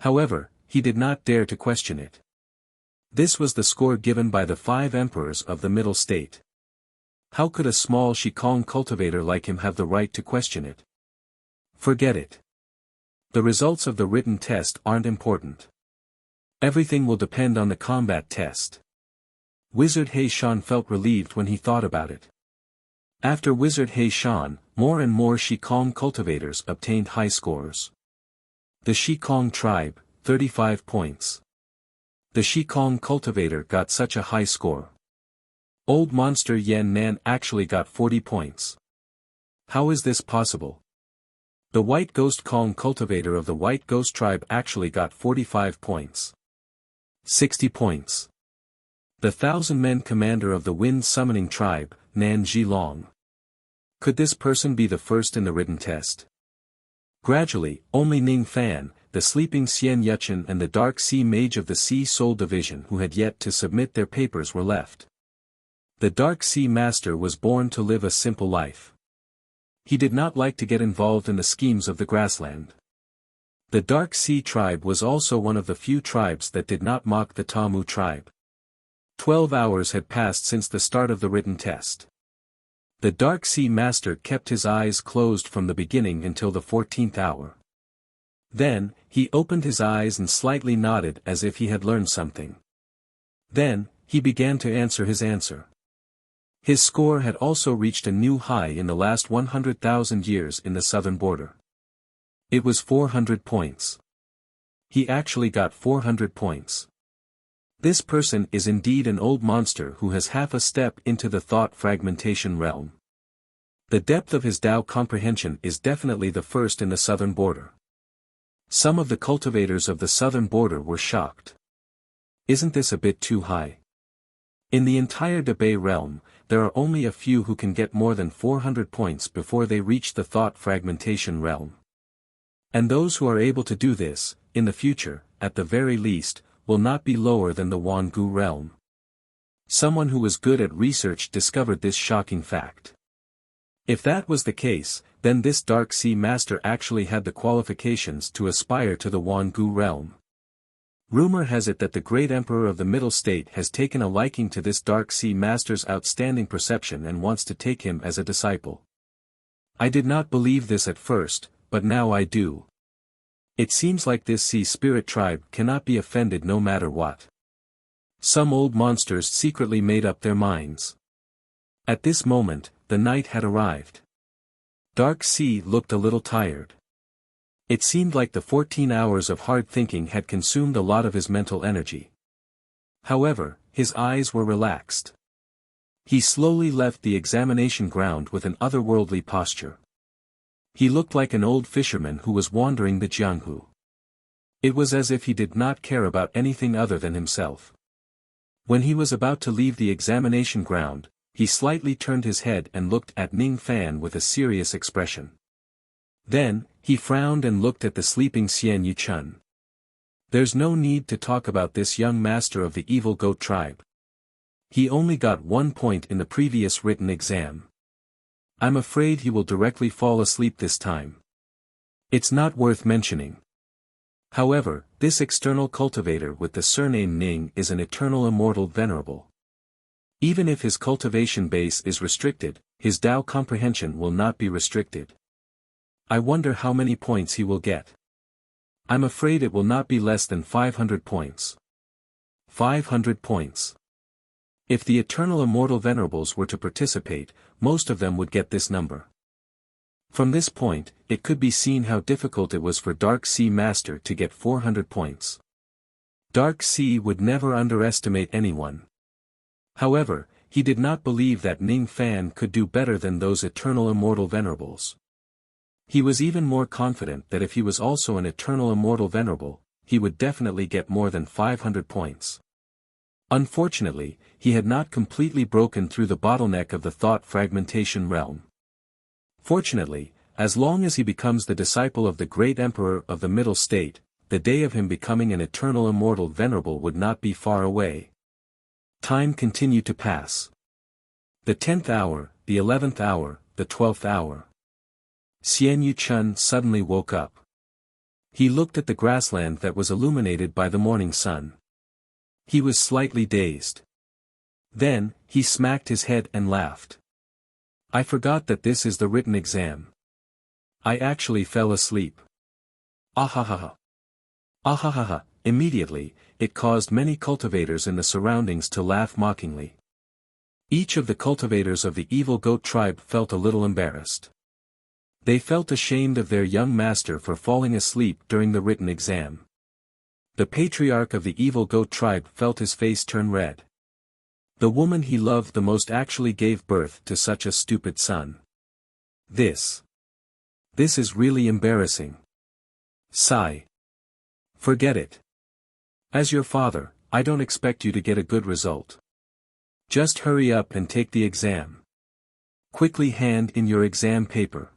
However, he did not dare to question it. This was the score given by the 5 emperors of the Middle State. How could a small Shikong cultivator like him have the right to question it? Forget it. The results of the written test aren't important. Everything will depend on the combat test. Wizard He Shan felt relieved when he thought about it. After Wizard He Shan, more and more Shikong cultivators obtained high scores. The Shikong tribe, 35 points. The Shikong cultivator got such a high score. Old monster Yan Nan actually got 40 points. How is this possible? The White Ghost Kong cultivator of the White Ghost tribe actually got 45 points. 60 points. The 1,000-men commander of the Wind Summoning tribe, Nan Zhilong. Could this person be the first in the written test? Gradually, only Ning Fan, the sleeping Xian Yuchun and the Dark Sea Mage of the Sea Soul Division who had yet to submit their papers were left. The Dark Sea Master was born to live a simple life. He did not like to get involved in the schemes of the grassland. The Dark Sea tribe was also one of the few tribes that did not mock the Tamu tribe. 12 hours had passed since the start of the written test. The Dark Sea Master kept his eyes closed from the beginning until the 14th hour. Then, he opened his eyes and slightly nodded as if he had learned something. Then, he began to answer his answer. His score had also reached a new high in the last 100,000 years in the southern border. It was 400 points. He actually got 400 points. This person is indeed an old monster who has half a step into the thought fragmentation realm. The depth of his Tao comprehension is definitely the first in the southern border. Some of the cultivators of the southern border were shocked. Isn't this a bit too high? In the entire Debay realm, there are only a few who can get more than 400 points before they reach the thought fragmentation realm. And those who are able to do this, in the future, at the very least, will not be lower than the Wangu realm. Someone who was good at research discovered this shocking fact. If that was the case, then this Dark Sea Master actually had the qualifications to aspire to the Wangu realm. Rumor has it that the great emperor of the Middle State has taken a liking to this Dark Sea Master's outstanding perception and wants to take him as a disciple. I did not believe this at first, but now I do. It seems like this sea spirit tribe cannot be offended no matter what. Some old monsters secretly made up their minds. At this moment, the night had arrived. Dark Sea looked a little tired. It seemed like the 14 hours of hard thinking had consumed a lot of his mental energy. However, his eyes were relaxed. He slowly left the examination ground with an otherworldly posture. He looked like an old fisherman who was wandering the Jianghu. It was as if he did not care about anything other than himself. When he was about to leave the examination ground, he slightly turned his head and looked at Ning Fan with a serious expression. Then, he frowned and looked at the sleeping Xian Yuchun. There's no need to talk about this young master of the evil goat tribe. He only got 1 point in the previous written exam. I'm afraid he will directly fall asleep this time. It's not worth mentioning. However, this external cultivator with the surname Ning is an eternal immortal venerable. Even if his cultivation base is restricted, his Dao comprehension will not be restricted. I wonder how many points he will get. I'm afraid it will not be less than 500 points. 500 points. If the eternal immortal venerables were to participate, most of them would get this number. From this point, it could be seen how difficult it was for Dark Sea Master to get 400 points. Dark Sea would never underestimate anyone. However, he did not believe that Ning Fan could do better than those eternal immortal venerables. He was even more confident that if he was also an eternal immortal venerable, he would definitely get more than 500 points. Unfortunately, he had not completely broken through the bottleneck of the thought fragmentation realm. Fortunately, as long as he becomes the disciple of the great emperor of the Middle State, the day of him becoming an eternal immortal venerable would not be far away. Time continued to pass. The 10th hour, the 11th hour, the 12th hour. Xian Yuchun suddenly woke up. He looked at the grassland that was illuminated by the morning sun. He was slightly dazed. Then, he smacked his head and laughed. I forgot that this is the written exam. I actually fell asleep. Ahahaha. Ahahaha. Immediately, it caused many cultivators in the surroundings to laugh mockingly. Each of the cultivators of the evil goat tribe felt a little embarrassed. They felt ashamed of their young master for falling asleep during the written exam. The patriarch of the evil goat tribe felt his face turn red. The woman he loved the most actually gave birth to such a stupid son. This is really embarrassing. Sigh. Forget it. As your father, I don't expect you to get a good result. Just hurry up and take the exam. Quickly hand in your exam paper.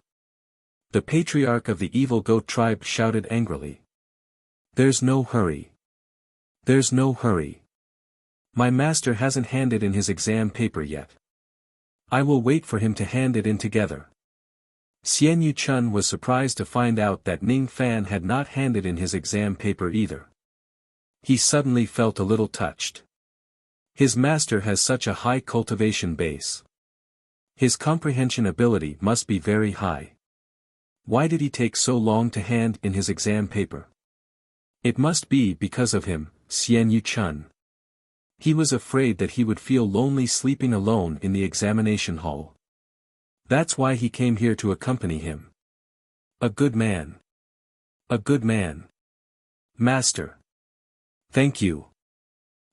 The patriarch of the evil goat tribe shouted angrily. There's no hurry. There's no hurry. My master hasn't handed in his exam paper yet. I will wait for him to hand it in together. Xian Yuchun was surprised to find out that Ning Fan had not handed in his exam paper either. He suddenly felt a little touched. His master has such a high cultivation base. His comprehension ability must be very high. Why did he take so long to hand in his exam paper? It must be because of him, Xian Yuchun. He was afraid that he would feel lonely sleeping alone in the examination hall. That's why he came here to accompany him. A good man. A good man. Master. Thank you.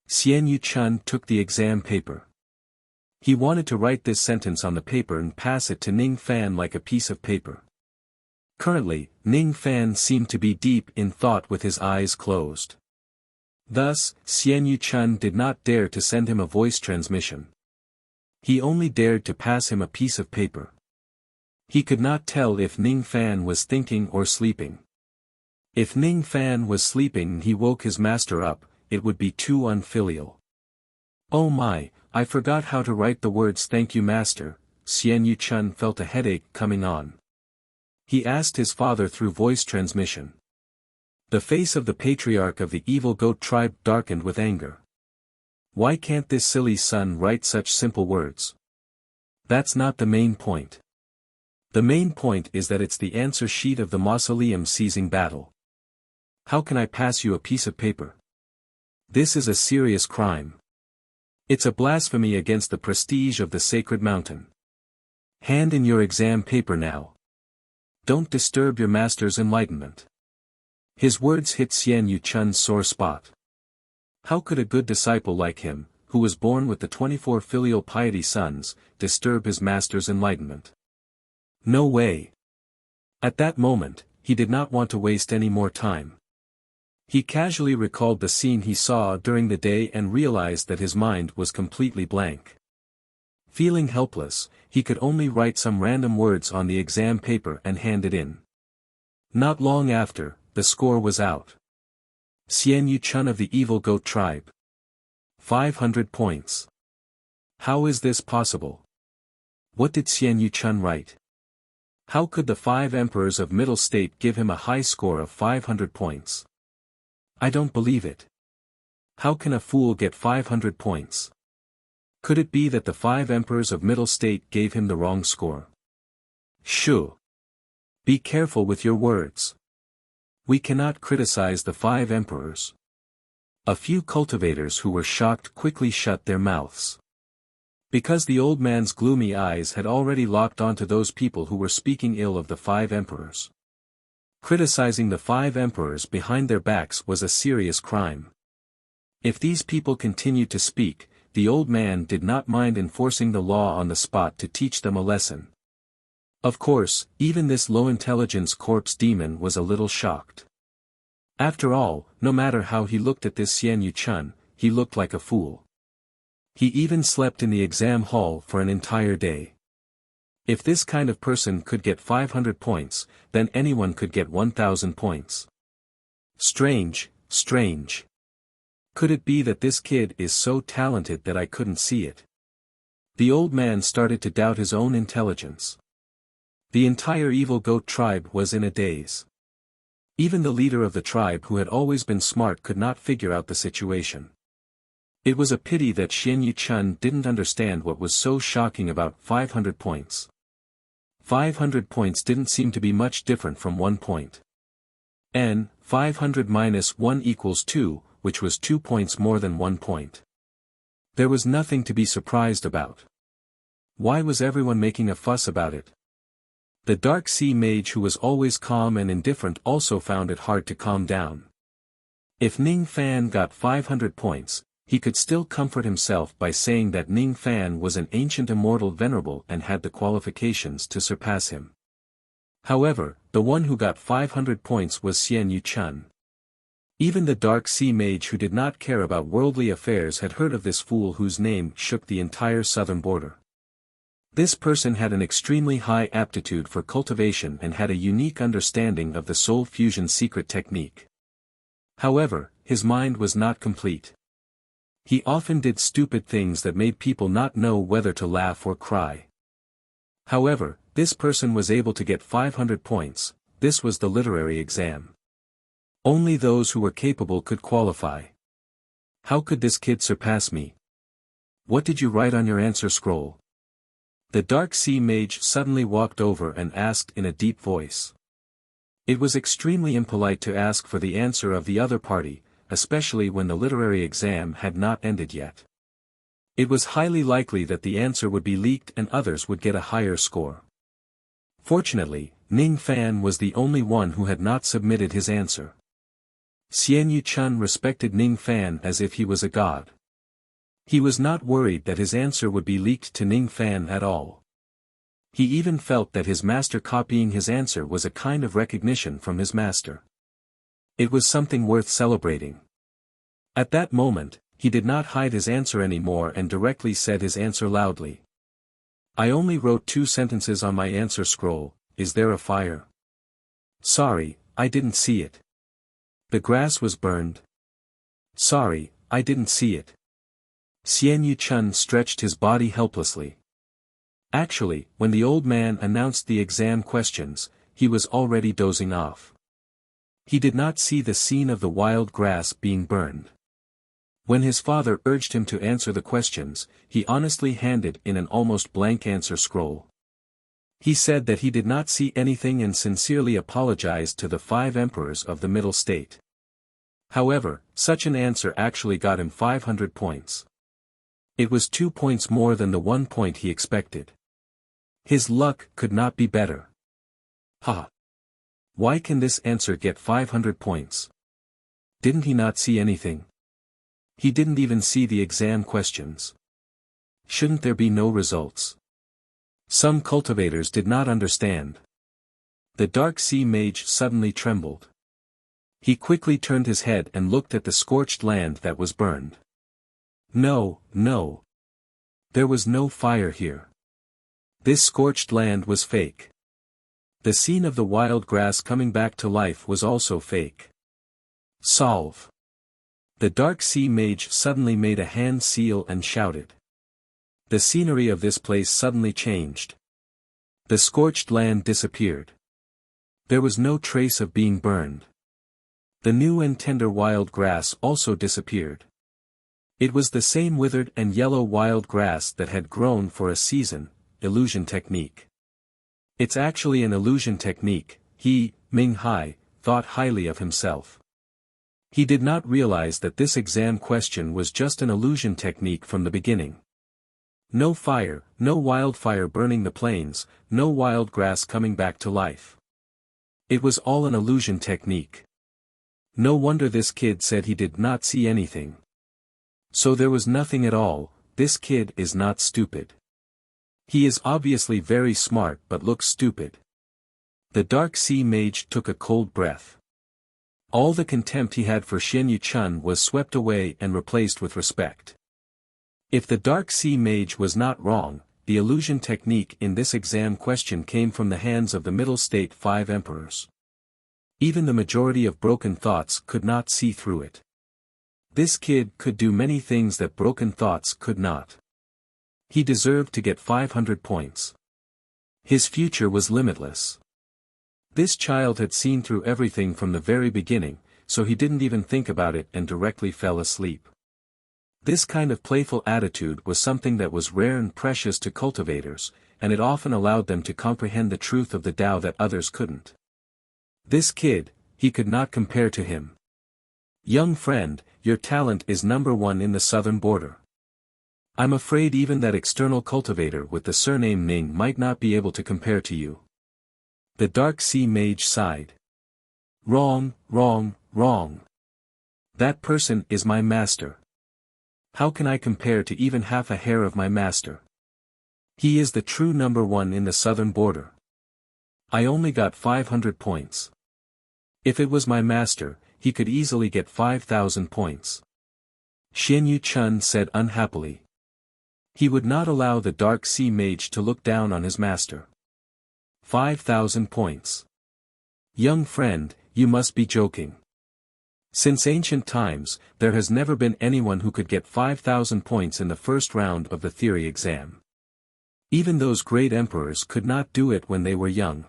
Xian Yuchun took the exam paper. He wanted to write this sentence on the paper and pass it to Ning Fan like a piece of paper. Currently, Ning Fan seemed to be deep in thought with his eyes closed. Thus, Xian Yuchun did not dare to send him a voice transmission. He only dared to pass him a piece of paper. He could not tell if Ning Fan was thinking or sleeping. If Ning Fan was sleeping and he woke his master up, it would be too unfilial. Oh my, I forgot how to write the words "thank you master." Xian Yuchun felt a headache coming on. He asked his father through voice transmission. The face of the patriarch of the evil goat tribe darkened with anger. Why can't this silly son write such simple words? That's not the main point. The main point is that it's the answer sheet of the mausoleum seizing battle. How can I pass you a piece of paper? This is a serious crime. It's a blasphemy against the prestige of the sacred mountain. Hand in your exam paper now. Don't disturb your master's enlightenment. His words hit Xian Yuchun's sore spot. How could a good disciple like him, who was born with the 24 filial piety sons, disturb his master's enlightenment? No way. At that moment, he did not want to waste any more time. He casually recalled the scene he saw during the day and realized that his mind was completely blank. Feeling helpless, he could only write some random words on the exam paper and hand it in. Not long after, the score was out. Xian Yuchun of the evil goat tribe. 500 points. How is this possible? What did Xian Yuchun write? How could the 5 emperors of Middle State give him a high score of 500 points? I don't believe it. How can a fool get 500 points? Could it be that the 5 emperors of Middle State gave him the wrong score? Shoo! Be careful with your words. We cannot criticize the 5 emperors. A few cultivators who were shocked quickly shut their mouths. Because the old man's gloomy eyes had already locked onto those people who were speaking ill of the 5 emperors. Criticizing the 5 emperors behind their backs was a serious crime. If these people continued to speak, the old man did not mind enforcing the law on the spot to teach them a lesson. Of course, even this low-intelligence corpse demon was a little shocked. After all, no matter how he looked at this Xian Yuchun, he looked like a fool. He even slept in the exam hall for an entire day. If this kind of person could get 500 points, then anyone could get 1,000 points. Strange, strange. Could it be that this kid is so talented that I couldn't see it? The old man started to doubt his own intelligence. The entire evil goat tribe was in a daze. Even the leader of the tribe who had always been smart could not figure out the situation. It was a pity that Xian Yuchun didn't understand what was so shocking about 500 points. 500 points didn't seem to be much different from 1 point. 500 minus 1 equals 2, which was 2 points more than 1 point. There was nothing to be surprised about. Why was everyone making a fuss about it? The Dark Sea Mage who was always calm and indifferent also found it hard to calm down. If Ning Fan got 500 points, he could still comfort himself by saying that Ning Fan was an ancient immortal venerable and had the qualifications to surpass him. However, the one who got 500 points was Xian Yuchun. Even the Dark Sea Mage who did not care about worldly affairs had heard of this fool whose name shook the entire southern border. This person had an extremely high aptitude for cultivation and had a unique understanding of the soul fusion secret technique. However, his mind was not complete. He often did stupid things that made people not know whether to laugh or cry. However, this person was able to get 500 points. This was the literary exam. Only those who were capable could qualify. How could this kid surpass me? What did you write on your answer scroll? The Dark Sea Mage suddenly walked over and asked in a deep voice. It was extremely impolite to ask for the answer of the other party, especially when the literary exam had not ended yet. It was highly likely that the answer would be leaked and others would get a higher score. Fortunately, Ning Fan was the only one who had not submitted his answer. Xian Yuchun respected Ning Fan as if he was a god. He was not worried that his answer would be leaked to Ning Fan at all. He even felt that his master copying his answer was a kind of recognition from his master. It was something worth celebrating. At that moment, he did not hide his answer anymore and directly said his answer loudly. I only wrote 2 sentences on my answer scroll. Is there a fire? Sorry, I didn't see it. The grass was burned. Sorry, I didn't see it. Xian Yu-chun stretched his body helplessly. Actually, when the old man announced the exam questions, he was already dozing off. He did not see the scene of the wild grass being burned. When his father urged him to answer the questions, he honestly handed in an almost blank answer scroll. He said that he did not see anything and sincerely apologized to the 5 emperors of the Middle State. However, such an answer actually got him 500 points. It was 2 points more than the 1 point he expected. His luck could not be better. Ha! Why can this answer get 500 points? Didn't he not see anything? He didn't even see the exam questions. Shouldn't there be no results? Some cultivators did not understand. The Dark Sea Mage suddenly trembled. He quickly turned his head and looked at the scorched land that was burned. No, no. There was no fire here. This scorched land was fake. The scene of the wild grass coming back to life was also fake. Solve. The Dark Sea Mage suddenly made a hand seal and shouted. The scenery of this place suddenly changed. The scorched land disappeared. There was no trace of being burned. The new and tender wild grass also disappeared. It was the same withered and yellow wild grass that had grown for a season. Illusion technique. It's actually an illusion technique, he, Ming Hai, thought highly of himself. He did not realize that this exam question was just an illusion technique from the beginning. No fire, no wildfire burning the plains, no wild grass coming back to life. It was all an illusion technique. No wonder this kid said he did not see anything. So there was nothing at all. This kid is not stupid. He is obviously very smart but looks stupid. The Dark Sea Mage took a cold breath. All the contempt he had for Xian Yu-chun was swept away and replaced with respect. If the Dark Sea Mage was not wrong, the illusion technique in this exam question came from the hands of the Middle State 5 emperors. Even the majority of broken thoughts could not see through it. This kid could do many things that broken thoughts could not. He deserved to get 500 points. His future was limitless. This child had seen through everything from the very beginning, so he didn't even think about it and directly fell asleep. This kind of playful attitude was something that was rare and precious to cultivators, and it often allowed them to comprehend the truth of the Tao that others couldn't. This kid, he could not compare to him. Young friend, your talent is #1 in the southern border. I'm afraid even that external cultivator with the surname Ning might not be able to compare to you. The Dark Sea Mage sighed. Wrong, wrong, wrong. That person is my master. How can I compare to even half a hair of my master? He is the true #1 in the southern border. I only got 500 points. If it was my master, he could easily get 5,000 points. Xian Yu-chun said unhappily. He would not allow the Dark Sea Mage to look down on his master. 5,000 points. Young friend, you must be joking. Since ancient times, there has never been anyone who could get 5,000 points in the first round of the theory exam. Even those great emperors could not do it when they were young.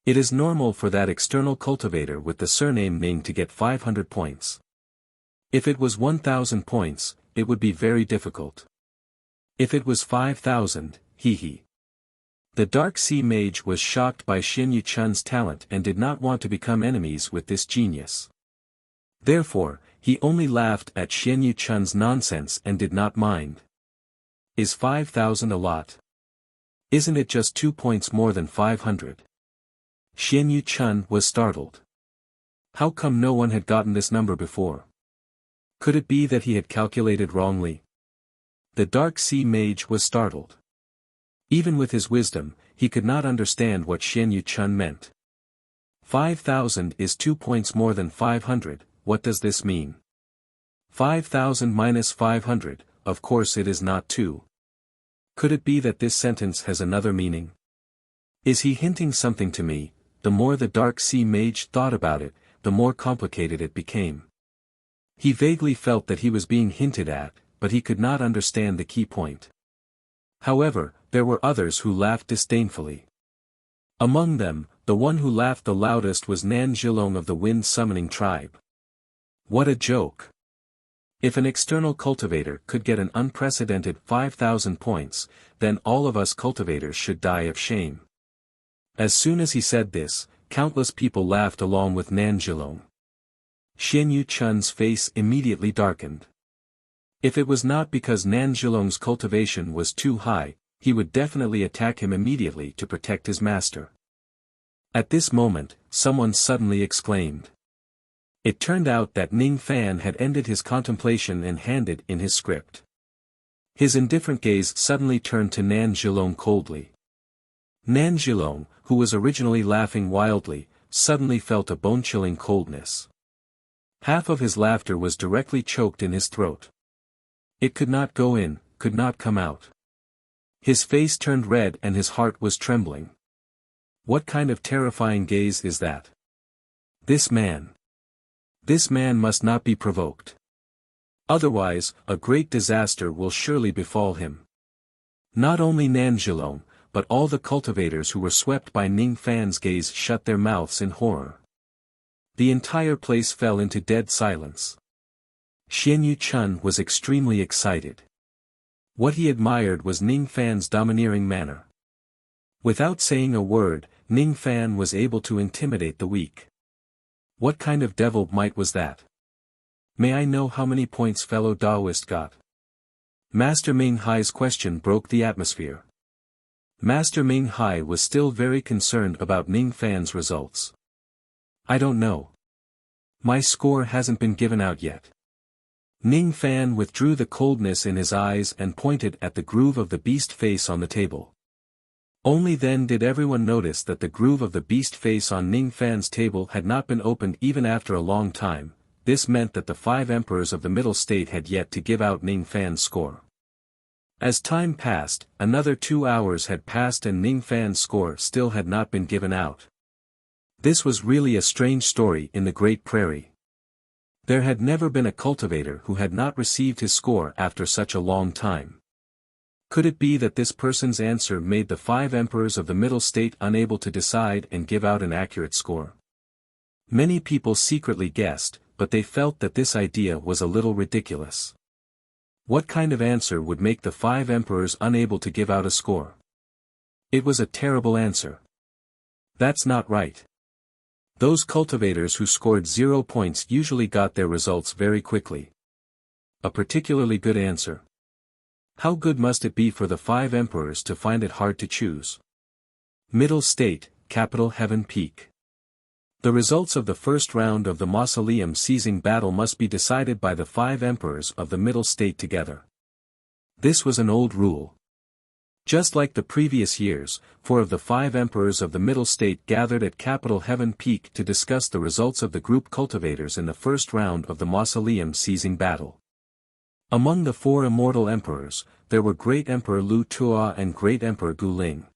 It is normal for that external cultivator with the surname Ming to get 500 points. If it was 1,000 points, it would be very difficult. If it was 5,000, hee. The Dark Sea Mage was shocked by Xian Yu-chun's talent and did not want to become enemies with this genius. Therefore, he only laughed at Xian Yu-chun's nonsense and did not mind. Is 5,000 a lot? Isn't it just 2 points more than 500? Xian Yu-chun was startled. How come no one had gotten this number before? Could it be that he had calculated wrongly? The Dark Sea Mage was startled. Even with his wisdom, he could not understand what Xian Yuchun meant. 5,000 is 2 points more than 500, what does this mean? 5,000 minus 500, of course it is not 2. Could it be that this sentence has another meaning? Is he hinting something to me? The more the dark sea mage thought about it, the more complicated it became. He vaguely felt that he was being hinted at, but he could not understand the key point. However, there were others who laughed disdainfully. Among them, the one who laughed the loudest was Nan Zhilong of the Wind Summoning Tribe. What a joke! If an external cultivator could get an unprecedented 5,000 points, then all of us cultivators should die of shame. As soon as he said this, countless people laughed along with Nan Zhilong. Xian Yuchun's face immediately darkened. If it was not because Nan Zhilong's cultivation was too high, he would definitely attack him immediately to protect his master. At this moment, someone suddenly exclaimed. It turned out that Ning Fan had ended his contemplation and handed in his script. His indifferent gaze suddenly turned to Nan Zhilong coldly. Nan Zhilong, who was originally laughing wildly, suddenly felt a bone-chilling coldness. Half of his laughter was directly choked in his throat. It could not go in, could not come out. His face turned red and his heart was trembling. What kind of terrifying gaze is that? This man must not be provoked. Otherwise, a great disaster will surely befall him. Not only Nan Zhilong, but all the cultivators who were swept by Ning Fan's gaze shut their mouths in horror. The entire place fell into dead silence. Xian Yuchun was extremely excited. What he admired was Ning Fan's domineering manner. Without saying a word, Ning Fan was able to intimidate the weak. What kind of devil might was that? May I know how many points fellow Taoist got? Master Ming Hai's question broke the atmosphere. Master Ming Hai was still very concerned about Ning Fan's results. I don't know. My score hasn't been given out yet. Ning Fan withdrew the coldness in his eyes and pointed at the groove of the beast face on the table. Only then did everyone notice that the groove of the beast face on Ning Fan's table had not been opened even after a long time. This meant that the 5 emperors of the Middle State had yet to give out Ning Fan's score. As time passed, another 2 hours had passed and Ning Fan's score still had not been given out. This was really a strange story in the Great Prairie. There had never been a cultivator who had not received his score after such a long time. Could it be that this person's answer made the 5 emperors of the Middle State unable to decide and give out an accurate score? Many people secretly guessed, but they felt that this idea was a little ridiculous. What kind of answer would make the 5 emperors unable to give out a score? It was a terrible answer. That's not right. Those cultivators who scored 0 points usually got their results very quickly. A particularly good answer. How good must it be for the 5 emperors to find it hard to choose? Middle State, Capital Heaven Peak. The results of the first round of the Mausoleum Seizing Battle must be decided by the 5 emperors of the Middle State together. This was an old rule. Just like the previous years, 4 of the 5 emperors of the Middle State gathered at Capital Heaven Peak to discuss the results of the group cultivators in the first round of the Mausoleum Seizing Battle. Among the 4 immortal emperors, there were Great Emperor Lu Tuo and Great Emperor Gu Ling.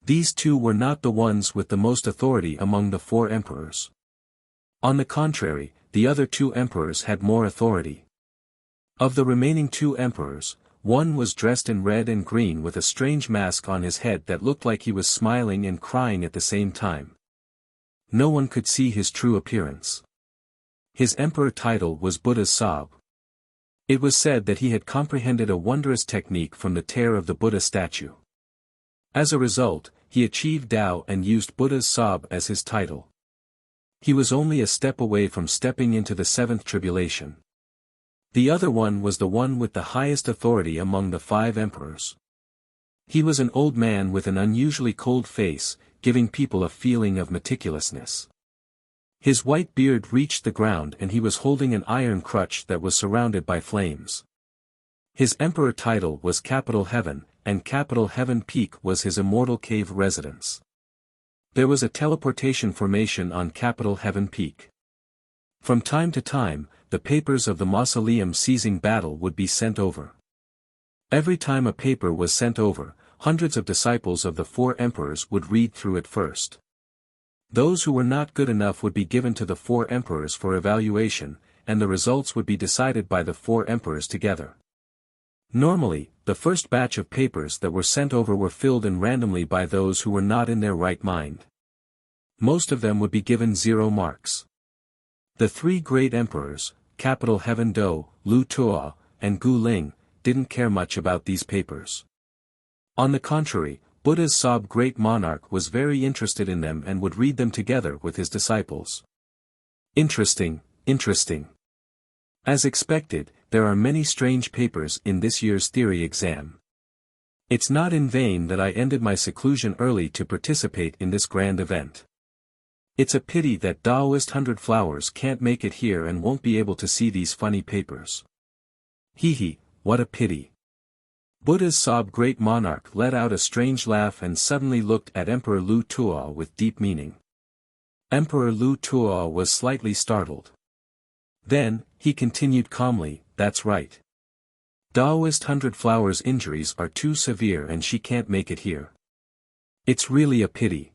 These 2 were not the ones with the most authority among the 4 emperors. On the contrary, the other 2 emperors had more authority. Of the remaining 2 emperors, one was dressed in red and green with a strange mask on his head that looked like he was smiling and crying at the same time. No one could see his true appearance. His emperor title was Buddha's Sob. It was said that he had comprehended a wondrous technique from the tear of the Buddha statue. As a result, he achieved Tao and used Buddha's Sob as his title. He was only a step away from stepping into the 7th tribulation. The other one was the one with the highest authority among the 5 emperors. He was an old man with an unusually cold face, giving people a feeling of meticulousness. His white beard reached the ground and he was holding an iron crutch that was surrounded by flames. His emperor title was Capital Heaven, and capital Heaven Peak was his immortal cave residence. There was a teleportation formation on capital Heaven Peak. From time to time, the papers of the mausoleum seizing battle would be sent over. Every time a paper was sent over, hundreds of disciples of the four emperors would read through it first. Those who were not good enough would be given to the four emperors for evaluation, and the results would be decided by the four emperors together. Normally, the first batch of papers that were sent over were filled in randomly by those who were not in their right mind. Most of them would be given 0 marks. The three great emperors, capital Heaven Do, Lu Tuo, and Gu Ling, didn't care much about these papers. On the contrary, Buddha's Sob great monarch was very interested in them and would read them together with his disciples. Interesting, interesting. As expected, there are many strange papers in this year's theory exam. It's not in vain that I ended my seclusion early to participate in this grand event. It's a pity that Taoist 100 Flowers can't make it here and won't be able to see these funny papers. Hee, what a pity. Buddha's Sob great monarch let out a strange laugh and suddenly looked at Emperor Lu Tuo with deep meaning. Emperor Lu Tuo was slightly startled. Then, he continued calmly, that's right. Taoist 100 Flowers' injuries are too severe and she can't make it here. It's really a pity.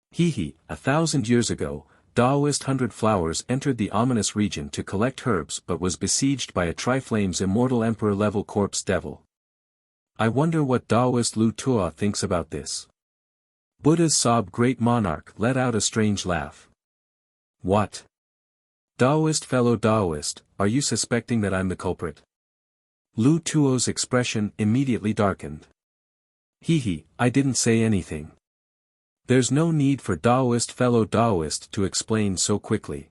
Hee, 1,000 years ago, Taoist 100 Flowers entered the ominous region to collect herbs but was besieged by a Triflame's immortal emperor-level corpse devil. I wonder what Taoist Lu Tuo thinks about this. Buddha's Sob great monarch let out a strange laugh. What? Taoist fellow Taoist, are you suspecting that I'm the culprit? Lu Tuo's expression immediately darkened. Hee, I didn't say anything. There's no need for Taoist fellow Taoist to explain so quickly.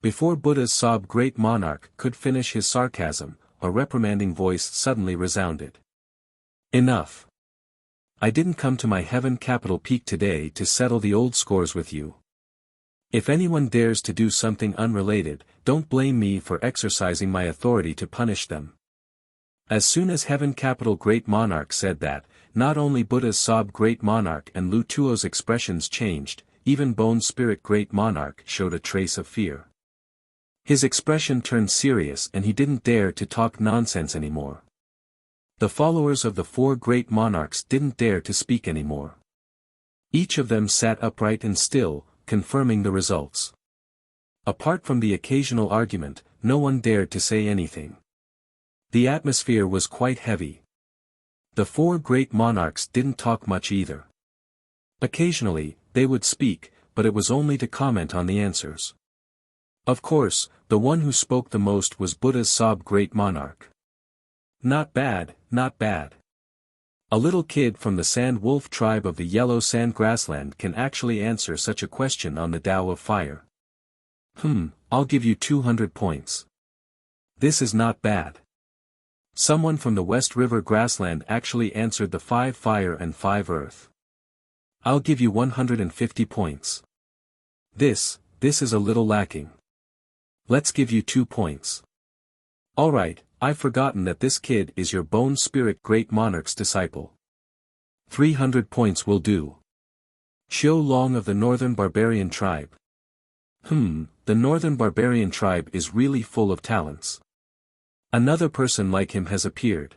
Before Buddha's Sob great monarch could finish his sarcasm, a reprimanding voice suddenly resounded. Enough. I didn't come to my heaven capital peak today to settle the old scores with you. If anyone dares to do something unrelated, don't blame me for exercising my authority to punish them. As soon as heaven capital great monarch said that, not only Buddha's Sob great monarch and Lu Tuo's expressions changed, even Bone Spirit great monarch showed a trace of fear. His expression turned serious and he didn't dare to talk nonsense anymore. The followers of the four great monarchs didn't dare to speak anymore. Each of them sat upright and still, confirming the results. Apart from the occasional argument, no one dared to say anything. The atmosphere was quite heavy. The four great monarchs didn't talk much either. Occasionally, they would speak, but it was only to comment on the answers. Of course, the one who spoke the most was Buddha's Sob great monarch. Not bad, not bad. A little kid from the Sand Wolf tribe of the Yellow Sand Grassland can actually answer such a question on the Tao of Fire. I'll give you 200 points. This is not bad. Someone from the West River Grassland actually answered the 5 Fire and 5 Earth. I'll give you 150 points. This is a little lacking. Let's give you 2 points. Alright, I've forgotten that this kid is your Bone Spirit great monarch's disciple. 300 points will do. Xiu Long of the Northern Barbarian Tribe. The Northern Barbarian Tribe is really full of talents. Another person like him has appeared.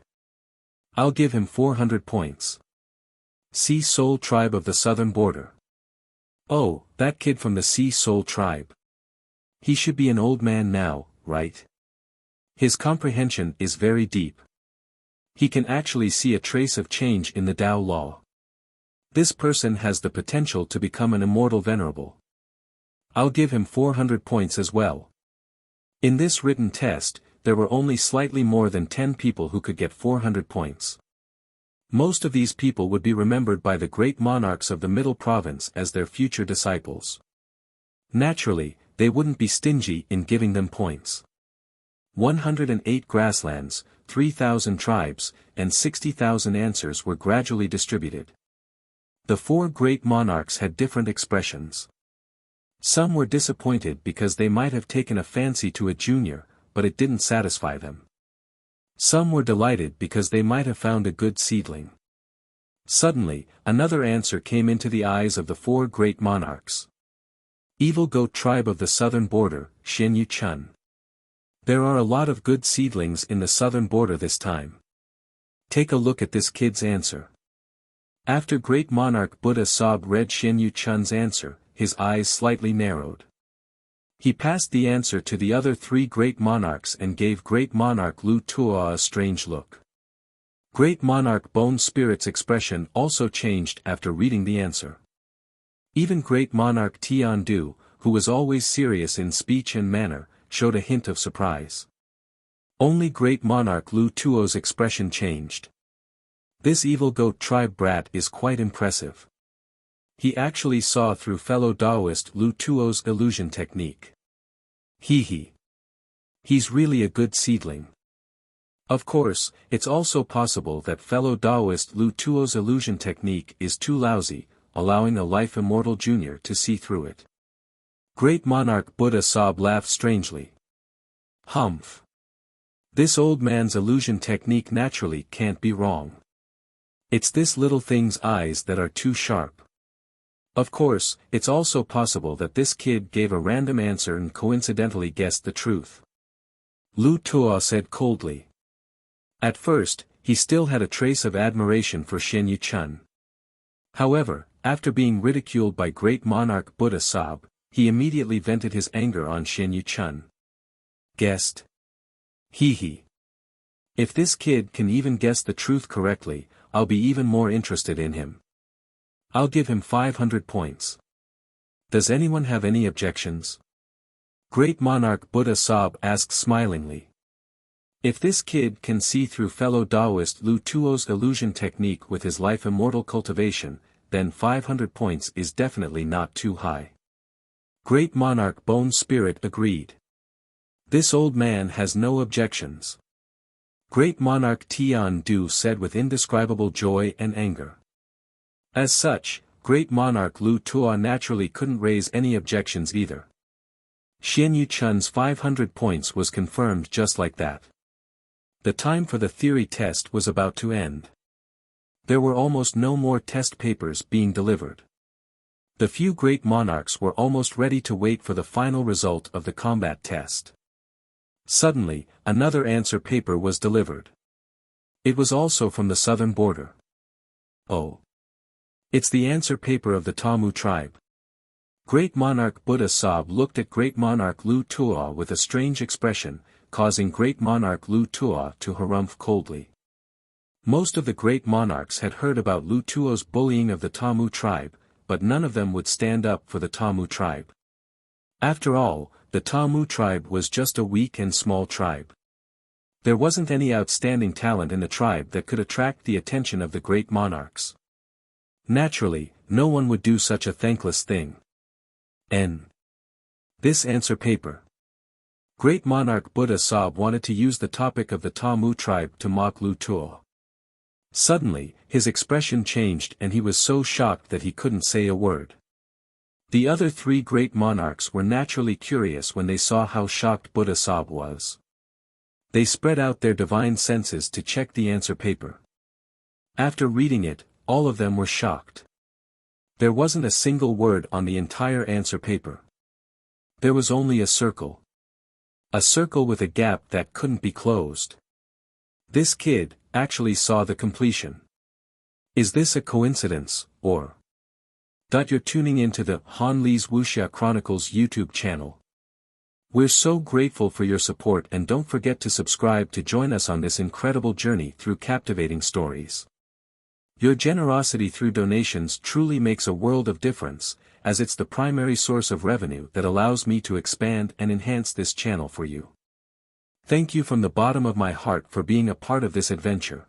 I'll give him 400 points. Sea Soul Tribe of the Southern Border. Oh, that kid from the Sea Soul Tribe. He should be an old man now, right? His comprehension is very deep. He can actually see a trace of change in the Tao law. This person has the potential to become an immortal venerable. I'll give him 400 points as well. In this written test, there were only slightly more than 10 people who could get 400 points. Most of these people would be remembered by the great monarchs of the Middle Province as their future disciples. Naturally, they wouldn't be stingy in giving them points. 108 grasslands, 3,000 tribes, and 60,000 answers were gradually distributed. The four great monarchs had different expressions. Some were disappointed because they might have taken a fancy to a junior, but it didn't satisfy them. Some were delighted because they might have found a good seedling. Suddenly, another answer came into the eyes of the four great monarchs. Evil goat tribe of the southern border, Xian Yu Chun. There are a lot of good seedlings in the southern border this time. Take a look at this kid's answer. After great monarch Buddha Sob read Xian Yu Chun's answer, his eyes slightly narrowed. He passed the answer to the other three great monarchs and gave great monarch Lu Tuo a strange look. Great monarch Bone Spirit's expression also changed after reading the answer. Even great monarch Tian Du, who was always serious in speech and manner, showed a hint of surprise. Only great monarch Lu Tuo's expression changed. This evil goat tribe brat is quite impressive. He actually saw through fellow Taoist Lu Tuo's illusion technique. Hee. He's really a good seedling. Of course, it's also possible that fellow Taoist Lu Tuo's illusion technique is too lousy, allowing a life immortal junior to see through it. Great monarch Buddha Sob laughed strangely. Humph. This old man's illusion technique naturally can't be wrong. It's this little thing's eyes that are too sharp. Of course, it's also possible that this kid gave a random answer and coincidentally guessed the truth. Lu Tuo said coldly. At first, he still had a trace of admiration for Xian Yu Chun. However, after being ridiculed by great monarch Buddha Sob, he immediately vented his anger on Xian Yu Chun. Guessed? Hee. If this kid can even guess the truth correctly, I'll be even more interested in him. I'll give him 500 points. Does anyone have any objections? Great monarch Buddha Sob asked smilingly. If this kid can see through fellow Taoist Lu Tuo's illusion technique with his life immortal cultivation, then 500 points is definitely not too high. Great monarch Bone Spirit agreed. This old man has no objections. Great monarch Tian Du said with indescribable joy and anger. As such, great monarch Lu Tuo naturally couldn't raise any objections either. Xian Yu Chun's 500 points was confirmed just like that. The time for the theory test was about to end. There were almost no more test papers being delivered. The few great monarchs were almost ready to wait for the final result of the combat test. Suddenly, another answer paper was delivered. It was also from the southern border. Oh. It's the answer paper of the Tamu tribe. Great monarch Buddha Sob looked at great monarch Lu Tuo with a strange expression, causing great monarch Lu Tuo to harumph coldly. Most of the great monarchs had heard about Lu Tuo's bullying of the Tamu tribe, but none of them would stand up for the Tamu tribe. After all, the Tamu tribe was just a weak and small tribe. There wasn't any outstanding talent in the tribe that could attract the attention of the great monarchs. Naturally, no one would do such a thankless thing. This answer paper. Great monarch Buddha Sob wanted to use the topic of the Tamu tribe to mock Lu Tuo. Suddenly, his expression changed and he was so shocked that he couldn't say a word. The other three great monarchs were naturally curious when they saw how shocked Buddha Sob was. They spread out their divine senses to check the answer paper. After reading it, all of them were shocked. There wasn't a single word on the entire answer paper. There was only a circle. A circle with a gap that couldn't be closed. This kid actually saw the completion. Is this a coincidence, or? You're tuning into the Han Lee's Wuxia Chronicles YouTube channel. We're so grateful for your support and don't forget to subscribe to join us on this incredible journey through captivating stories. Your generosity through donations truly makes a world of difference, as it's the primary source of revenue that allows me to expand and enhance this channel for you. Thank you from the bottom of my heart for being a part of this adventure.